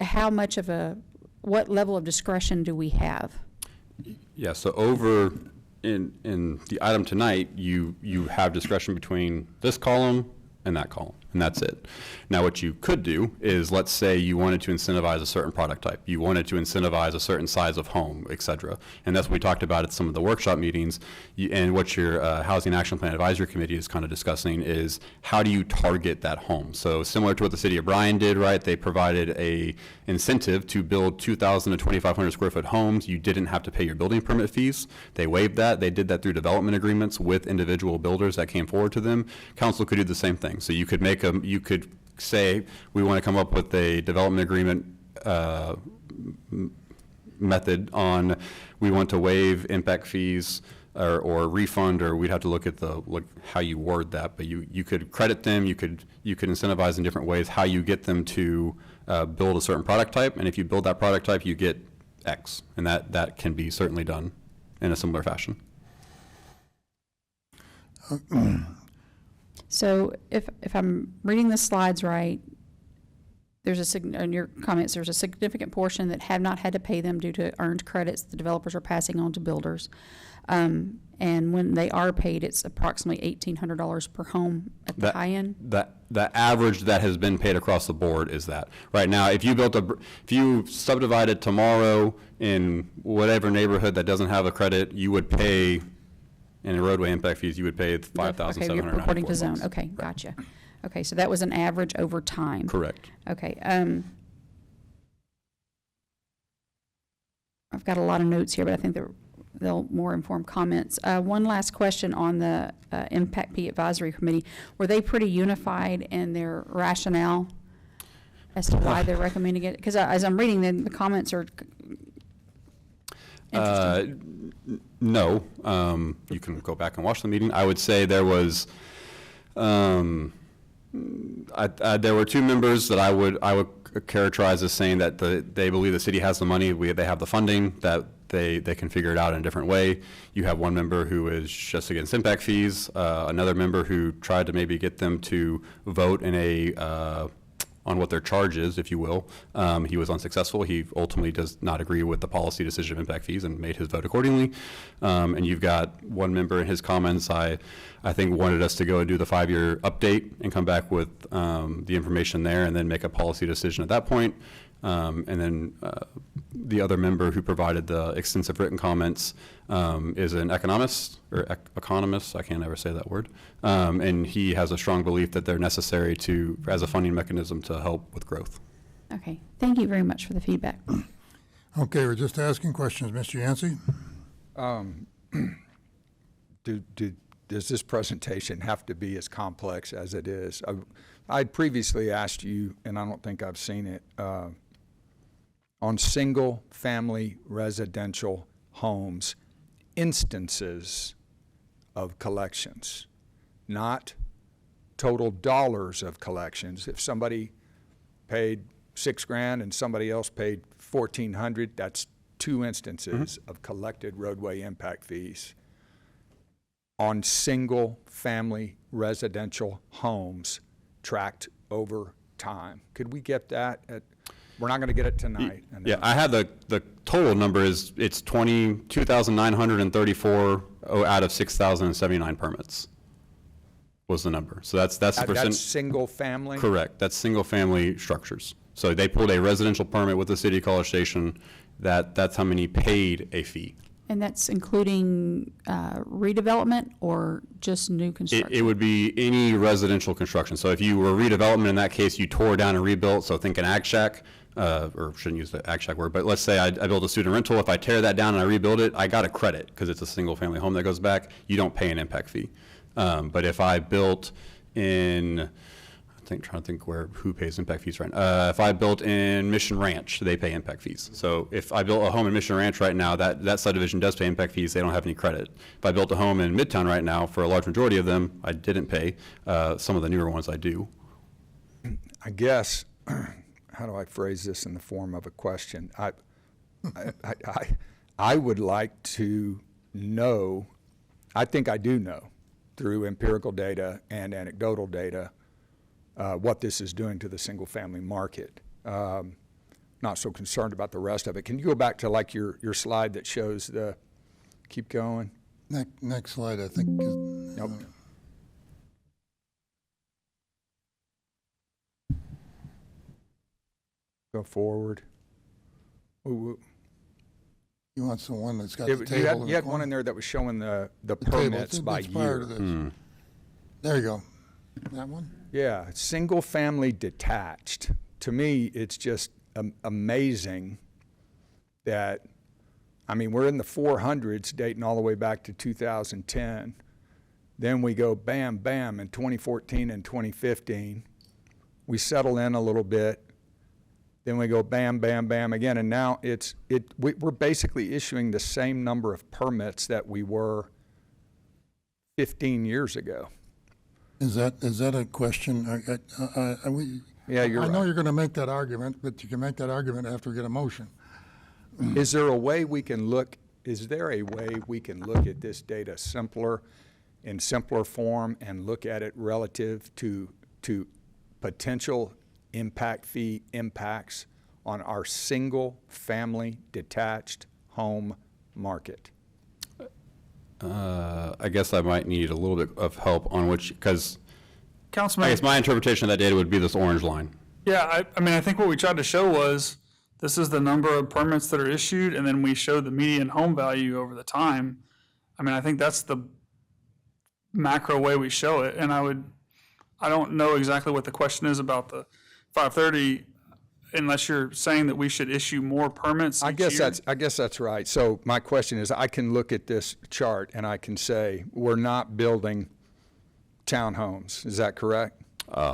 How much of what level of discretion do we have? Yeah, so over in the item tonight, you have discretion between this column and that column, and that's it. Now, what you could do is, let's say you wanted to incentivize a certain product type. You wanted to incentivize a certain size of home, et cetera. And that's what we talked about at some of the workshop meetings. And what your Housing Action Plan Advisory Committee is kind of discussing is, how do you target that home? So similar to what the city of Bryan did, right? They provided a incentive to build 2,000 to 2,500 square foot homes. You didn't have to pay your building permit fees. They waived that. They did that through development agreements with individual builders that came forward to them. Council could do the same thing. So you could you could say, we want to come up with a development agreement method on, we want to waive impact fees or refund, or we'd have to look at how you word that. But you could credit them, you could incentivize in different ways how you get them to build a certain product type, and if you build that product type, you get X, and that can be certainly done in a similar fashion. So if I'm reading the slides right, in your comments, there's a significant portion that have not had to pay them due to earned credits the developers are passing on to builders. And when they are paid, it's approximately $1,800 per home at the high end. The average that has been paid across the board is that. Right now, if you subdivided tomorrow in whatever neighborhood that doesn't have a credit, you would pay, in roadway impact fees, you would pay $5,794. Okay, according to zone. Okay, gotcha. Okay, so that was an average over time. Correct. Okay, I've got a lot of notes here, but I think they'll more inform comments. One last question on the Impact Fee Advisory Committee. Were they pretty unified in their rationale as to why they're recommending it? Because as I'm reading them, the comments are interesting. No. You can go back and watch the meeting. I would say there was, there were two members that I would characterize as saying that they believe the city has the money, they have the funding, that they can figure it out in a different way. You have one member who is just against impact fees, another member who tried to maybe get them to vote in on what their charge is, if you will. He was unsuccessful. He ultimately does not agree with the policy decision of impact fees and made his vote accordingly. And you've got one member in his comments, I think wanted us to go and do the 5-year update and come back with the information there and then make a policy decision at that point. And then the other member who provided the extensive written comments is an economist, I can't ever say that word. And he has a strong belief that they're necessary as a funding mechanism to help with growth. Okay, thank you very much for the feedback. Okay, we're just asking questions. Mr. Yancey? Does this presentation have to be as complex as it is? I'd previously asked you, and I don't think I've seen it, on single-family residential homes, instances of collections, not total dollars of collections. If somebody paid $6,000 and somebody else paid $1,400, that's two instances of collected roadway impact fees on single-family residential homes tracked over time. Could we get that at? We're not going to get it tonight. Yeah, I had the total number it's 2,934 out of 6,079 permits was the number. So that's the percent. That's single family? Correct. That's single family structures. So they pulled a residential permit with the city of College Station. That's how many paid a fee. And that's including redevelopment or just new construction? It would be any residential construction. So if you were redevelopment, in that case, you tore down and rebuilt. So think an ag shack, or shouldn't use the ag shack word, but let's say I build a student rental. If I tear that down and I rebuild it, I got a credit because it's a single family home that goes back. You don't pay an impact fee. But if I built in, trying to think who pays impact fees right now. If I built in Mission Ranch, they pay impact fees. So if I built a home in Mission Ranch right now, that subdivision does pay impact fees. They don't have any credit. If I built a home in Midtown right now, for a large majority of them, I didn't pay. Some of the newer ones I do. I guess, how do I phrase this in the form of a question? I would like to know, I think I do know, through empirical data and anecdotal data, what this is doing to the single-family market. Not so concerned about the rest of it. Can you go back to like your slide that shows the, keep going? Next slide, I think. Nope. Go forward. Ooh. You want the one that's got the table? You had one in there that was showing the table. permits by It's prior to year. this. There you go. That one? Yeah, single family detached. To me, it's just amazing that, I mean, we're in the 400s dating all the way back to 2010. Then we go bam, bam in 2014 and 2015. We settle in a little bit. Then we go bam, bam, bam again. And now we're basically issuing the same number of permits that we were 15 years ago. Is that a question? Yeah, you're I know right. you're going to make that argument, but you can make that argument after we get a motion. Is there a way we can look at this data in simpler form and look at it relative to potential impact fee impacts on our single family detached home market? I guess I might need a little bit of help on which, because Councilman. I guess my interpretation of that data would be this orange line. Yeah, I mean, I think what we tried to show was this is the number of permits that are issued, and then we showed the median home value over the time. I mean, I think that's the macro way we show it, and I would I don't know exactly what the question is about the 530, unless you're saying that we should issue more permits I each guess year. I guess that's right. So my question is, I can look at this chart and I can say, we're not building townhomes. Is that correct?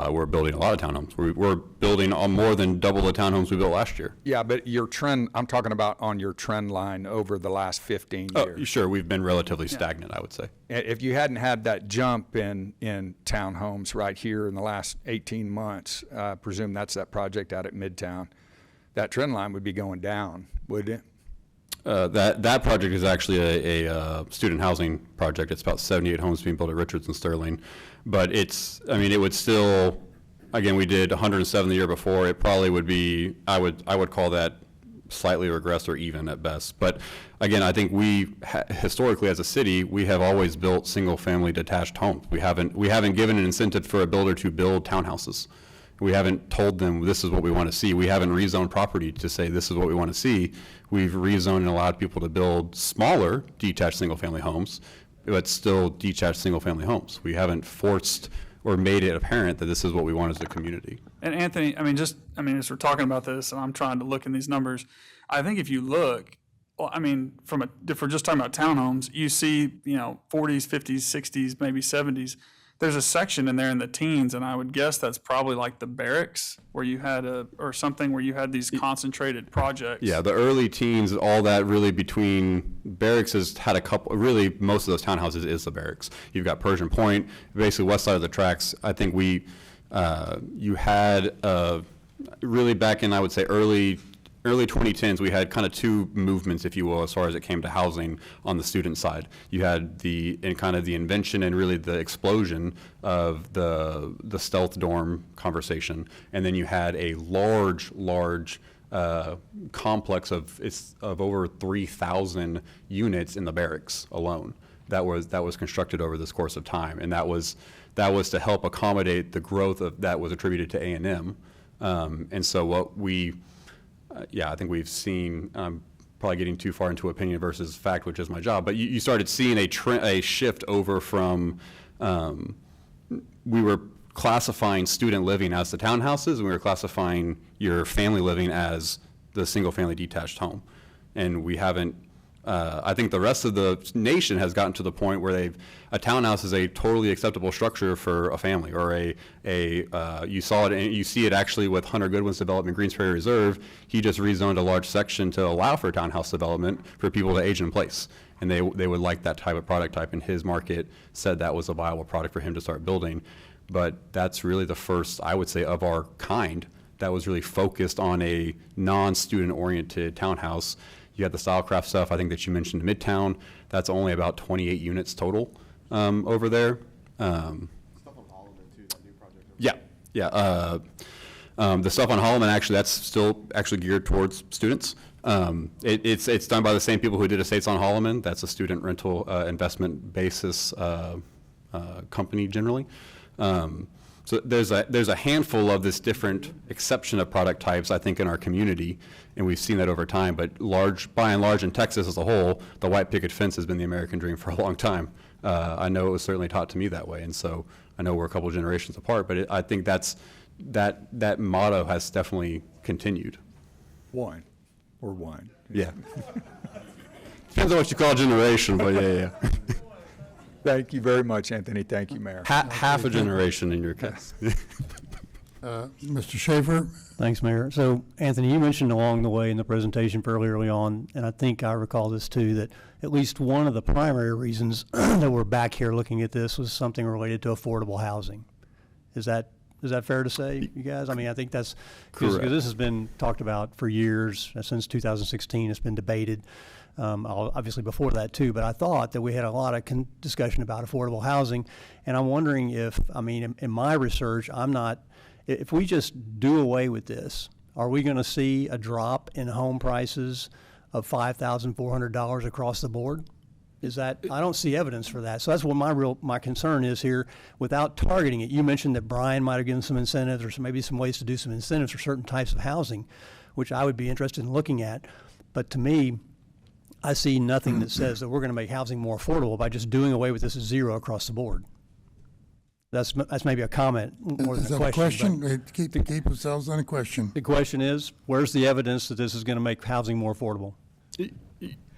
We're building a lot of townhomes. We're building on more than double the townhomes we built last year. Yeah, but your trend, I'm talking about on your trend line over the last 15 years. Oh, sure, we've been relatively stagnant, I would say. If you hadn't had that jump in townhomes right here in the last 18 months, I presume that's that project out at Midtown, that trend line would be going down, wouldn't it? That project is actually a student housing project. It's about 78 homes being built at Richards and Sterling. But it would still, again, we did 107 the year before. It probably would be, I would call that slightly regressed or even at best. But again, I think historically as a city, we have always built single-family detached homes. We haven't given an incentive for a builder to build townhouses. We haven't told them this is what we want to see. We haven't rezoned property to say this is what we want to see. We've rezoned and allowed people to build smaller detached single-family homes, but still detached single-family homes. We haven't forced or made it apparent that this is what we want as a community. And Anthony, as we're talking about this, and I'm trying to look in these numbers, I think if you look, if we're just talking about townhomes, you see, 40s, 50s, 60s, maybe 70s. There's a section in there in the teens, and I would guess that's probably like the barracks where you had where you had these concentrated projects. Yeah, the early teens, all that really between barracks has had a couple, really most of those townhouses is the barracks. You've got Persian Point, basically west side of the tracks. I think you had really back in, I would say, early 2010s, we had kind of two movements, if you will, as far as it came to housing on the student side. You had the invention and really the explosion of the stealth dorm conversation, and then you had a large complex of over 3,000 units in the barracks alone that was constructed over this course of time, and that was to help accommodate the growth that was attributed to A&M, and so what we. I think we've seen, probably getting too far into opinion versus fact, which is my job, but you started seeing a shift over from, we were classifying student living as the townhouses, and we were classifying your family living as the single-family detached home. And we haven't, I think the rest of the nation has gotten to the point where a townhouse is a totally acceptable structure for a family, or you saw it, and you see it actually with Hunter Goodwin's development, Greens Prairie Reserve. He just rezoned a large section to allow for townhouse development for people to age in place. And they would like that type of product type, and his market said that was a viable product for him to start building. But that's really the first, I would say, of our kind that was really focused on a non-student oriented townhouse. You had the Stylecraft stuff, I think, that you mentioned in Midtown. That's only about 28 units total over there. Stuff on Holloman too, that new project. Yeah. The stuff on Holloman, actually, that's still actually geared towards students. It's done by the same people who did Estates on Holloman. That's a student rental investment basis company generally. So there's a handful of this different exception of product types, I think, in our community, and we've seen that over time. But by and large, in Texas as a whole, the white picket fence has been the American dream for a long time. I know it was certainly taught to me that way, and so I know we're a couple generations apart. But I think that motto has definitely continued. One. Yeah. Depends on what you call a generation, but yeah. Thank you very much, Anthony. Thank you, Mayor. Half a generation in your case. Mr. Schaefer? Thanks, Mayor. So, Anthony, you mentioned along the way in the presentation fairly early on, and I think I recall this too, that at least one of the primary reasons that we're back here looking at this was something related to affordable housing. Is that fair to say, you guys? I think that's because this has been talked about for years. Since 2016, it's been debated. Obviously before that too, but I thought that we had a lot of discussion about affordable housing, and I'm wondering if, in my research, if we just do away with this, are we going to see a drop in home prices of $5,400 across the board? I don't see evidence for that. So that's what my concern is here without targeting it. You mentioned that Brian might have given some incentives or maybe some ways to do some incentives for certain types of housing, which I would be interested in looking at. But to me, I see nothing that says that we're going to make housing more affordable by just doing away with this at zero across the board. That's maybe a comment more Is than that a question. but Keep ourselves on a question. The question is, where's the evidence that this is going to make housing more affordable?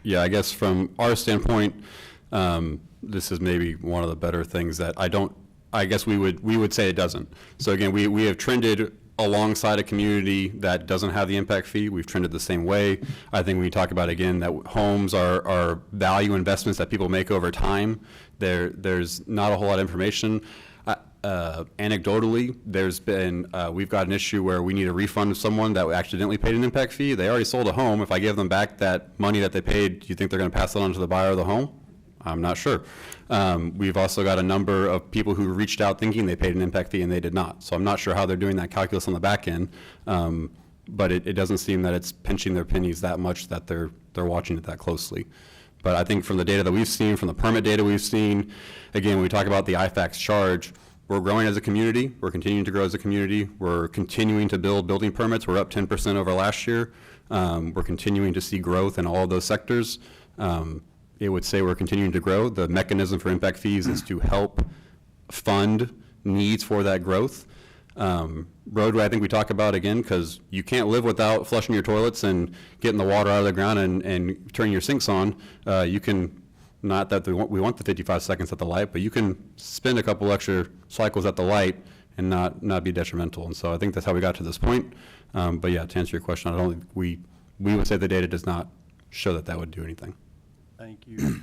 Yeah, I guess from our standpoint, this is maybe one of the better things that I guess we would say it doesn't. So again, we have trended alongside a community that doesn't have the impact fee. We've trended the same way. I think when you talk about, again, that homes are value investments that people make over time, there's not a whole lot of information. Anecdotally, we've got an issue where we need a refund of someone that accidentally paid an impact fee. They already sold a home. If I give them back that money that they paid, do you think they're going to pass it on to the buyer of the home? I'm not sure. We've also got a number of people who reached out thinking they paid an impact fee and they did not. So I'm not sure how they're doing that calculus on the back end, but it doesn't seem that it's pinching their pennies that much that they're watching it that closely. But I think from the data that we've seen, from the permit data we've seen, again, when we talk about the IFAX charge, we're growing as a community. We're continuing to grow as a community. We're continuing to build building permits. We're up 10% over last year. We're continuing to see growth in all of those sectors. It would say we're continuing to grow. The mechanism for impact fees is to help fund needs for that growth. Roadway, I think we talk about again, because you can't live without flushing your toilets and getting the water out of the ground and turning your sinks on. You can, not that we want the 55 seconds at the light, but you can spend a couple extra cycles at the light and not be detrimental. And so I think that's how we got to this point. But yeah, to answer your question, I don't think we would say the data does not show that would do anything. Thank you.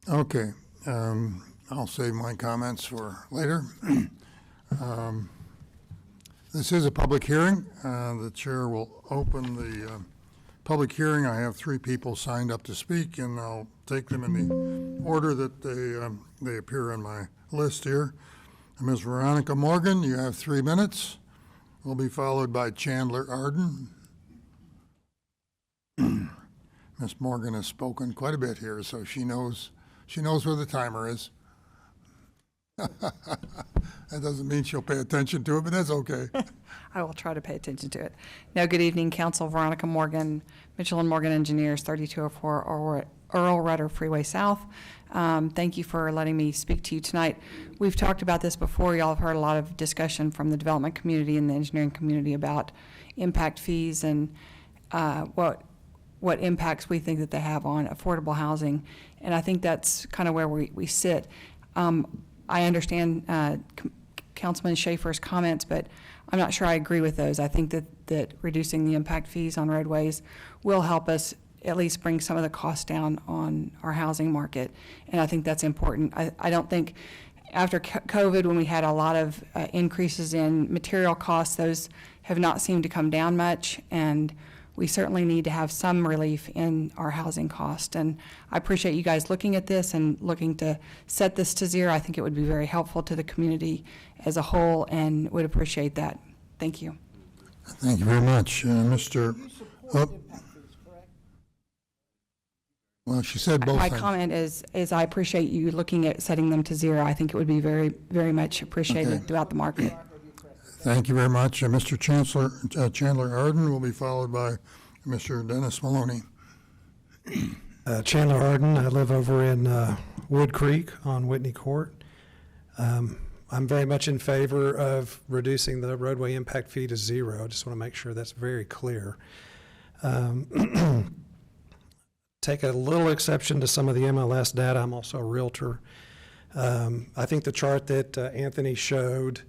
Okay, I'll save my comments for later. This is a public hearing. The chair will open the public hearing. I have 3 people signed up to speak, and I'll take them in the order that they appear on my list here. Ms. Veronica Morgan, you have 3 minutes. Will be followed by Chandler Arden. Ms. Morgan has spoken quite a bit here, so she knows where the timer is. That doesn't mean she'll pay attention to it, but that's okay. I will try to pay attention to it. Now, good evening, Council. Veronica Morgan, Mitchell and Morgan Engineers, 3204 Earl Rudder Freeway South. Thank you for letting me speak to you tonight. We've talked about this before. Y'all have heard a lot of discussion from the development community and the engineering community about impact fees and what impacts we think that they have on affordable housing. And I think that's kind of where we sit. I understand Councilman Schaefer's comments, but I'm not sure I agree with those. I think that reducing the impact fees on roadways will help us at least bring some of the costs down on our housing market. And I think that's important. I don't think after COVID, when we had a lot of increases in material costs, those have not seemed to come down much. And we certainly need to have some relief in our housing cost. And I appreciate you guys looking at this and looking to set this to zero. I think it would be very helpful to the community as a whole and would appreciate that. Thank you. Thank you very much. Mr. Well, she said both My things. comment is I appreciate you looking at setting them to zero. I think it would be very, very much appreciated Okay. throughout the market. Thank you very much. Mr. Chandler Arden will be followed by Mr. Dennis Maloney. Chandler Arden, I live over in Wood Creek on Whitney Court. I'm very much in favor of reducing the roadway impact fee to zero. I just want to make sure that's very clear. Take a little exception to some of the MLS data. I'm also a realtor. I think the chart that Anthony showed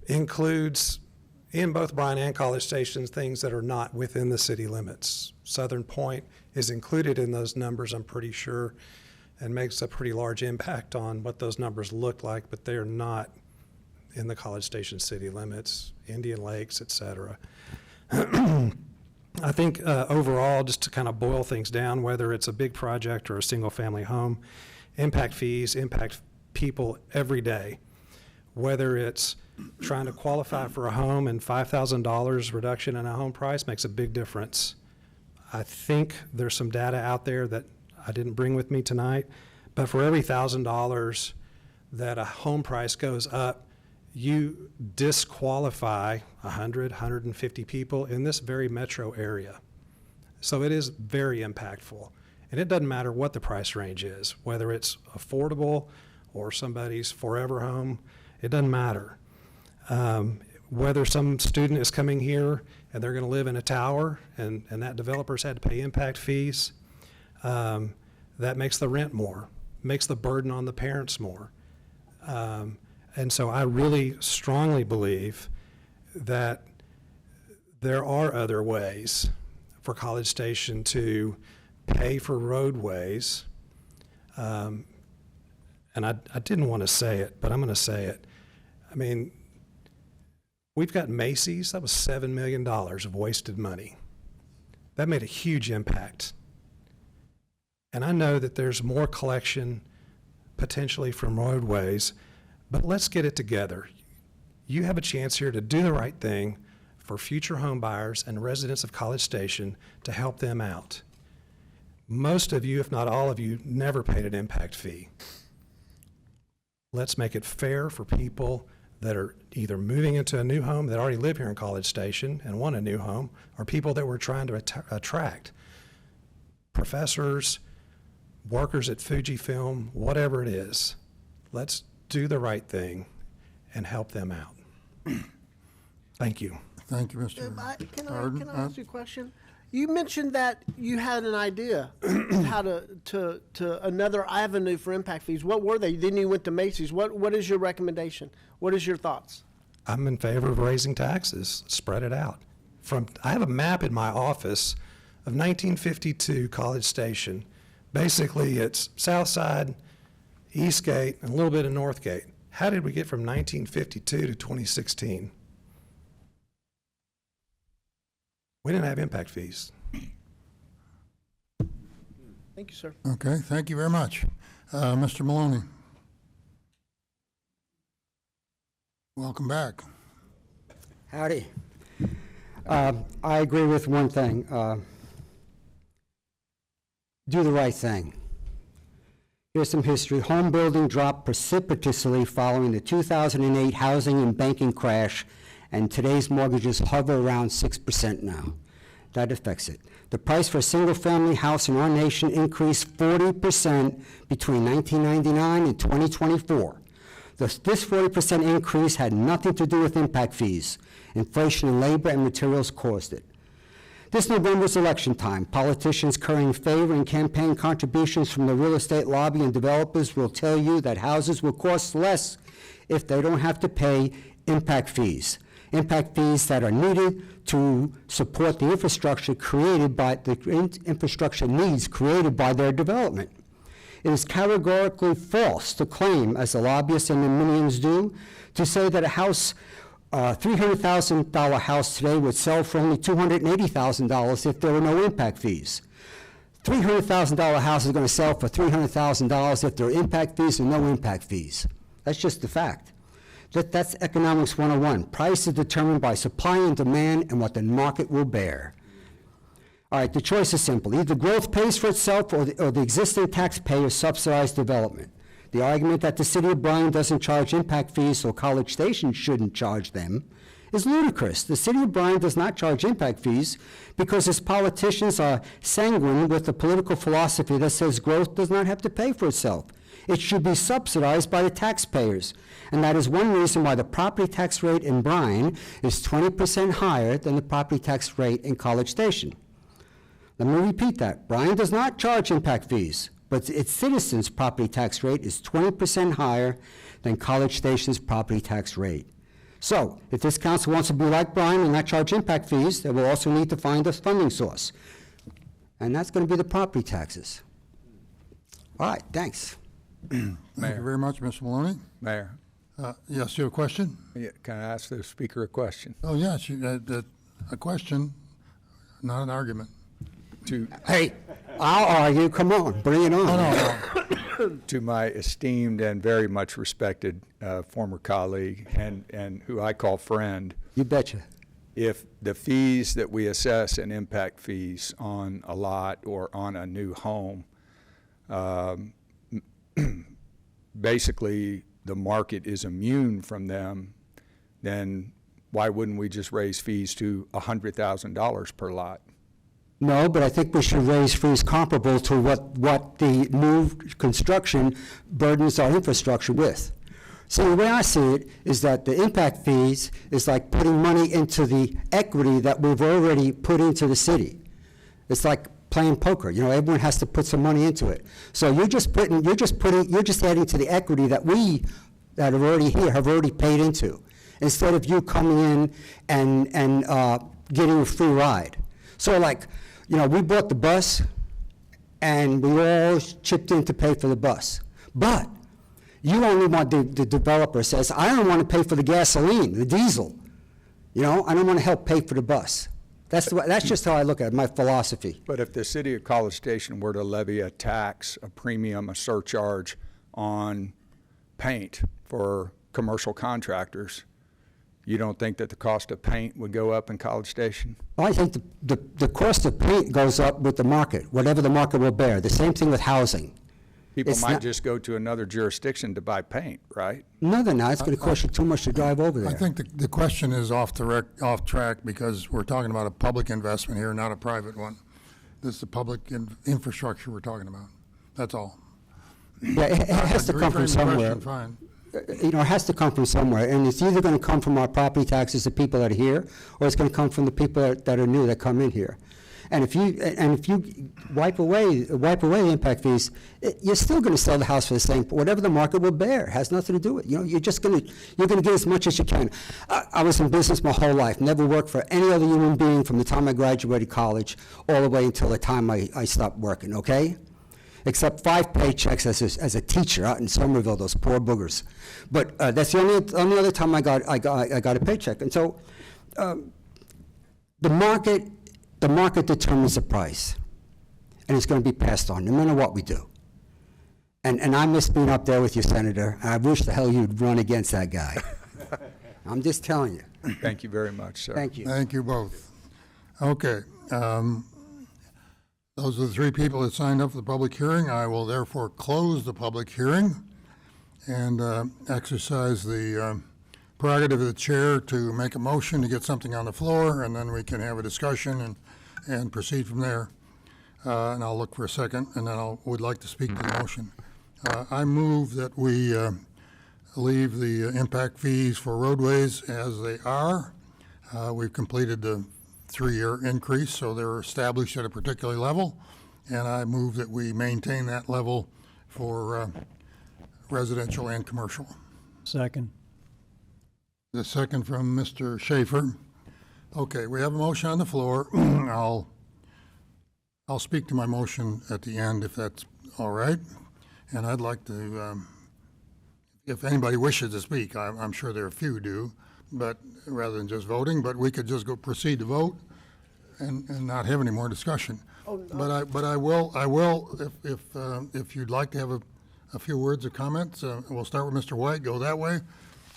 includes in both Bryan and College Stations things that are not within the city limits. Southern Point is included in those numbers, I'm pretty sure, and makes a pretty large impact on what those numbers look like, but they're not in the College Station city limits, Indian Lakes, et cetera. I think overall, just to kind of boil things down, whether it's a big project or a single family home, impact fees impact people every day. Whether it's trying to qualify for a home and $5,000 reduction in a home price makes a big difference. I think there's some data out there that I didn't bring with me tonight, but for every $1,000 that a home price goes up, you disqualify 100, 150 people in this very metro area. So it is very impactful. And it doesn't matter what the price range is, whether it's affordable or somebody's forever home, it doesn't matter. Whether some student is coming here and they're going to live in a tower and that developer's had to pay impact fees, that makes the rent more, makes the burden on the parents more. And so I really strongly believe that there are other ways for College Station to pay for roadways. And I didn't want to say it, but I'm going to say it. I mean, we've got Macy's, that was $7 million of wasted money. That made a huge impact. And I know that there's more collection potentially from roadways, but let's get it together. You have a chance here to do the right thing for future home buyers and residents of College Station to help them out. Most of you, if not all of you, never paid an impact fee. Let's make it fair for people that are either moving into a new home that already live here in College Station and want a new home, or people that we're trying to attract. Professors, workers at Fujifilm, whatever it is. Let's do the right thing and help them out. Thank you. Thank you, Mr. Can Arden. I ask you a question? You mentioned that you had an idea how to another avenue for impact fees. What were they? Then you went to Macy's. What is your recommendation? What is your thoughts? I'm in favor of raising taxes. Spread it out. I have a map in my office of 1952 College Station. Basically, it's South Side, East Gate, and a little bit of North Gate. How did we get from 1952 to 2016? We didn't have impact fees. Thank you, sir. Okay, thank you very much. Mr. Maloney. Welcome back. Howdy. I agree with one thing. Do the right thing. Here's some history. Home building dropped precipitously following the 2008 housing and banking crash, and today's mortgages hover around 6% now. That affects it. The price for a single-family house in our nation increased 40% between 1999 and 2024. This 40% increase had nothing to do with impact fees. Inflation in labor and materials caused it. This November's election time. Politicians currying favor and campaign contributions from the real estate lobby and developers will tell you that houses will cost less if they don't have to pay impact fees. Impact fees that are needed to support the infrastructure created by infrastructure needs created by their development. It is categorically false to claim, as the lobbyists and the minions do, to say that a house, $300,000 house today would sell for only $280,000 if there were no impact fees. $300,000 house is going to sell for $300,000 if there are impact fees and no impact fees. That's just the fact. That's economics 101. Price is determined by supply and demand and what the market will bear. All right, the choice is simple. Either growth pays for itself or the existing taxpayers subsidize development. The argument that the city of Bryan doesn't charge impact fees so College Station shouldn't charge them is ludicrous. The city of Bryan does not charge impact fees because its politicians are sanguine with the political philosophy that says growth does not have to pay for itself. It should be subsidized by the taxpayers. And that is one reason why the property tax rate in Bryan is 20% higher than the property tax rate in College Station. Let me repeat that. Bryan does not charge impact fees, but its citizens' property tax rate is 20% higher than College Station's property tax rate. So, if this council wants to be like Bryan and not charge impact fees, they will also need to find a funding source. And that's going to be the property taxes. All right, thanks. Thank you very much, Mr. Maloney. Mayor, Yes, you have a question? yeah, can I ask the speaker a question? Oh, yes, a question, not an argument. Hey, I'll argue. Come on, bring it on. To my esteemed and very much respected former colleague and who I call friend. You betcha. If the fees that we assess and impact fees on a lot or on a new home, basically the market is immune from them, then why wouldn't we just raise fees to $100,000 per lot? No, but I think we should raise fees comparable to what the new construction burdens our infrastructure with. See, the way I see it is that the impact fees is like putting money into the equity that we've already put into the city. It's like playing poker, everyone has to put some money into it. So you're just adding to the equity that we, that are already here, have already paid into, instead of you coming in and getting a free ride. So like, we bought the bus, and we all chipped in to pay for the bus. But you only want, the developer says, I don't want to pay for the gasoline, the diesel. I don't want to help pay for the bus. That's just how I look at it, my philosophy. But if the city of College Station were to levy a tax, a premium, a surcharge on paint for commercial contractors, you don't think that the cost of paint would go up in College Station? Well, I think the cost of paint goes up with the market, whatever the market will bear. The same thing with housing. People might just go to another jurisdiction to buy paint, right? No, they're not. It's going to cost you too much to drive over there. I think the question is off track because we're talking about a public investment here, not a private one. This is the public infrastructure we're talking about. That's all. Yeah, it has to come from somewhere. Fine. It has to come from somewhere, and it's either going to come from our property taxes, the people that are here, or it's going to come from the people that are new that come in here. And if you wipe away the impact fees, you're still going to sell the house for the same, whatever the market will bear. It has nothing to do with it. You're going to get as much as you can. I was in business my whole life, never worked for any other human being from the time I graduated college all the way until the time I stopped working, okay? Except 5 paychecks as a teacher out in Somerville, those poor boogers. But that's the only other time I got a paycheck. And so the market determines the price, and it's going to be passed on no matter what we do. And I miss being up there with you, Senator. I wish the hell you'd run against that guy. I'm just telling you. Thank you very much, sir. Thank you. Thank you both. Okay. Those are the 3 people that signed up for the public hearing. I will therefore close the public hearing and exercise the prerogative of the chair to make a motion to get something on the floor, and then we can have a discussion and proceed from there. And I'll look for a second, and then would like to speak to the motion. I move that we leave the impact fees for roadways as they are. We've completed the 3-year increase, so they're established at a particular level, and I move that we maintain that level for residential and commercial. Second. The second from Mr. Schaefer. Okay, we have a motion on the floor. I'll speak to my motion at the end if that's all right, and I'd like to, if anybody wishes to speak, I'm sure there are a few do, but rather than just voting, but we could just proceed to vote and not have any more discussion. Oh, no. But I will, if you'd like to have a few words or comments, we'll start with Mr. White, go that way,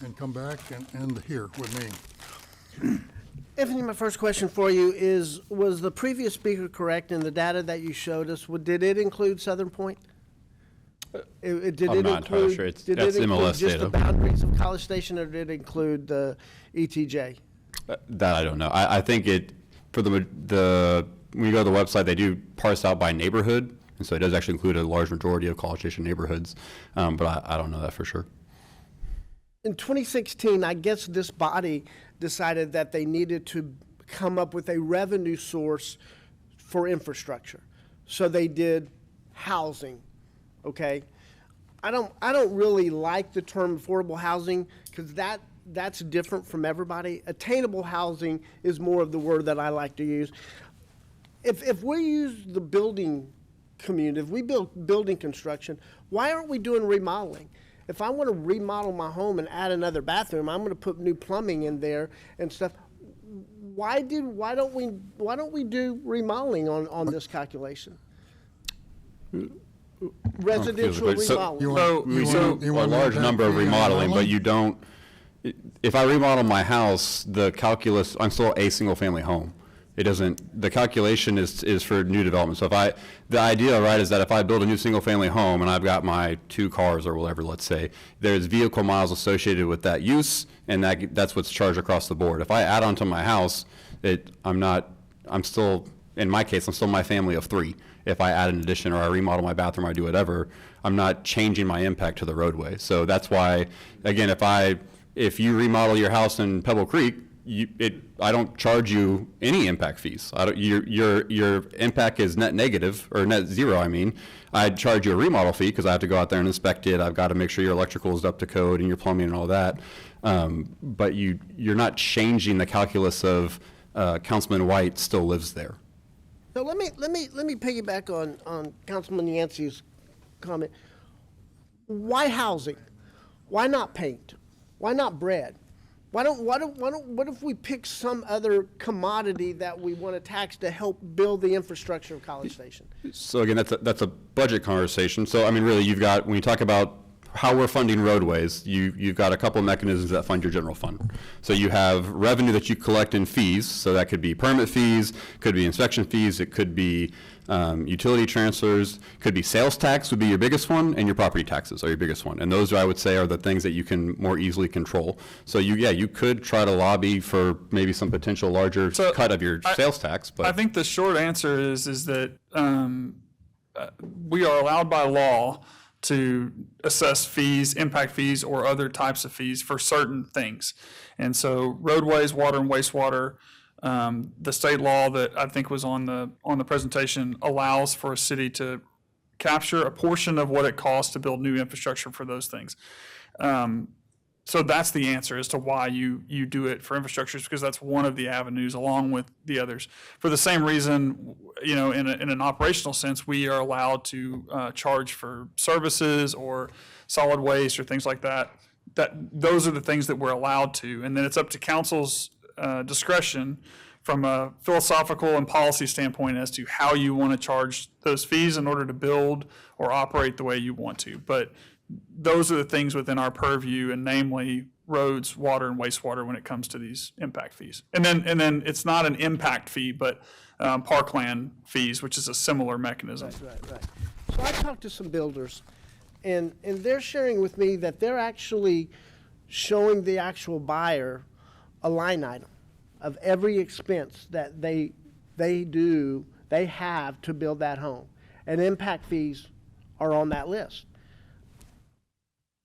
and come back and end here with me. Anthony, my first question for you is, was the previous speaker correct in the data that you showed us? Did it include Southern Point? I'm not entirely sure. That's MLS just data. the boundaries of College Station, or did it include the ETJ? That I don't know. I think for when you go to the website, they do parse out by neighborhood, and so it does actually include a large majority of College Station neighborhoods, but I don't know that for sure. In 2016, I guess this body decided that they needed to come up with a revenue source for infrastructure. So they did housing, okay? I don't really like the term affordable housing because that's different from everybody. Attainable housing is more of the word that I like to use. If we use the building community, if we build building construction, why aren't we doing remodeling? If I want to remodel my home and add another bathroom, I'm going to put new plumbing in there and stuff. Why don't we do remodeling on this calculation? Residential remodeling. You want a large number of remodeling, but you don't. If I remodel my house, the calculus, I'm still a single family home. It doesn't, the calculation is for new development. So the idea, right, is that if I build a new single family home and I've got my 2 cars or whatever, let's say, there's vehicle miles associated with that use, and that's what's charged across the board. If I add on to my house, I'm still in my case, I'm still my family of 3. If I add an addition or I remodel my bathroom or I do whatever, I'm not changing my impact to the roadway. So that's why, again, if you remodel your house in Pebble Creek, I don't charge you any impact fees. Your impact is net negative, or net zero, I mean. I'd charge you a remodel fee because I have to go out there and inspect it. I've got to make sure your electrical is up to code and your plumbing and all that. But you're not changing the calculus of Councilman White still lives there. So let me piggyback on Councilman Yancey's comment. Why housing? Why not paint? Why not bread? What if we pick some other commodity that we want to tax to help build the infrastructure of College Station? So again, that's a budget conversation. So I mean, really, when you talk about how we're funding roadways, you've got a couple of mechanisms that fund your general fund. So you have revenue that you collect in fees. So that could be permit fees, could be inspection fees, it could be utility transfers, could be sales tax would be your biggest one, and your property taxes are your biggest one. And those, I would say, are the things that you can more easily control. So you could try to lobby for maybe some potential larger cut of your sales tax. But I think the short answer is that we are allowed by law to assess fees, impact fees, or other types of fees for certain things. And so roadways, water and wastewater, the state law that I think was on the presentation allows for a city to capture a portion of what it costs to build new infrastructure for those things. So that's the answer as to why you do it for infrastructure, because that's one of the avenues along with the others. For the same reason, in an operational sense, we are allowed to charge for services or solid waste or things like that. Those are the things that we're allowed to. And then it's up to council's discretion from a philosophical and policy standpoint as to how you want to charge those fees in order to build or operate the way you want to. But those are the things within our purview, and namely roads, water, and wastewater when it comes to these impact fees. And then it's not an impact fee, but parkland fees, which is a similar mechanism. Right. So I talked to some builders, and they're sharing with me that they're actually showing the actual buyer a line item of every expense that they have to build that home. And impact fees are on that list.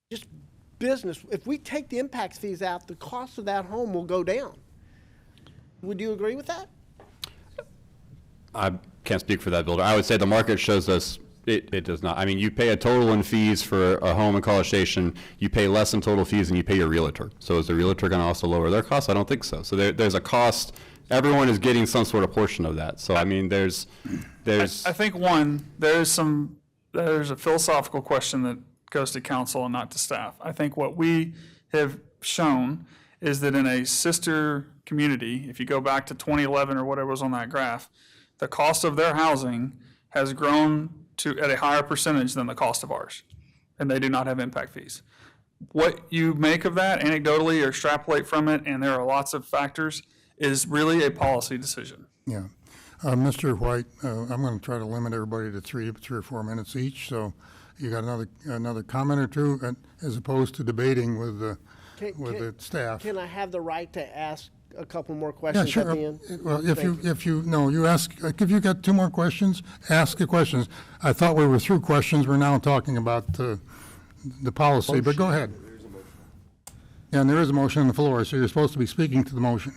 Just business, if we take the impact fees out, the cost of that home will go down. Would you agree with that? I can't speak for that builder. I would say the market shows us it does not. I mean, you pay a total in fees for a home in College Station, you pay less in total fees than you pay your realtor. So is the realtor going to also lower their costs? I don't think so. So there's a cost. Everyone is getting some sort of portion of that. So I mean, there's. I think there's a philosophical question that goes to council and not to staff. I think what we have shown is that in a sister community, if you go back to 2011 or whatever was on that graph, the cost of their housing has grown at a higher percentage than the cost of ours, and they do not have impact fees. What you make of that anecdotally or extrapolate from it, and there are lots of factors, is really a policy decision. Yeah. Mr. White, I'm going to try to limit everybody to three or 4 minutes each, so you got another comment or two, as opposed to debating with the staff. Can I have the right to ask a couple more questions at the end? Well, if you got 2 more questions, ask the questions. I thought we were through questions. We're now talking about the policy, but go ahead. Yeah, and there is a motion on the floor, so you're supposed to be speaking to the motion.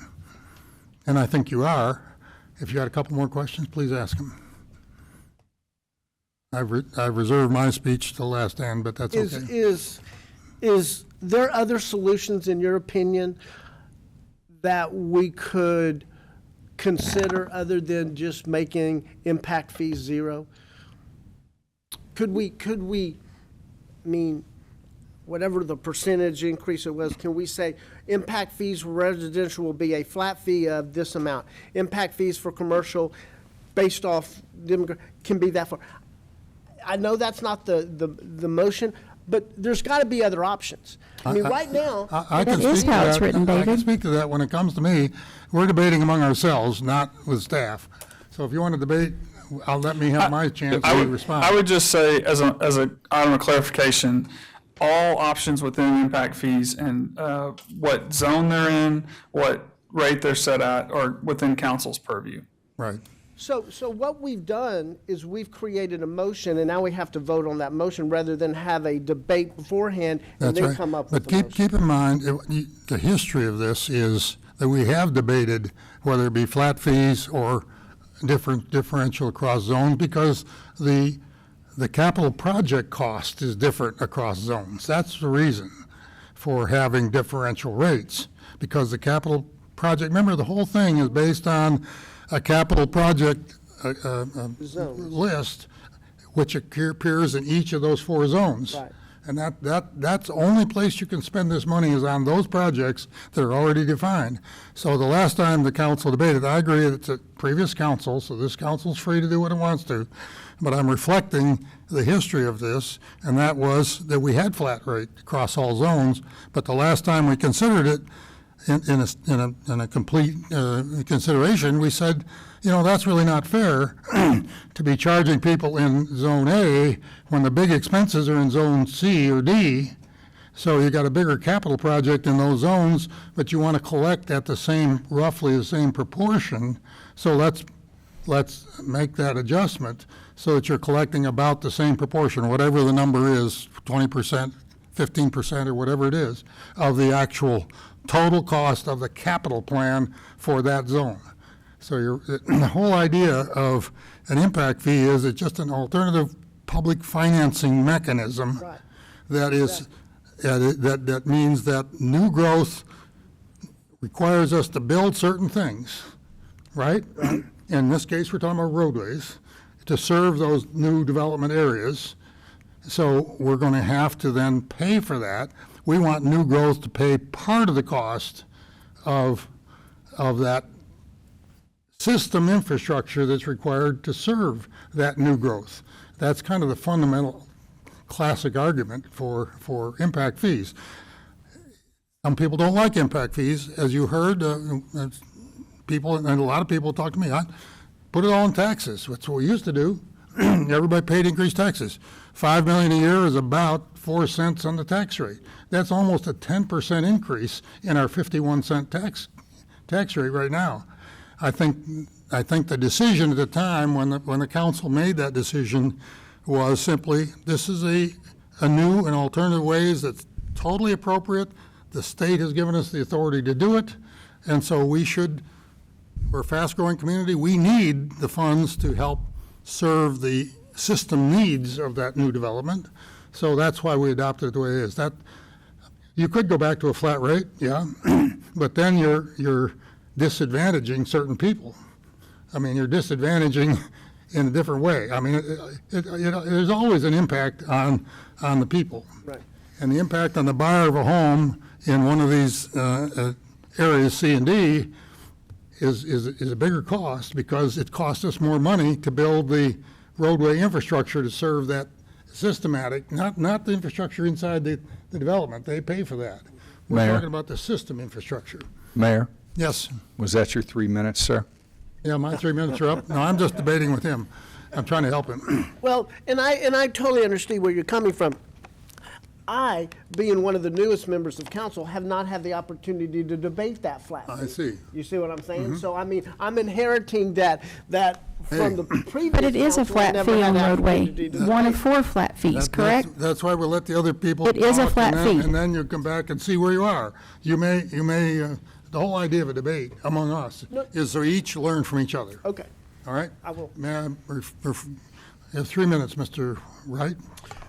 And I think you are. If you got a couple more questions, please ask them. I've reserved my speech to the last end, but that's okay. Is there other solutions, in your opinion, that we could consider other than just making impact fees zero? Could we, I mean, whatever the percentage increase it was, can we say impact fees for residential will be a flat fee of this amount? Impact fees for commercial based off can be that far. I know that's not the motion, but there's got to be other options. I mean, right now. I can speak to that. It's written, David. I can speak to that. When it comes to me, we're debating among ourselves, not with staff. So if you want to debate, let me have my chance to respond. I would just say, as a item of clarification, all options within impact fees and what zone they're in, what rate they're set at, are within council's purview. Right. So what we've done is we've created a motion, and now we have to vote on that motion rather than have a debate beforehand and That's then right. come up But with a motion. keep in mind, the history of this is that we have debated whether it be flat fees or differential across zones, because the capital project cost is different across zones. That's the reason for having differential rates, because the capital project, remember, the whole thing is based on a capital project list, which appears in each of those 4 zones. Right. And that's the only place you can spend this money is on those projects that are already defined. So the last time the council debated, I agree it's a previous council, so this council's free to do what it wants to, but I'm reflecting the history of this, and that was that we had flat rate across all zones, but the last time we considered it in a complete consideration, we said, you know, that's really not fair to be charging people in Zone A when the big expenses are in Zone C or D. So you got a bigger capital project in those zones, but you want to collect at roughly the same proportion. So let's make that adjustment so that you're collecting about the same proportion, whatever the number is, 20%, 15%, or whatever it is, of the actual total cost of the capital plan for that zone. So the whole idea of an impact fee is it's just an alternative public financing mechanism that is that means that new growth requires us to build certain things, right? In this case, we're talking about roadways to serve those new development areas. So we're going to have to then pay for that. We want new growth to pay part of the cost of that system infrastructure that's required to serve that new growth. That's kind of the fundamental classic argument for impact fees. Some people don't like impact fees. As you heard, people, and a lot of people talk to me, put it all in taxes. That's what we used to do. Everybody paid increased taxes. $5 million a year is about 4 cents on the tax rate. That's almost a 10% increase in our 51-cent tax rate right now. I think the decision at the time when the council made that decision was simply, this is a new and alternative ways that's totally appropriate. The state has given us the authority to do it, and so we're a fast-growing community. We need the funds to help serve the system needs of that new development. So that's why we adopted it the way it is. That you could go back to a flat rate, yeah, but then you're disadvantaging certain people. I mean, you're disadvantaging in a different way. I mean, there's always an impact on the people. Right. And the impact on the buyer of a home in one of these areas, C and D, is a bigger cost because it costs us more money to build the roadway infrastructure to serve that systematic, not the infrastructure inside the development. They pay for that. We're Mayor. talking about the system infrastructure. Mayor, Yes. was that your 3 minutes, sir? Yeah, my 3 minutes are up. No, I'm just debating with him. I'm trying to help him. Well, and I totally understand where you're coming from. I, being one of the newest members of council, have not had the opportunity to debate that flat. I see. You see what I'm saying? So, I mean, I'm inheriting that from the previous But it is a council, I flat never fee had on the roadway, opportunity to one of debate. 4 flat fees, correct? That's why we let the other people It is a talk, flat and then- fee. And then you come back and see where you are. You may, the whole idea of a debate among us is so each learn from each other. Okay, All right? I will. May I, you have 3 minutes, Mr. Wright.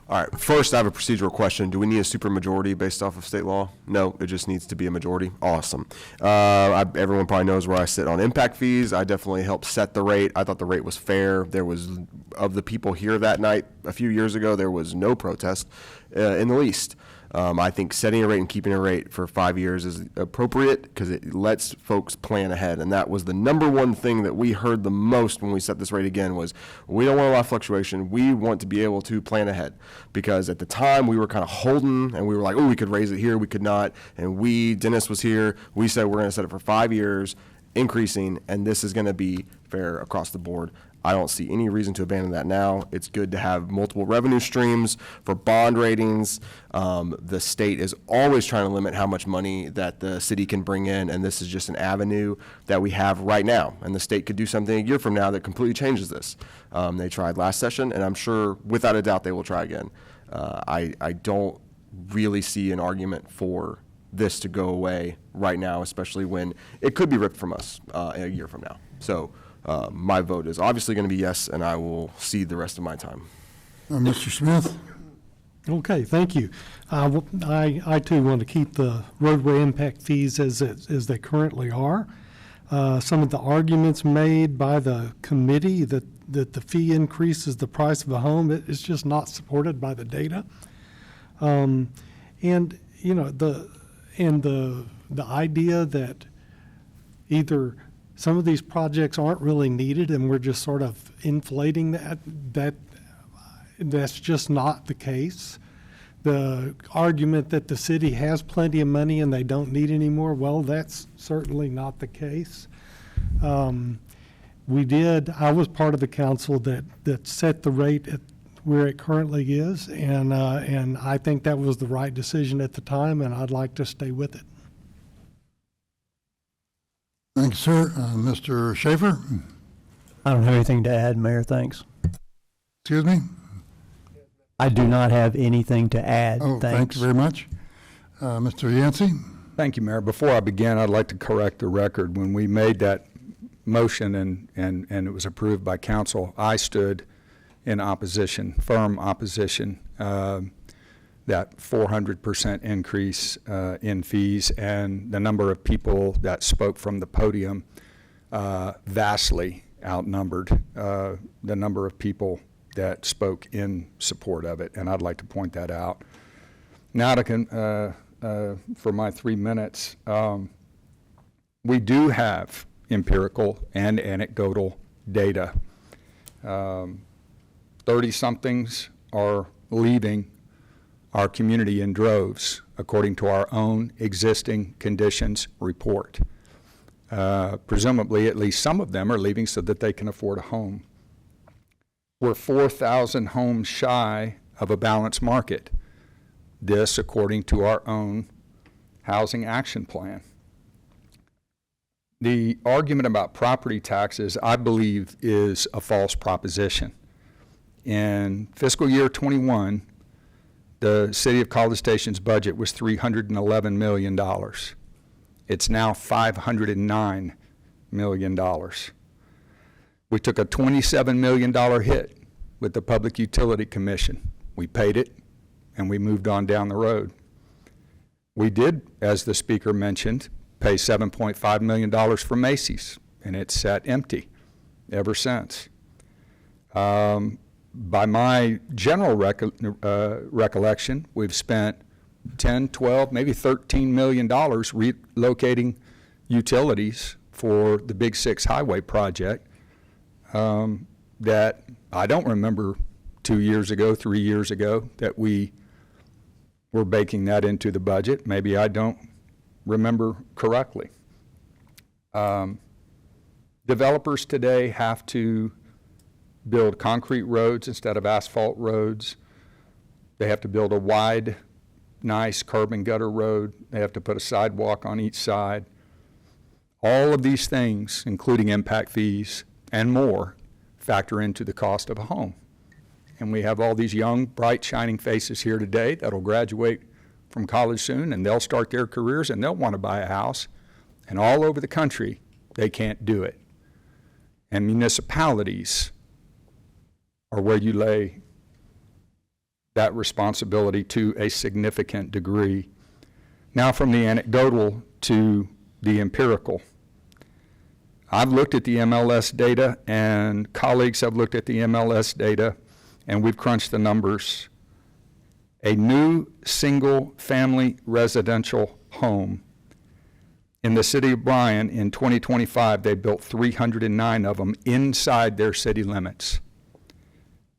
All right, first I have a procedural question. Do we need a supermajority based off of state law? No, it just needs to be a majority. Awesome. Everyone probably knows where I sit on impact fees. I definitely helped set the rate. I thought the rate was fair. There was, of the people here that night a few years ago, there was no protest in the least. I think setting a rate and keeping a rate for 5 years is appropriate because it lets folks plan ahead. And that was the number one thing that we heard the most when we set this rate again was we don't want a lot of fluctuation. We want to be able to plan ahead because at the time we were kind of holding and we were like, oh, we could raise it here, we could not. And Dennis was here. We said we're going to set it for 5 years, increasing, and this is going to be fair across the board. I don't see any reason to abandon that now. It's good to have multiple revenue streams for bond ratings. The state is always trying to limit how much money that the city can bring in, and this is just an avenue that we have right now. And the state could do something a year from now that completely changes this. They tried last session, and I'm sure, without a doubt, they will try again. I don't really see an argument for this to go away right now, especially when it could be ripped from us a year from now. So my vote is obviously going to be yes, and I will cede the rest of my time. Mr. Smith? Okay, thank you. I too want to keep the roadway impact fees as they currently are. Some of the arguments made by the committee that the fee increases the price of a home, it's just not supported by the data. And you know, the idea that either some of these projects aren't really needed and we're just sort of inflating that's just not the case. The argument that the city has plenty of money and they don't need any more, well, that's certainly not the case. I was part of the council that set the rate at where it currently is, and I think that was the right decision at the time, and I'd like to stay with it. Thank you, sir. Mr. Schaefer? I don't have anything to add, Mayor, thanks. Excuse me? I do not have anything to add, Oh, thanks. thank you very much. Mr. Yancey? Thank you, Mayor. Before I begin, I'd like to correct the record. When we made that motion and it was approved by council, I stood in opposition, firm opposition, that 400% increase in fees, and the number of people that spoke from the podium vastly outnumbered the number of people that spoke in support of it, and I'd like to point that out. Now for my 3 minutes, we do have empirical and anecdotal data. 30-somethings are leaving our community in droves, according to our own existing conditions report. Presumably, at least some of them are leaving so that they can afford a home. We're 4,000 homes shy of a balanced market. This, according to our own housing action plan. The argument about property taxes, I believe, is a false proposition. In fiscal year 21, the City of College Station's budget was $311 million. It's now $509 million. We took a $27 million hit with the Public Utility Commission. We paid it, and we moved on down the road. We did, as the speaker mentioned, pay $7.5 million for Macy's, and it's sat empty ever since. By my general recollection, we've spent 10, 12, maybe $13 million relocating utilities for the Big Six Highway project that I don't remember 2 years ago, 3 years ago, that we were baking that into the budget. Maybe I don't remember correctly. Developers today have to build concrete roads instead of asphalt roads. They have to build a wide, nice curb and gutter road. They have to put a sidewalk on each side. All of these things, including impact fees and more, factor into the cost of a home. And we have all these young, bright, shining faces here today that'll graduate from college soon, and they'll start their careers, and they'll want to buy a house. And all over the country, they can't do it. And municipalities are where you lay that responsibility to a significant degree. Now from the anecdotal to the empirical. I've looked at the MLS data, and colleagues have looked at the MLS data, and we've crunched the numbers. A new single-family residential home in the city of Bryan in 2025, they built 309 of them inside their city limits.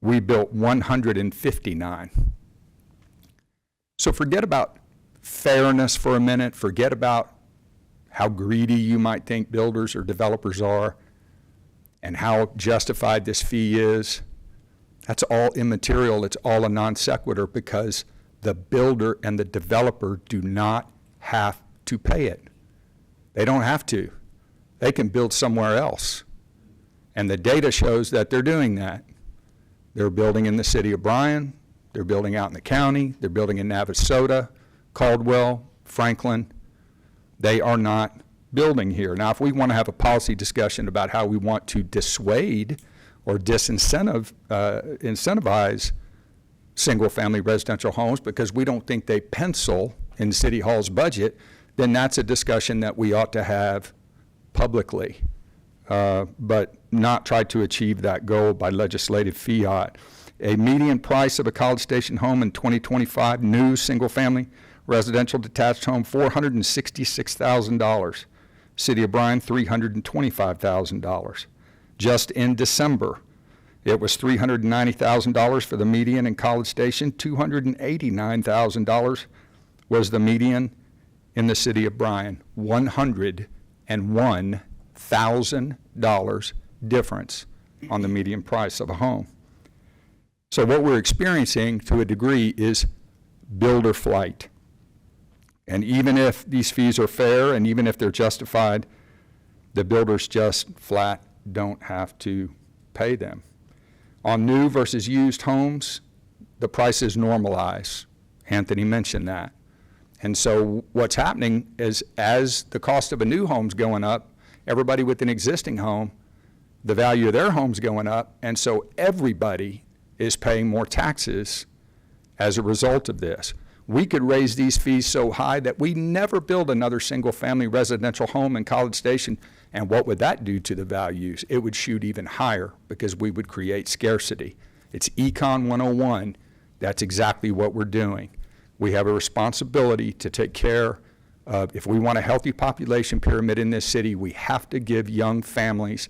We built 159. So forget about fairness for a minute. Forget about how greedy you might think builders or developers are, and how justified this fee is, that's all immaterial. It's all a non sequitur because the builder and the developer do not have to pay it. They don't have to. They can build somewhere else. And the data shows that they're doing that. They're building in the city of Bryan, they're building out in the county, they're building in Navasota, Caldwell, Franklin. They are not building here. Now, if we want to have a policy discussion about how we want to dissuade or incentivize single-family residential homes because we don't think they pencil in City Hall's budget, then that's a discussion that we ought to have publicly, but not try to achieve that goal by legislative fiat. A median price of a College Station home in 2025, new single-family residential detached home, $466,000. City of Bryan, $325,000. Just in December, it was $390,000 for the median in College Station, $289,000 was the median in the city of Bryan. $101,000 difference on the median price of a home. So what we're experiencing to a degree is builder flight. And even if these fees are fair and even if they're justified, the builders just flat don't have to pay them. On new versus used homes, the prices normalize. Anthony mentioned that. And so what's happening is as the cost of a new home's going up, everybody with an existing home, the value of their home's going up, and so everybody is paying more taxes as a result of this. We could raise these fees so high that we never build another single-family residential home in College Station, and what would that do to the values? It would shoot even higher because we would create scarcity. It's Econ 101. That's exactly what we're doing. We have a responsibility to take care of, if we want a healthy population pyramid in this city, we have to give young families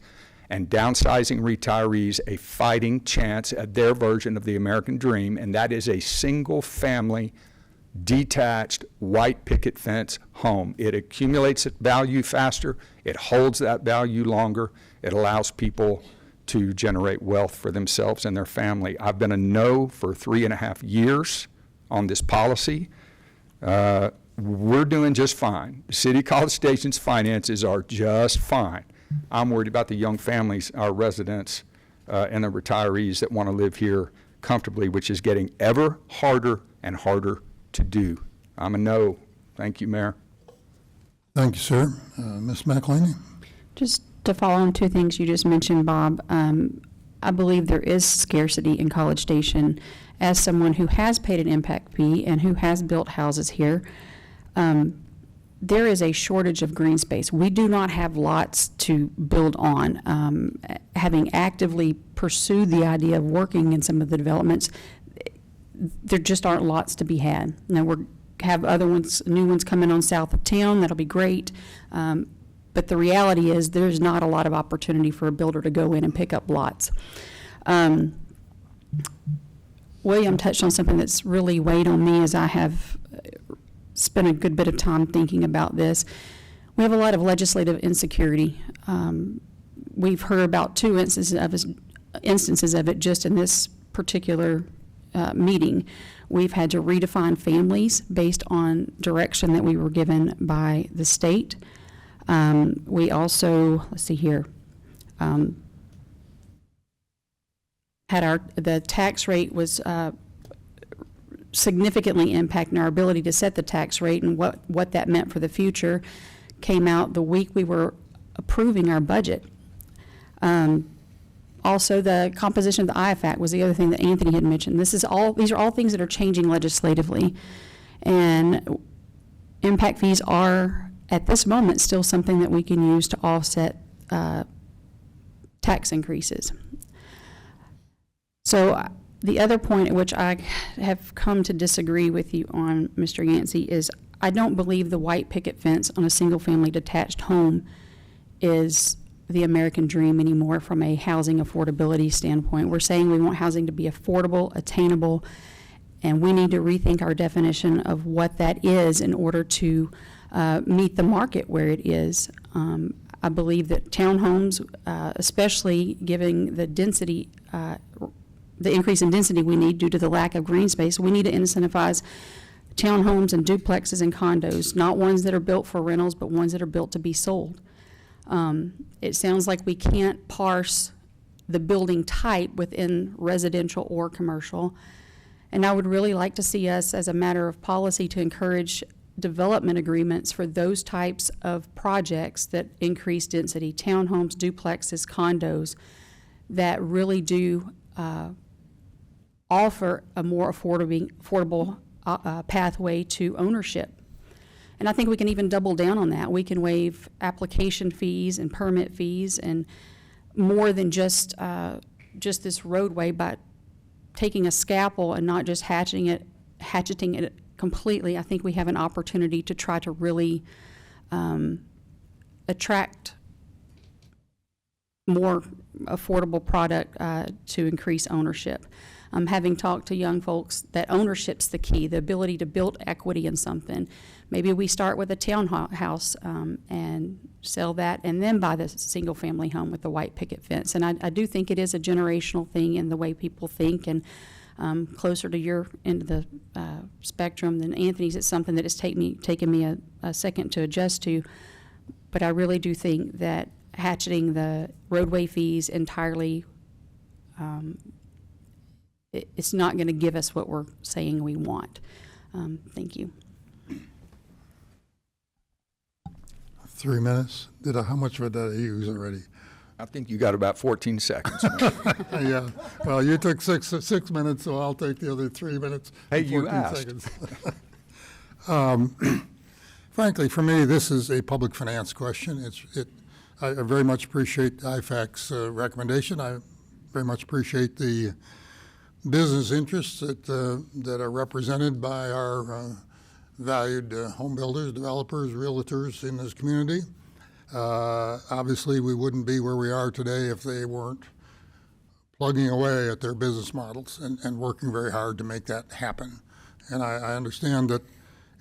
and downsizing retirees a fighting chance at their version of the American dream, and that is a single-family, detached, white picket fence home. It accumulates value faster, it holds that value longer, it allows people to generate wealth for themselves and their family. I've been a no for 3.5 years on this policy. We're doing just fine. City College Station's finances are just fine. I'm worried about the young families, our residents, and the retirees that want to live here comfortably, which is getting ever harder and harder to do. I'm a no. Thank you, Mayor. Thank you, sir. Ms. McElhaney? Just to follow on two things you just mentioned, Bob, I believe there is scarcity in College Station. As someone who has paid an impact fee and who has built houses here, there is a shortage of green space. We do not have lots to build on. Having actively pursued the idea of working in some of the developments, there just aren't lots to be had. Now we have other ones, new ones coming on south of town. That'll be great. But the reality is there's not a lot of opportunity for a builder to go in and pick up lots. William touched on something that's really weighed on me as I have spent a good bit of time thinking about this. We have a lot of legislative insecurity. We've heard about two instances of it just in this particular meeting. We've had to redefine families based on direction that we were given by the state. We also, let's see here, had the tax rate was significantly impacting our ability to set the tax rate, and what that meant for the future came out the week we were approving our budget. Also, the composition of the IFAC was the other thing that Anthony had mentioned. These are all things that are changing legislatively, and impact fees are, at this moment, still something that we can use to offset tax increases. So the other point at which I have come to disagree with you on, Mr. Yancey, is I don't believe the white picket fence on a single-family detached home is the American dream anymore from a housing affordability standpoint. We're saying we want housing to be affordable, attainable, and we need to rethink our definition of what that is in order to meet the market where it is. I believe that townhomes, especially given the density, the increase in density we need due to the lack of green space, we need to incentivize townhomes and duplexes and condos, not ones that are built for rentals, but ones that are built to be sold. It sounds like we can't parse the building type within residential or commercial. And I would really like to see us, as a matter of policy, to encourage development agreements for those types of projects that increase density, townhomes, duplexes, condos, that really do offer a more affordable pathway to ownership. And I think we can even double down on that. We can waive application fees and permit fees and more than just this roadway, but taking a scalpel and not just hatcheting it completely. I think we have an opportunity to try to really attract more affordable product to increase ownership. Having talked to young folks, that ownership's the key, the ability to build equity in something. Maybe we start with a townhouse and sell that and then buy the single-family home with the white picket fence. And I do think it is a generational thing in the way people think, and closer to your end of the spectrum than Anthony's. It's something that has taken me a second to adjust to. But I really do think that hatcheting the roadway fees entirely, it's not going to give us what we're saying we want. Thank you. 3 minutes? How much of it did I use already? I think you got about 14 seconds. Yeah, well, you took six minutes, so I'll take the other 3 minutes. Hey, and you 14 asked. seconds. Frankly, for me, this is a public finance question. I very much appreciate IFAC's recommendation. I very much appreciate the business interests that are represented by our valued home builders, developers, realtors in this community. Obviously, we wouldn't be where we are today if they weren't plugging away at their business models and working very hard to make that happen. And I understand that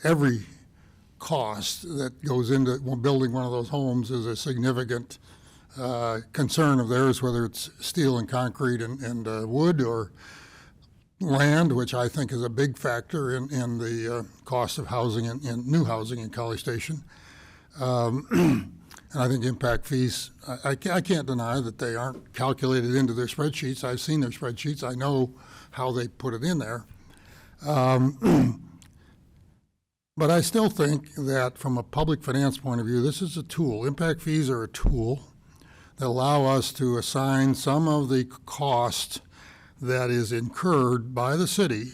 every cost that goes into building one of those homes is a significant concern of theirs, whether it's steel and concrete and wood or land, which I think is a big factor in the cost of housing in new housing in College Station. And I think impact fees, I can't deny that they aren't calculated into their spreadsheets. I've seen their spreadsheets. I know how they put it in there. But I still think that from a public finance point of view, this is a tool. Impact fees are a tool that allow us to assign some of the cost that is incurred by the city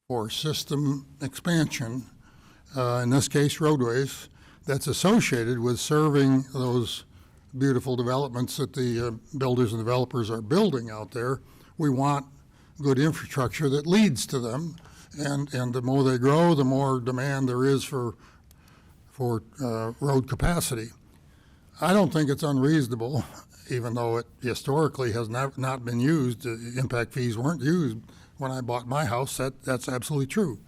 for system expansion, in this case roadways, that's associated with serving those beautiful developments that the builders and developers are building out there. We want good infrastructure that leads to them, and the more they grow, the more demand there is for road capacity. I don't think it's unreasonable, even though it historically has not been used. Impact fees weren't used when I bought my house. That's absolutely true.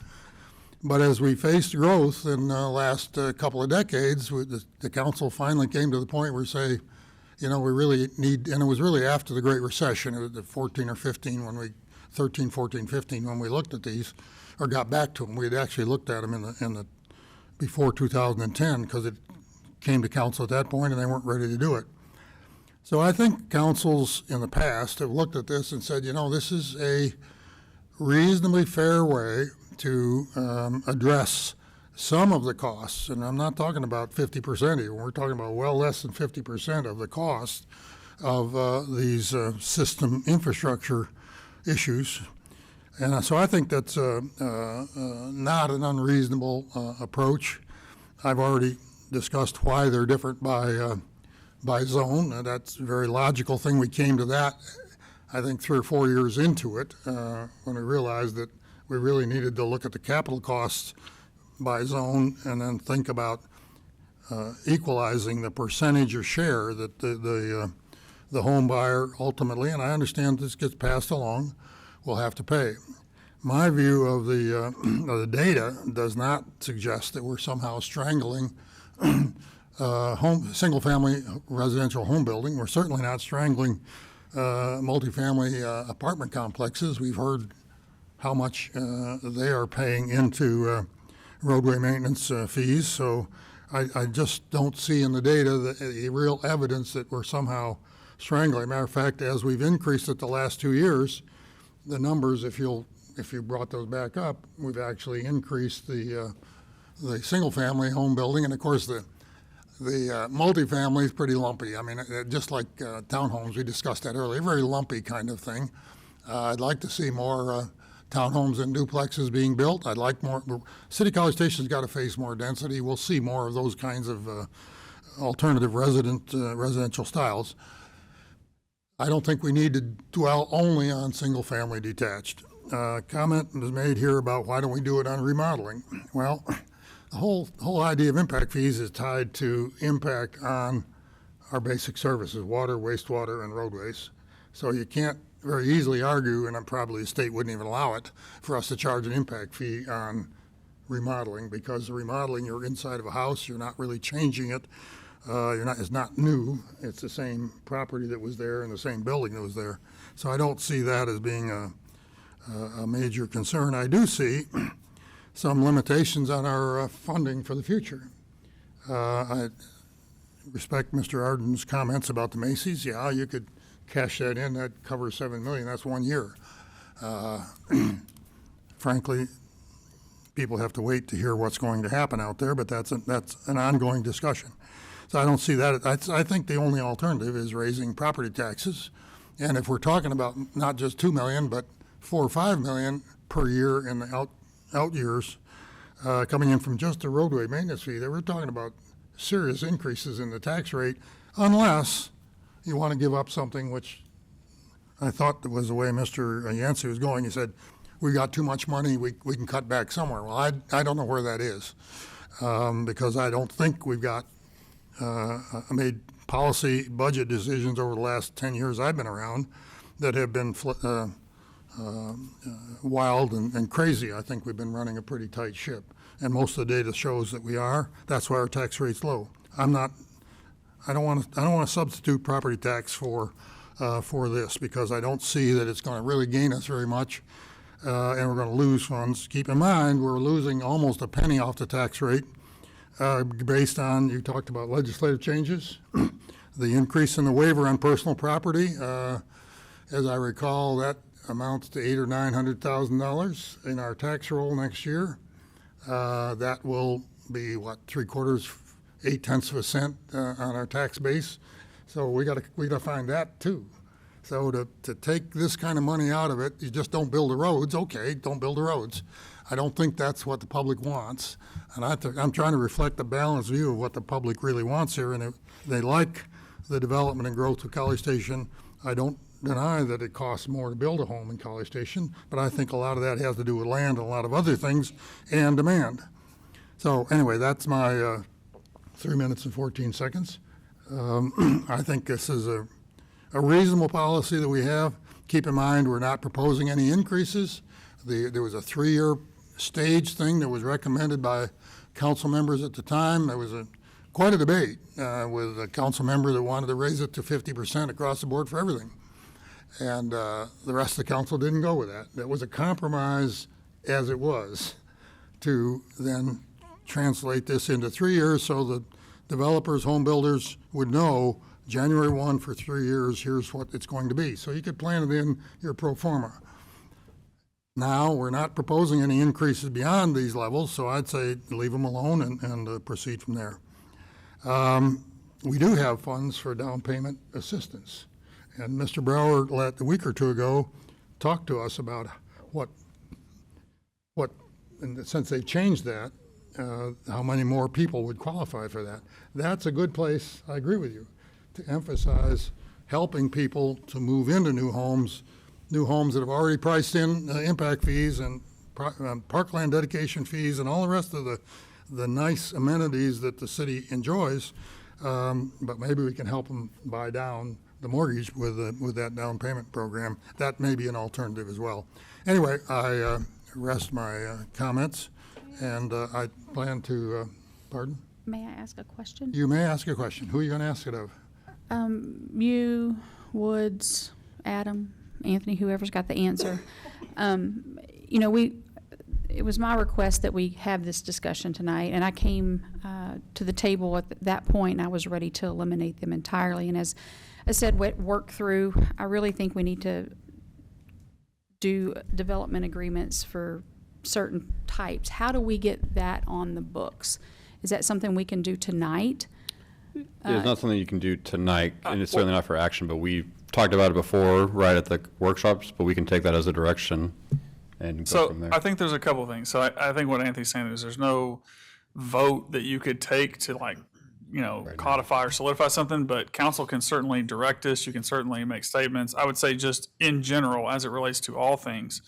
But as we faced growth in the last couple of decades, the council finally came to the point where we say, we really need, and it was really after the Great Recession, it was 14 or 15 13, 14, 15, when we looked at these, or got back to them. We had actually looked at them in the before 2010, because it came to council at that point and they weren't ready to do it. So I think councils in the past have looked at this and said, this is a reasonably fair way to address some of the costs. And I'm not talking about 50% even. We're talking about well less than 50% of the cost of these system infrastructure issues. And so I think that's not an unreasonable approach. I've already discussed why they're different by zone. That's a very logical thing. We came to that, I think, 3 or 4 years into it, when we realized that we really needed to look at the capital costs by zone and then think about equalizing the percentage or share that the home buyer ultimately, and I understand this gets passed along, will have to pay. My view of the data does not suggest that we're somehow strangling single-family residential home building. We're certainly not strangling multifamily apartment complexes. We've heard how much they are paying into roadway maintenance fees. So I just don't see in the data the real evidence that we're somehow strangling. Matter of fact, as we've increased it the last 2 years, the numbers, if you brought those back up, we've actually increased the single-family home building, and of course the multifamily is pretty lumpy. I mean, just like townhomes, we discussed that earlier, very lumpy kind of thing. I'd like to see more townhomes and duplexes being built. I'd like more. City College Station's got to face more density. We'll see more of those kinds of alternative residential styles. I don't think we need to dwell only on single-family detached. Comment was made here about why don't we do it on remodeling? Well, the whole idea of impact fees is tied to impact on our basic services, water, wastewater, and roadways. So you can't very easily argue, and probably the state wouldn't even allow it, for us to charge an impact fee on remodeling, because the remodeling, you're inside of a house, you're not really changing it. It's not new. It's the same property that was there and the same building that was there. So I don't see that as being a major concern. I do see some limitations on our funding for the future. I respect Mr. Arden's comments about the Macy's. Yeah, you could cash that in. That covers $7 million. That's 1 year. Frankly, people have to wait to hear what's going to happen out there, but that's an ongoing discussion. So I don't see that. I think the only alternative is raising property taxes. And if we're talking about not just $2 million, but $4 or $5 million per year in the out years, coming in from just a roadway maintenance fee, we're talking about serious increases in the tax rate, unless you want to give up something, which I thought was the way Mr. Yancey was going. He said, we got too much money, we can cut back somewhere. Well, I don't know where that is, because I don't think we've got made policy budget decisions over the last 10 years I've been around that have been wild and crazy. I think we've been running a pretty tight ship, and most of the data shows that we are. That's why our tax rate's low. I don't want to substitute property tax for this, because I don't see that it's going to really gain us very much, and we're going to lose funds. Keep in mind, we're losing almost a penny off the tax rate based on, you talked about legislative changes, the increase in the waiver on personal property. As I recall, that amounts to $800,000 or $900,000 in our tax roll next year. That will be what, 0.75 cents on our tax base. So we got to find that too. So to take this kind of money out of it, you just don't build the roads. Okay, don't build the roads. I don't think that's what the public wants. And I'm trying to reflect a balanced view of what the public really wants here. And they like the development and growth of College Station. I don't deny that it costs more to build a home in College Station, but I think a lot of that has to do with land and a lot of other things and demand. So anyway, that's my 3 minutes and 14 seconds. I think this is a reasonable policy that we have. Keep in mind, we're not proposing any increases. There was a 3-year stage thing that was recommended by council members at the time. There was quite a debate with a council member that wanted to raise it to 50% across the board for everything. And the rest of the council didn't go with that. That was a compromise as it was, to then translate this into 3 years so that developers, home builders would know January 1 for 3 years, here's what it's going to be. So you could plan it in your pro forma. Now, we're not proposing any increases beyond these levels, so I'd say leave them alone and proceed from there. We do have funds for down payment assistance. And Mr. Brower, a week or two ago, talked to us about what, and since they've changed that, how many more people would qualify for that. That's a good place, I agree with you, to emphasize helping people to move into new homes that have already priced in impact fees and parkland dedication fees and all the rest of the nice amenities that the city enjoys. But maybe we can help them buy down the mortgage with that down payment program. That may be an alternative as well. Anyway, I rest my comments, and I plan to, pardon? May I ask a question? You may ask a question. Who are you going to ask it of? You, Woods, Adam, Anthony, whoever's got the answer. You know, it was my request that we have this discussion tonight, and I came to the table at that point, and I was ready to eliminate them entirely. And as I said, work through, I really think we need to do development agreements for certain types. How do we get that on the books? Is that something we can do tonight? It's not something you can do tonight, and it's certainly not for action, but we talked about it before, right at the workshops, but we can take that as a direction and go from there. I think there's a couple of things. So I think what Anthony's saying is there's no vote that you could take to, like, you know, codify or solidify something, but council can certainly direct us. You can certainly make statements. I would say just in general, as it relates to all things,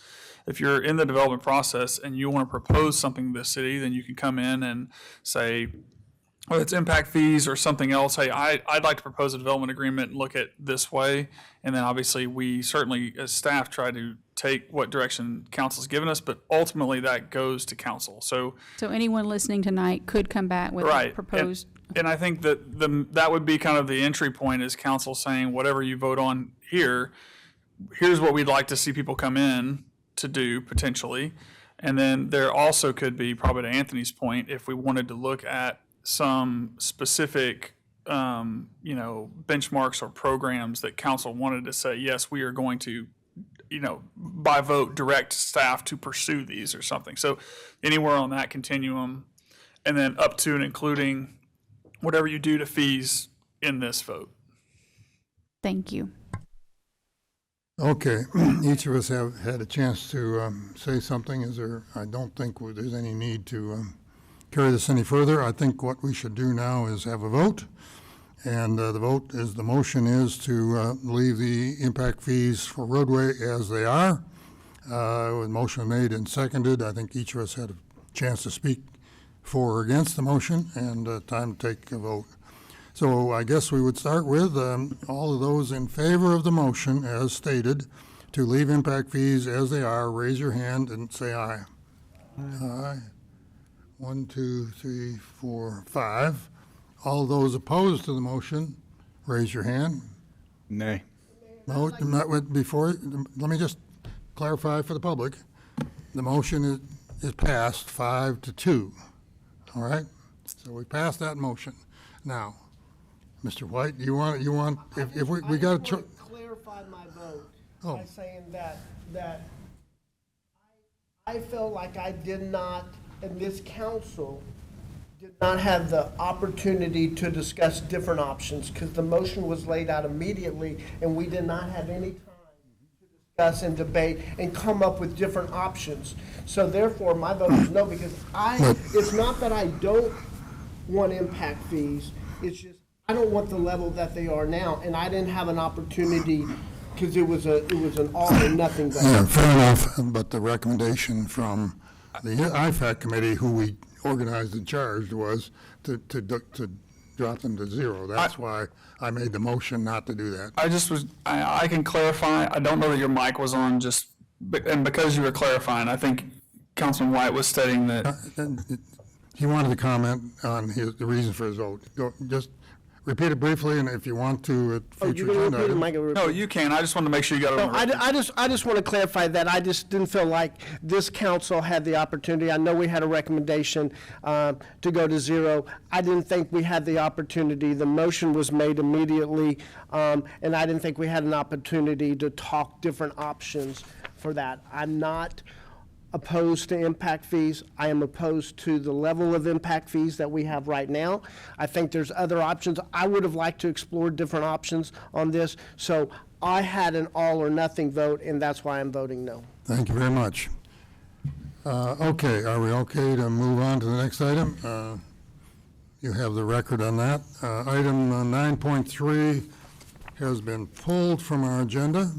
if you're in the development process and you want to propose something to the city, then you can come in and say, whether it's impact fees or something else, hey, I'd like to propose a development agreement and look at this way. And then obviously we certainly as staff try to take what direction council's given us, but ultimately that goes to council. So anyone listening tonight could come back with a proposed. And I think that that would be kind of the entry point, is council saying, whatever you vote on here, here's what we'd like to see people come in to do potentially. And then there also could be, probably to Anthony's point, if we wanted to look at some specific, you know, benchmarks or programs that council wanted to say, yes, we are going to, you know, by vote, direct staff to pursue these or something. So anywhere on that continuum, and then up to and including whatever you do to fees in this vote. Thank you. Okay, each of us have had a chance to say something. I don't think there's any need to carry this any further. I think what we should do now is have a vote. And the motion is to leave the impact fees for roadway as they are. With motion made and seconded, I think each of us had a chance to speak for or against the motion, and time to take a vote. So I guess we would start with all of those in favor of the motion as stated to leave impact fees as they are. Raise your hand and say aye. Aye. 1, 2, 3, 4, 5. All those opposed to the motion, raise your hand. Nay. No, before, let me just clarify for the public. The motion is passed 5-2. All right? So we passed that motion. Now, Mr. White, you want, if we got to. Clarify my vote Oh. by saying that I felt like I did not, and this council did not have the opportunity to discuss different options, because the motion was laid out immediately, and we did not have any time to discuss and debate and come up with different options. So therefore, my vote is no, because it's not that I don't want impact fees, it's just I don't want the level that they are now, and I didn't have an opportunity, because it was an all or nothing vote. Yeah, fair enough, but the recommendation from the IFAC committee, who we organized and charged, was to drop them to zero. That's why I made the motion not to do that. I can clarify. I don't know that your mic was on, and because you were clarifying, I think Councilman White was stating that. He wanted to comment on the reason for his vote. Just repeat it briefly, and if you want to at future agenda items. No, you can. I just wanted to make sure you got it on the record. I just want to clarify that I just didn't feel like this council had the opportunity. I know we had a recommendation to go to zero. I didn't think we had the opportunity. The motion was made immediately, and I didn't think we had an opportunity to talk different options for that. I'm not opposed to impact fees. I am opposed to the level of impact fees that we have right now. I think there's other options. I would have liked to explore different options on this. So I had an all or nothing vote, and that's why I'm voting no. Thank you very much. Okay, are we okay to move on to the next item? You have the record on that. Item 9.3 has been pulled from our agenda.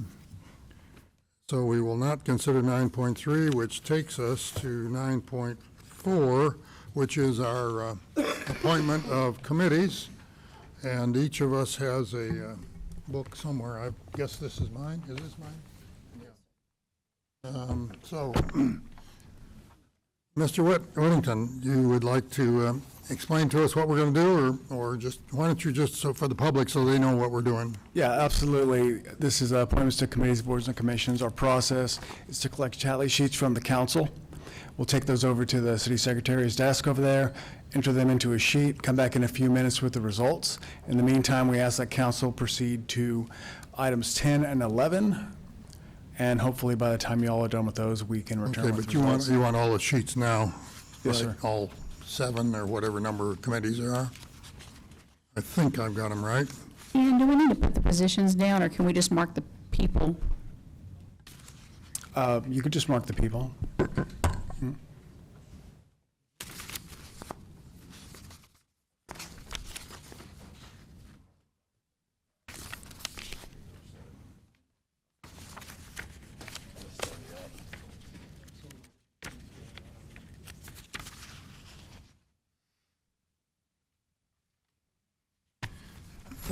So we will not consider 9.3, which takes us to 9.4, which is our appointment of committees. And each of us has a book somewhere. I guess this is mine. Is this mine? Yeah. So Mr. Whittington, you would like to explain to us what we're going to do, or just, why don't you just, so for the public, so they know what we're doing? Yeah, absolutely. This is appointments to committees, boards, and commissions. Our process is to collect tally sheets from the council. We'll take those over to the city secretary's desk over there, enter them into a sheet, come back in a few minutes with the results. In the meantime, we ask that council proceed to items 10 and 11, and hopefully by the time you all are done with those, we can return Okay, with but you want, results. you want all the sheets now? Yes, right? sir. All 7 or whatever number of committees there are? I think I've got them right. And do we need to put the positions down, or can we just mark the people? You could just mark the people.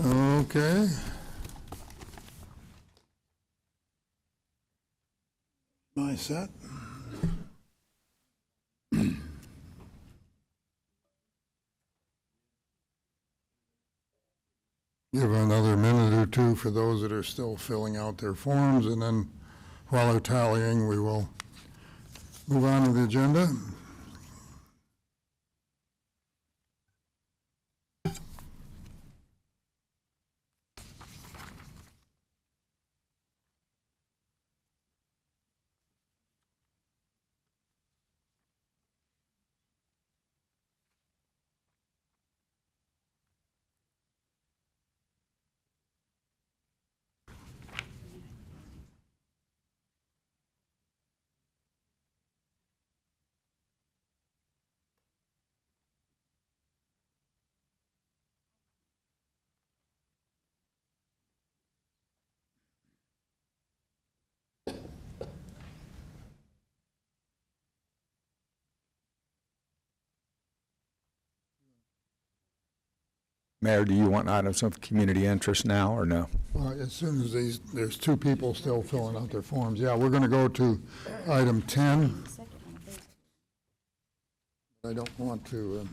Okay. My set. Give another minute or two for those that are still filling out their forms, and then while they're tallying, we will move on to the agenda. Mayor, do you want items of community interest now or no? Well, as soon as there's 2 people still filling out their forms. Yeah, we're going to go to item 10. I don't want to,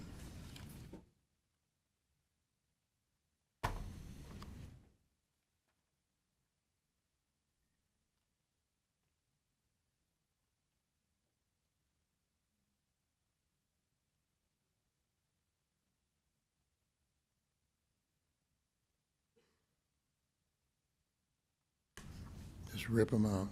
just rip them out.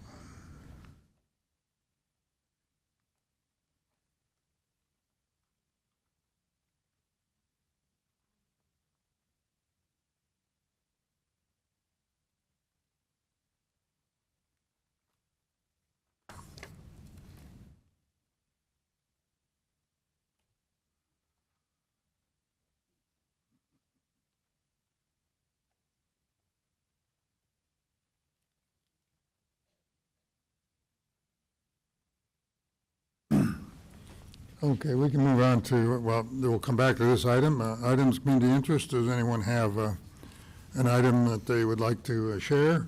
Okay, we can move on to, well, we'll come back to this item. Items of community interest. Does anyone have an item that they would like to share?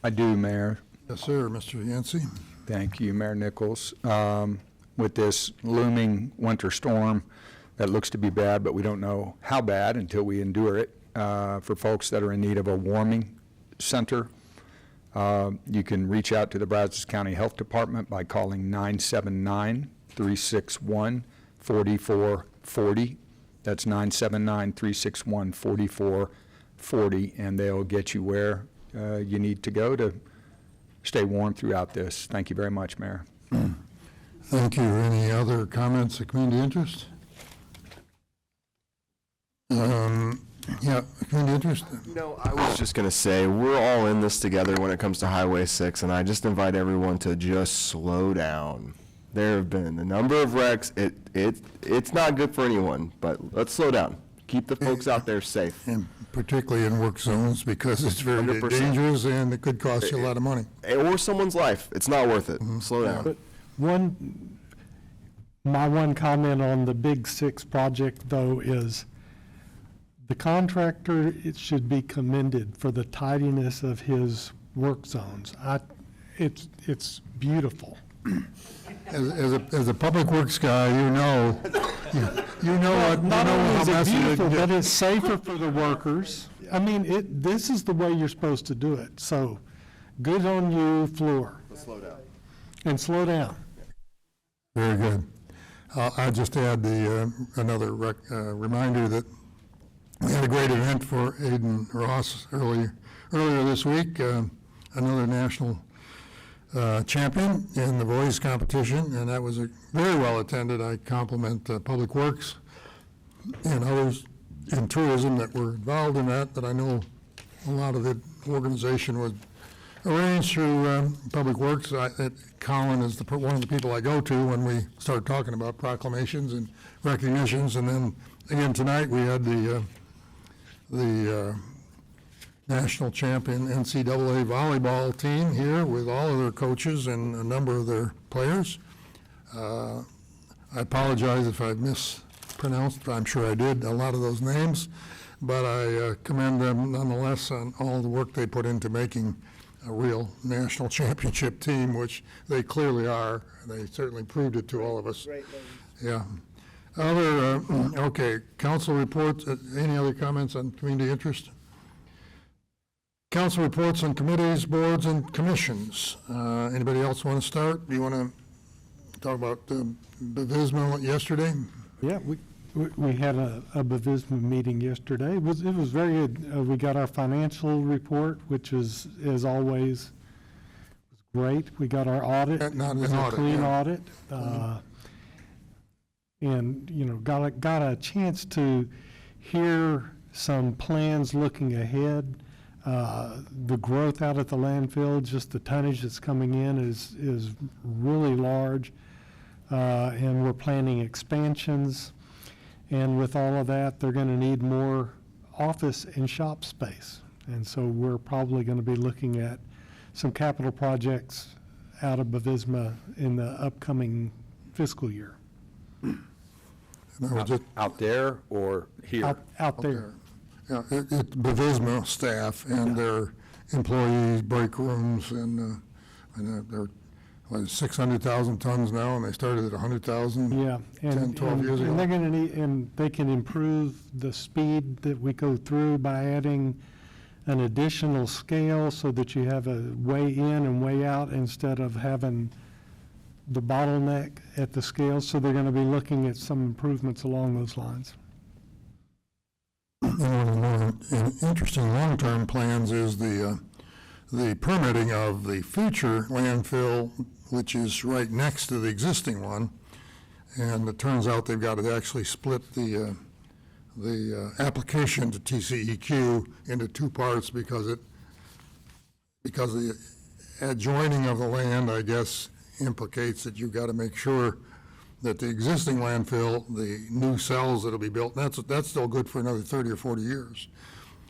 I do, Mayor. Yes, sir, Mr. Yancey. Thank you, Mayor Nichols. With this looming winter storm that looks to be bad, but we don't know how bad until we endure it, for folks that are in need of a warming center, you can reach out to the Brazos County Health Department by calling 979-361-4440. That's 979-361-4440, and they'll get you where you need to go to stay warm throughout this. Thank you very much, Mayor. Thank you. Any other comments of community interest? Yeah, community interest. No, I was just going to say, we're all in this together when it comes to Highway 6, and I just invite everyone to just slow down. There have been a number of wrecks. It's not good for anyone, but let's slow down. Keep the folks out there safe. And particularly in work zones, because it's very 100%. dangerous and it could cost you a lot of money. Or someone's life. It's not worth it. Slow down. But my one comment on the Big Six project, though, is the contractor, it should be commended for the tidiness of his work zones. It's beautiful. as a public works guy, you know what, Not only how is it messy it beautiful, can but get. it's safer for the workers. I mean, this is the way you're supposed to do it. So, good on you, Fluor. Slow down. And slow down. Very good. I'll just add another reminder that we had a great event for Aiden Ross earlier this week, another national champion in the voice competition, and that was very well attended. I compliment Public Works and others in tourism that were involved in that I know a lot of the organization was arranged through Public Works. Colin is one of the people I go to when we start talking about proclamations and recognitions. And then again tonight we had the national champion NCAA volleyball team here with all of their coaches and a number of their players. I apologize if I mispronounced, I'm sure I did, a lot of those names, but I commend them nonetheless on all the work they put into making a real national championship team, which they clearly are. They certainly proved it to all of us. Yeah. Okay, council reports, any other comments on community interest? Council reports on committees, boards, and commissions. Anybody else want to start? Do you want to talk about Bevizma yesterday? Yeah, we had a Bevizma meeting yesterday. It was very good. We got our financial report, which is, as always, was great. We got our audit. Not It was an a audit, clean yeah. audit. And, got a chance to hear some plans looking ahead. The growth out at the landfill, just the tonnage that's coming in is really large. And we're planning expansions. And with all of that, they're going to need more office and shop space. And so we're probably going to be looking at some capital projects out of Bevizma in the upcoming fiscal year. Out there or here? Out there. Yeah, it's Bevizma staff and their employees, break rooms, and they're 600,000 tons now, and they started at 100,000 Yeah. 10, 12 years ago. And they're going to need, and they can improve the speed that we go through by adding an additional scale so that you have a way in and way out instead of having the bottleneck at the scale. So they're going to be looking at some improvements along those lines. And one of the more interesting long-term plans is the permitting of the future landfill, which is right next to the existing one. And it turns out they've got to actually split the application to TCEQ into two parts because the adjoining of the land, I guess, implicates that you've got to make sure that the existing landfill, the new cells that'll be built, that's still good for another 30 or 40 years,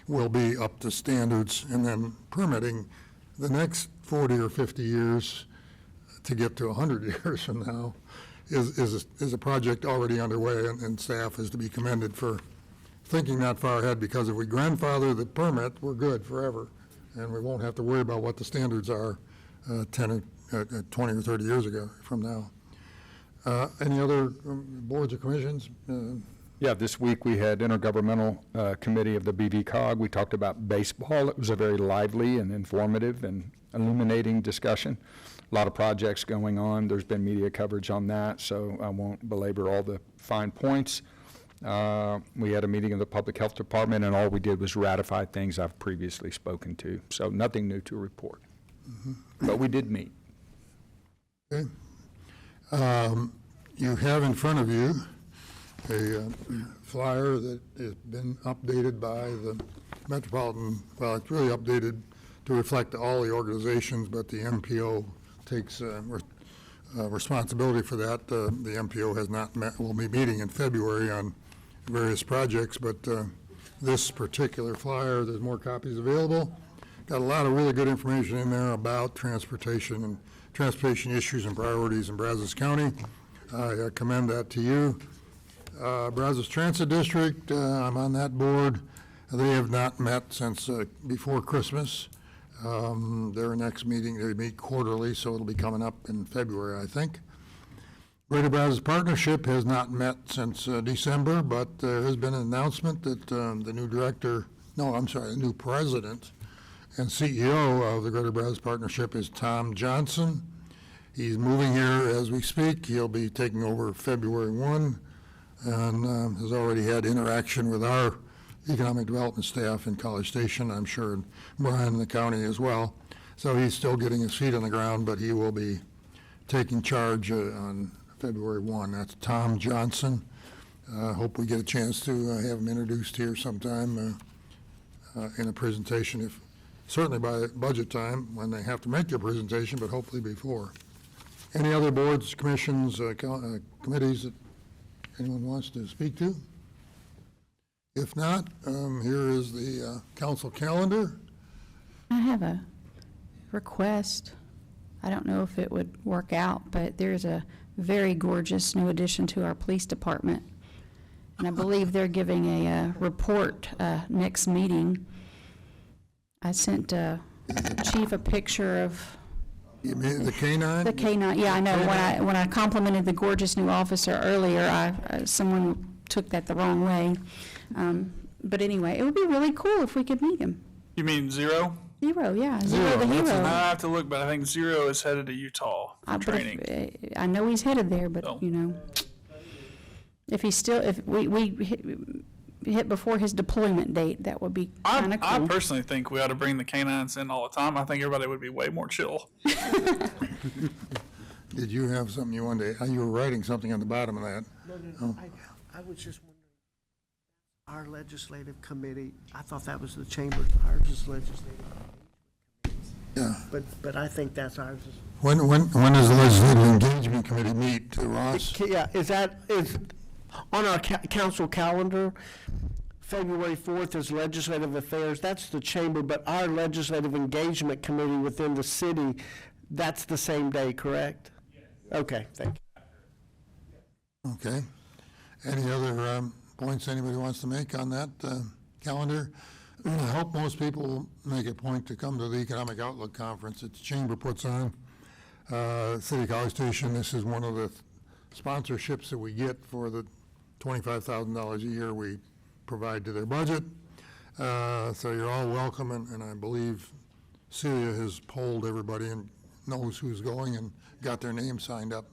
will be up to standards, and then permitting the next 40 or 50 years to get to 100 years from now is a project already underway, and staff is to be commended for thinking that far ahead, because if we grandfather the permit, we're good forever, and we won't have to worry about what the standards are 10 or 20 or 30 years ago from now. Any other boards or commissions? Yeah, this week we had intergovernmental committee of the BVCOG. We talked about baseball. It was a very lively and informative and illuminating discussion. A lot of projects going on. There's been media coverage on that, so I won't belabor all the fine points. We had a meeting of the Public Health Department, and all we did was ratify things I've previously spoken to. So nothing new to report. But we did meet. Okay. You have in front of you a flyer that has been updated by the Metropolitan, well, it's really updated to reflect all the organizations, but the MPO takes responsibility for that. The MPO has not met, will be meeting in February on various projects, but this particular flyer, there's more copies available. Got a lot of really good information in there about transportation and transportation issues and priorities in Brazos County. I commend that to you. Brazos Transit District, I'm on that board. They have not met since before Christmas. Their next meeting, they meet quarterly, so it'll be coming up in February, I think. Greater Brazos Partnership has not met since December, but there has been an announcement that the new the new president and CEO of the Greater Brazos Partnership is Tom Johnson. He's moving here as we speak. He'll be taking over February 1 and has already had interaction with our economic development staff in College Station, I'm sure, and Bryan in the county as well. So he's still getting his feet on the ground, but he will be taking charge on February 1. That's Tom Johnson. Hope we get a chance to have him introduced here sometime in a presentation, certainly by budget time when they have to make their presentation, but hopefully before. Any other boards, commissions, committees that anyone wants to speak to? If not, here is the council calendar. I have a request. I don't know if it would work out, but there's a very gorgeous new addition to our police department. And I believe they're giving a report next meeting. I sent Chief a picture of You mean the canine? the canine. Yeah, I know. When I complimented the gorgeous new officer earlier, someone took that the wrong way. But anyway, it would be really cool if we could meet him. You mean Zero? Zero, yeah, Zero the hero. I have to look, but I think Zero is headed to Utah for training. I know he's headed there, but if we hit before his deployment date, that would be kind of cool. I personally think we ought to bring the canines in all the time. I think everybody would be way more chill. Did you have something you wanted to, you were writing something on the bottom of that. No. I was just wondering, our legislative committee, I thought that was the chamber, ours is legislative. Yeah. But I think that's ours. When does the Legislative Engagement Committee meet, Ross? Yeah, is on our council calendar, February 4th is Legislative Affairs, that's the chamber, but our Legislative Engagement Committee within the city, that's the same day, correct? Yes. Okay, thank you. Okay. Any other points anybody wants to make on that calendar? I hope most people make a point to come to the Economic Outlook Conference that the Chamber puts on. City College Station, this is one of the sponsorships that we get for the $25,000 a year we provide to their budget. So you're all welcome, and I believe Celia has polled everybody and knows who's going and got their name signed up.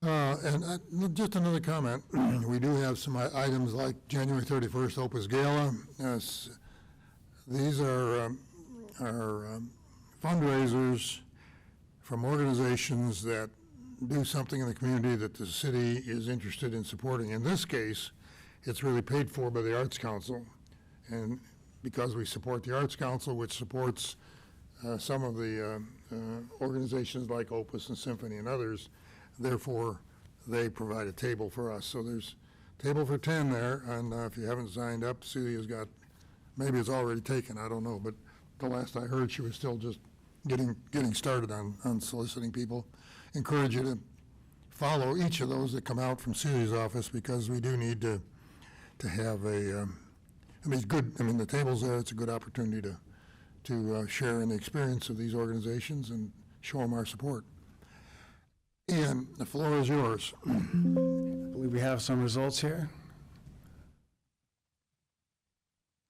And just another comment, we do have some items like January 31st Opus Gala. These are fundraisers from organizations that do something in the community that the city is interested in supporting. In this case, it's really paid for by the Arts Council. And because we support the Arts Council, which supports some of the organizations like Opus and Symphony and others, therefore, they provide a table for us. So there's a table for 10 there, and if you haven't signed up, Celia's got, maybe it's already taken, I don't know, but the last I heard, she was still just getting started on soliciting people. Encourage you to follow each of those that come out from Celia's office, because we do need to have a, it's good, the table's there, it's a good opportunity to share in the experience of these organizations and show them our support. Ian, the floor is yours. I believe we have some results here.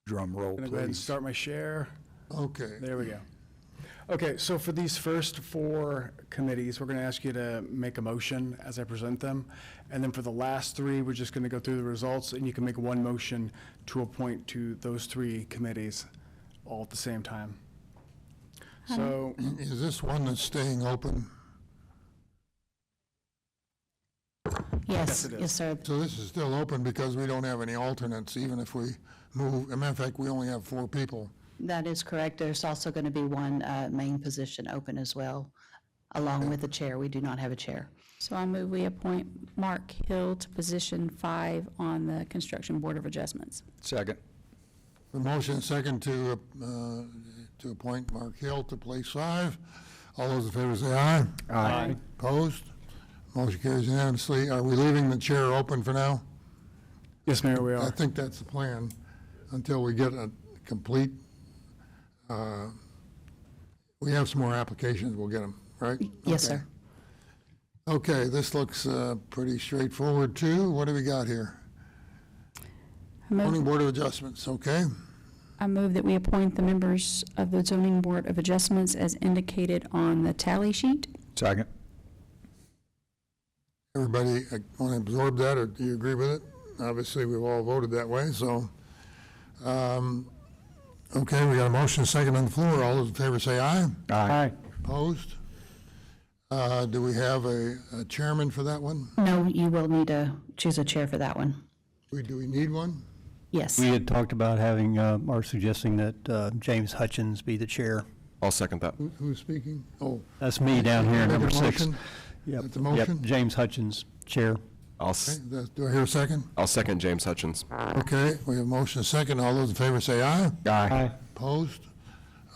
Drum roll, I'm going to go ahead and please. start my share. Okay. There we go. Okay, so for these first 4 committees, we're going to ask you to make a motion as I present them. And then for the last 3, we're just going to go through the results, and you can make one motion to appoint to those 3 committees all at the same time. So, is this one that's staying open? Yes, yes, sir. So this is still open because we don't have any alternates, even if we move. As a matter of fact, we only have 4 people. That is correct. There's also going to be one main position open as well, along with the chair. We do not have a chair. So I move we appoint Mark Hill to position 5 on the Construction Board of Adjustments. Second. The motion second to appoint Mark Hill to place 5. All those in favor say aye. Aye. Opposed? Motion carries unanimously. Are we leaving the chair open for now? yes, Mayor, we I are. think that's the plan until we get a complete We have some more applications, we'll get them, right? Yes, Okay. sir. Okay, this looks pretty straightforward too. What do we got here? Zoning Board of Adjustments, okay? I move that we appoint the members of the Zoning Board of Adjustments as indicated on the tally sheet. Second. Everybody want to absorb that, or do you agree with it? Obviously, we've all voted that way, so. Okay, we got a motion, second on the floor. All those in favor say aye. Aye. Opposed? Do we have a chairman for that one? No, you will need to choose a chair for that one. Do we need one? Yes. We had talked about having, or suggesting that James Hutchins be the chair. I'll second that. Who's speaking? Oh. That's me down here, Make a number 6. motion? Yep. That's a motion? Yep, James Hutchins, chair. Okay, do I hear a second? I'll second James Hutchins. Okay, we have a motion, a second. All those in favor say aye. Aye. Opposed?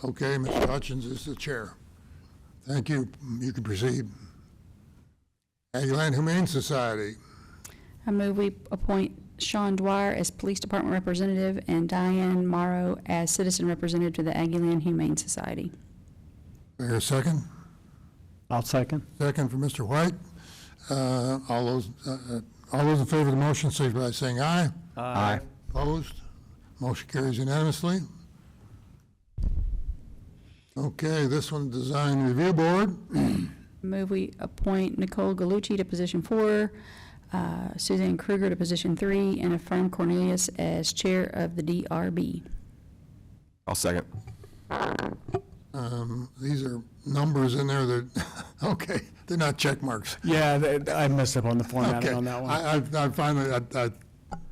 Okay, Mr. Hutchins is the chair. Thank you. You can proceed. Aggieland Humane Society. I move we appoint Sean Dwyer as Police Department Representative and Diane Morrow as Citizen Representative to the Aggieland Humane Society. Do I hear a second? I'll second. Second for Mr. White. All those in favor of the motion, say by saying aye. Aye. Opposed? Motion carries unanimously. Okay, this one, Design Review Board. Move we appoint Nicole Galucci to position 4, Suzanne Kruger to position 3, and affirm Cornelius as chair of the DRB. I'll second. These are numbers in there that, okay, they're not check marks. Yeah, I messed up on the formatting Okay, on that one. I finally, I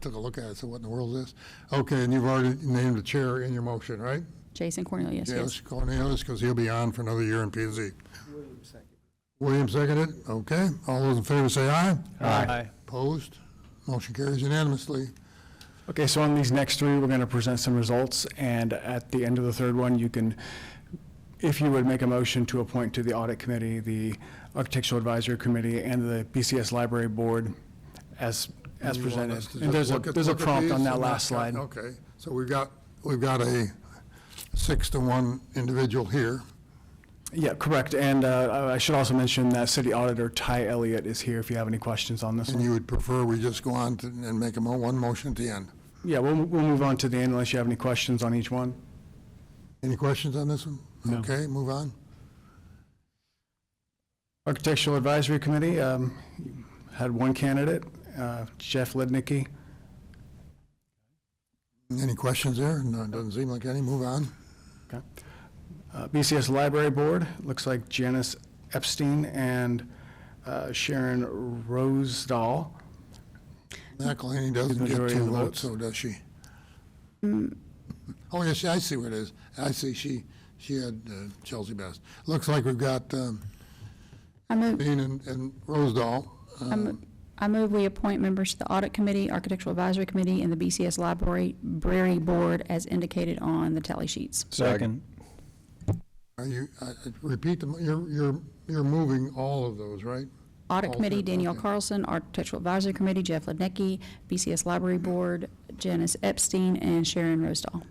took a look at it, so what in the world is this? Okay, and you've already named the chair in your motion, right? Jason Cornelius, yes. Cornelius, because he'll be on for another year in P and Z. William seconded. Okay, all those in favor say aye. Aye. Opposed? Motion carries unanimously. Okay, so on these next 3, we're going to present some results, and at the end of the third one, you can, if you would make a motion to appoint to the Audit Committee, the Architectural Advisory Committee, and the BCS Library Board as You want presented. us to And just there's a look at prompt on these that and last not- slide. Okay, so we've got a 6-to-1 individual here. Yeah, correct. And I should also mention that City Auditor Ty Elliott is here if you have any questions on this And one. you would prefer we just go on and make one motion at the end? Yeah, we'll move on to the end unless you have any questions on each one. Any questions on this one? No. Okay, move on. Architectural Advisory Committee had one candidate, Jeff Lidnicki. Any questions there? No, it doesn't seem like any. Move on. Okay. BCS Library Board, looks like Janice Epstein and Sharon Rosedahl. McElhaney doesn't get Majority 2 of the votes, votes. so does she? Oh, yes, I see what it is. I see she had Chelsea Best. Looks like we've got I move, Dean and Rosedahl. I move we appoint members to the Audit Committee, Architectural Advisory Committee, and the BCS Library Board as indicated on the tally sheets. Second. Are you, repeat them, you're moving all of those, right? Audit Committee, Danielle Okay. Carlson, Architectural Advisory Committee, Jeff Lednicki, BCS Library Board, Janice Epstein, and Sharon Rosedahl.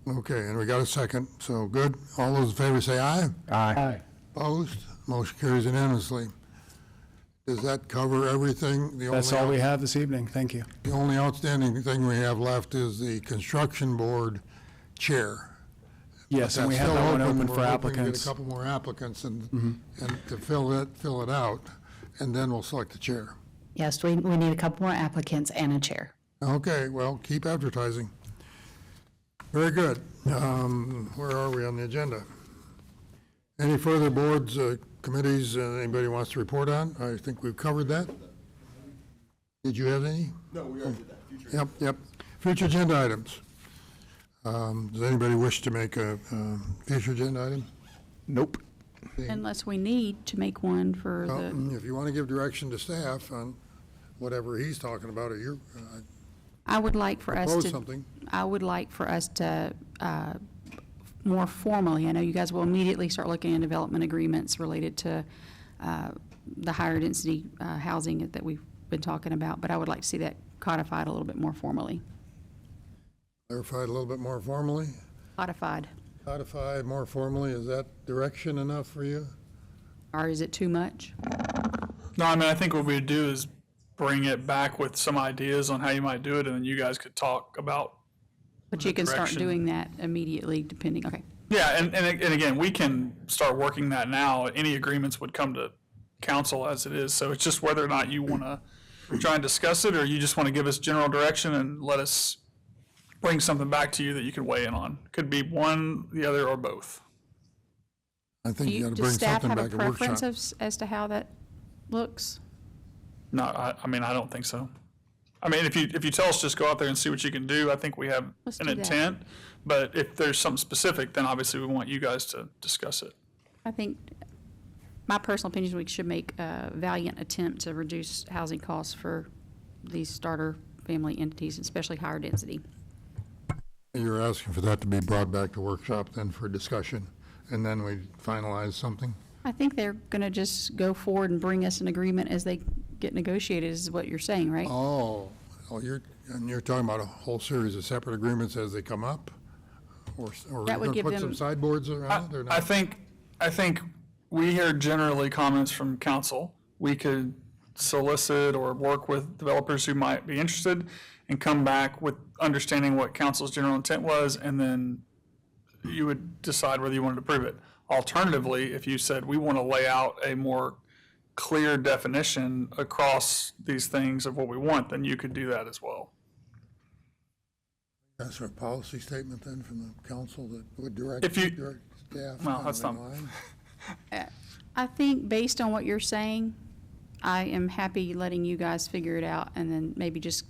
Okay, and we got a second, so good. All those in favor say aye. Aye. Opposed? Motion carries unanimously. Does that cover everything? That's all we have this evening. Thank you. The only outstanding thing we have left is the Construction Board Chair. Yes, But and we that's have still that one open We're for hoping to applicants. get a couple more applicants and to fill it out, and then we'll select the chair. Yes, we need a couple more applicants and a chair. Okay, well, keep advertising. Very good. Where are we on the agenda? Any further boards, committees, anybody wants to report on? I think we've covered that. Did you have any? No, we already did that. Yep. Future agenda items. Does anybody wish to make a future agenda item? Nope. Unless we need to make one for the, If you want to give direction to staff on whatever he's talking about, or you're, I would like for us propose to, something. I would like for us to more formally, I know you guys will immediately start looking at development agreements related to the higher density housing that we've been talking about, but I would like to see that codified a little bit more formally. Clarified a little bit more formally. Codified. Codify more formally, is that direction enough for you? Or is it too much? No, I mean, I think what we'd do is bring it back with some ideas on how you might do it, and then you guys could talk about. But the you can start direction. doing that immediately, depending, okay. Yeah, and again, we can start working that now. Any agreements would come to council as it is, so it's just whether or not you want to try and discuss it, or you just want to give us general direction and let us bring something back to you that you can weigh in on. Could be one, the other, or both. I think you got to Does bring staff something have a back at preference workshop. as to how that looks? No, I mean, I don't think so. I mean, if you tell us just go out there and see what you can do, I think we have Let's an do that. intent. But if there's something specific, then obviously we want you guys to discuss it. I think, my personal opinion is we should make a valiant attempt to reduce housing costs for these starter family entities, especially higher density. You're asking for that to be brought back to workshop then for discussion, and then we finalize something? I think they're going to just go forward and bring us an agreement as they get negotiated, is what you're saying, right? Oh, you're talking about a whole series of separate agreements as they come up? Or are That would we going to give put them- some sideboards around it or not? I think we hear generally comments from council. We could solicit or work with developers who might be interested and come back with understanding what council's general intent was, and then you would decide whether you wanted to approve it. Alternatively, if you said, we want to lay out a more clear definition across these things of what we want, then you could do that as well. That's a policy statement then from the council that would direct If you- direct staff? Well, kind that's of in not- line? I think based on what you're saying, I am happy letting you guys figure it out and then maybe just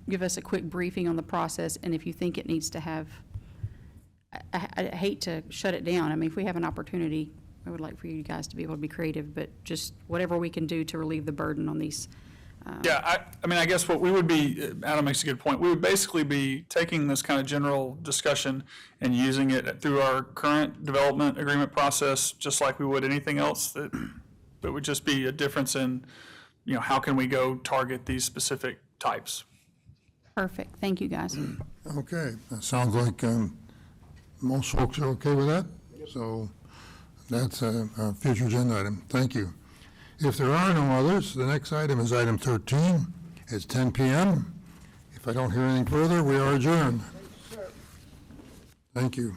give us a quick briefing on the process. And if you think it needs to have, I hate to shut it down. I mean, if we have an opportunity, I would like for you guys to be able to be creative, but just whatever we can do to relieve the burden on these. Yeah, I mean, I guess what we would be, Adam makes a good point, we would basically be taking this kind of general discussion and using it through our current development agreement process, just like we would anything else, that it would just be a difference in, how can we go target these specific types. Perfect. Thank you, guys. Okay, that sounds like most folks are okay with that. So that's a future agenda item. Thank you. If there are no others, the next item is item 13. It's 10 p.m. If I don't hear anything further, we are adjourned. Thank you.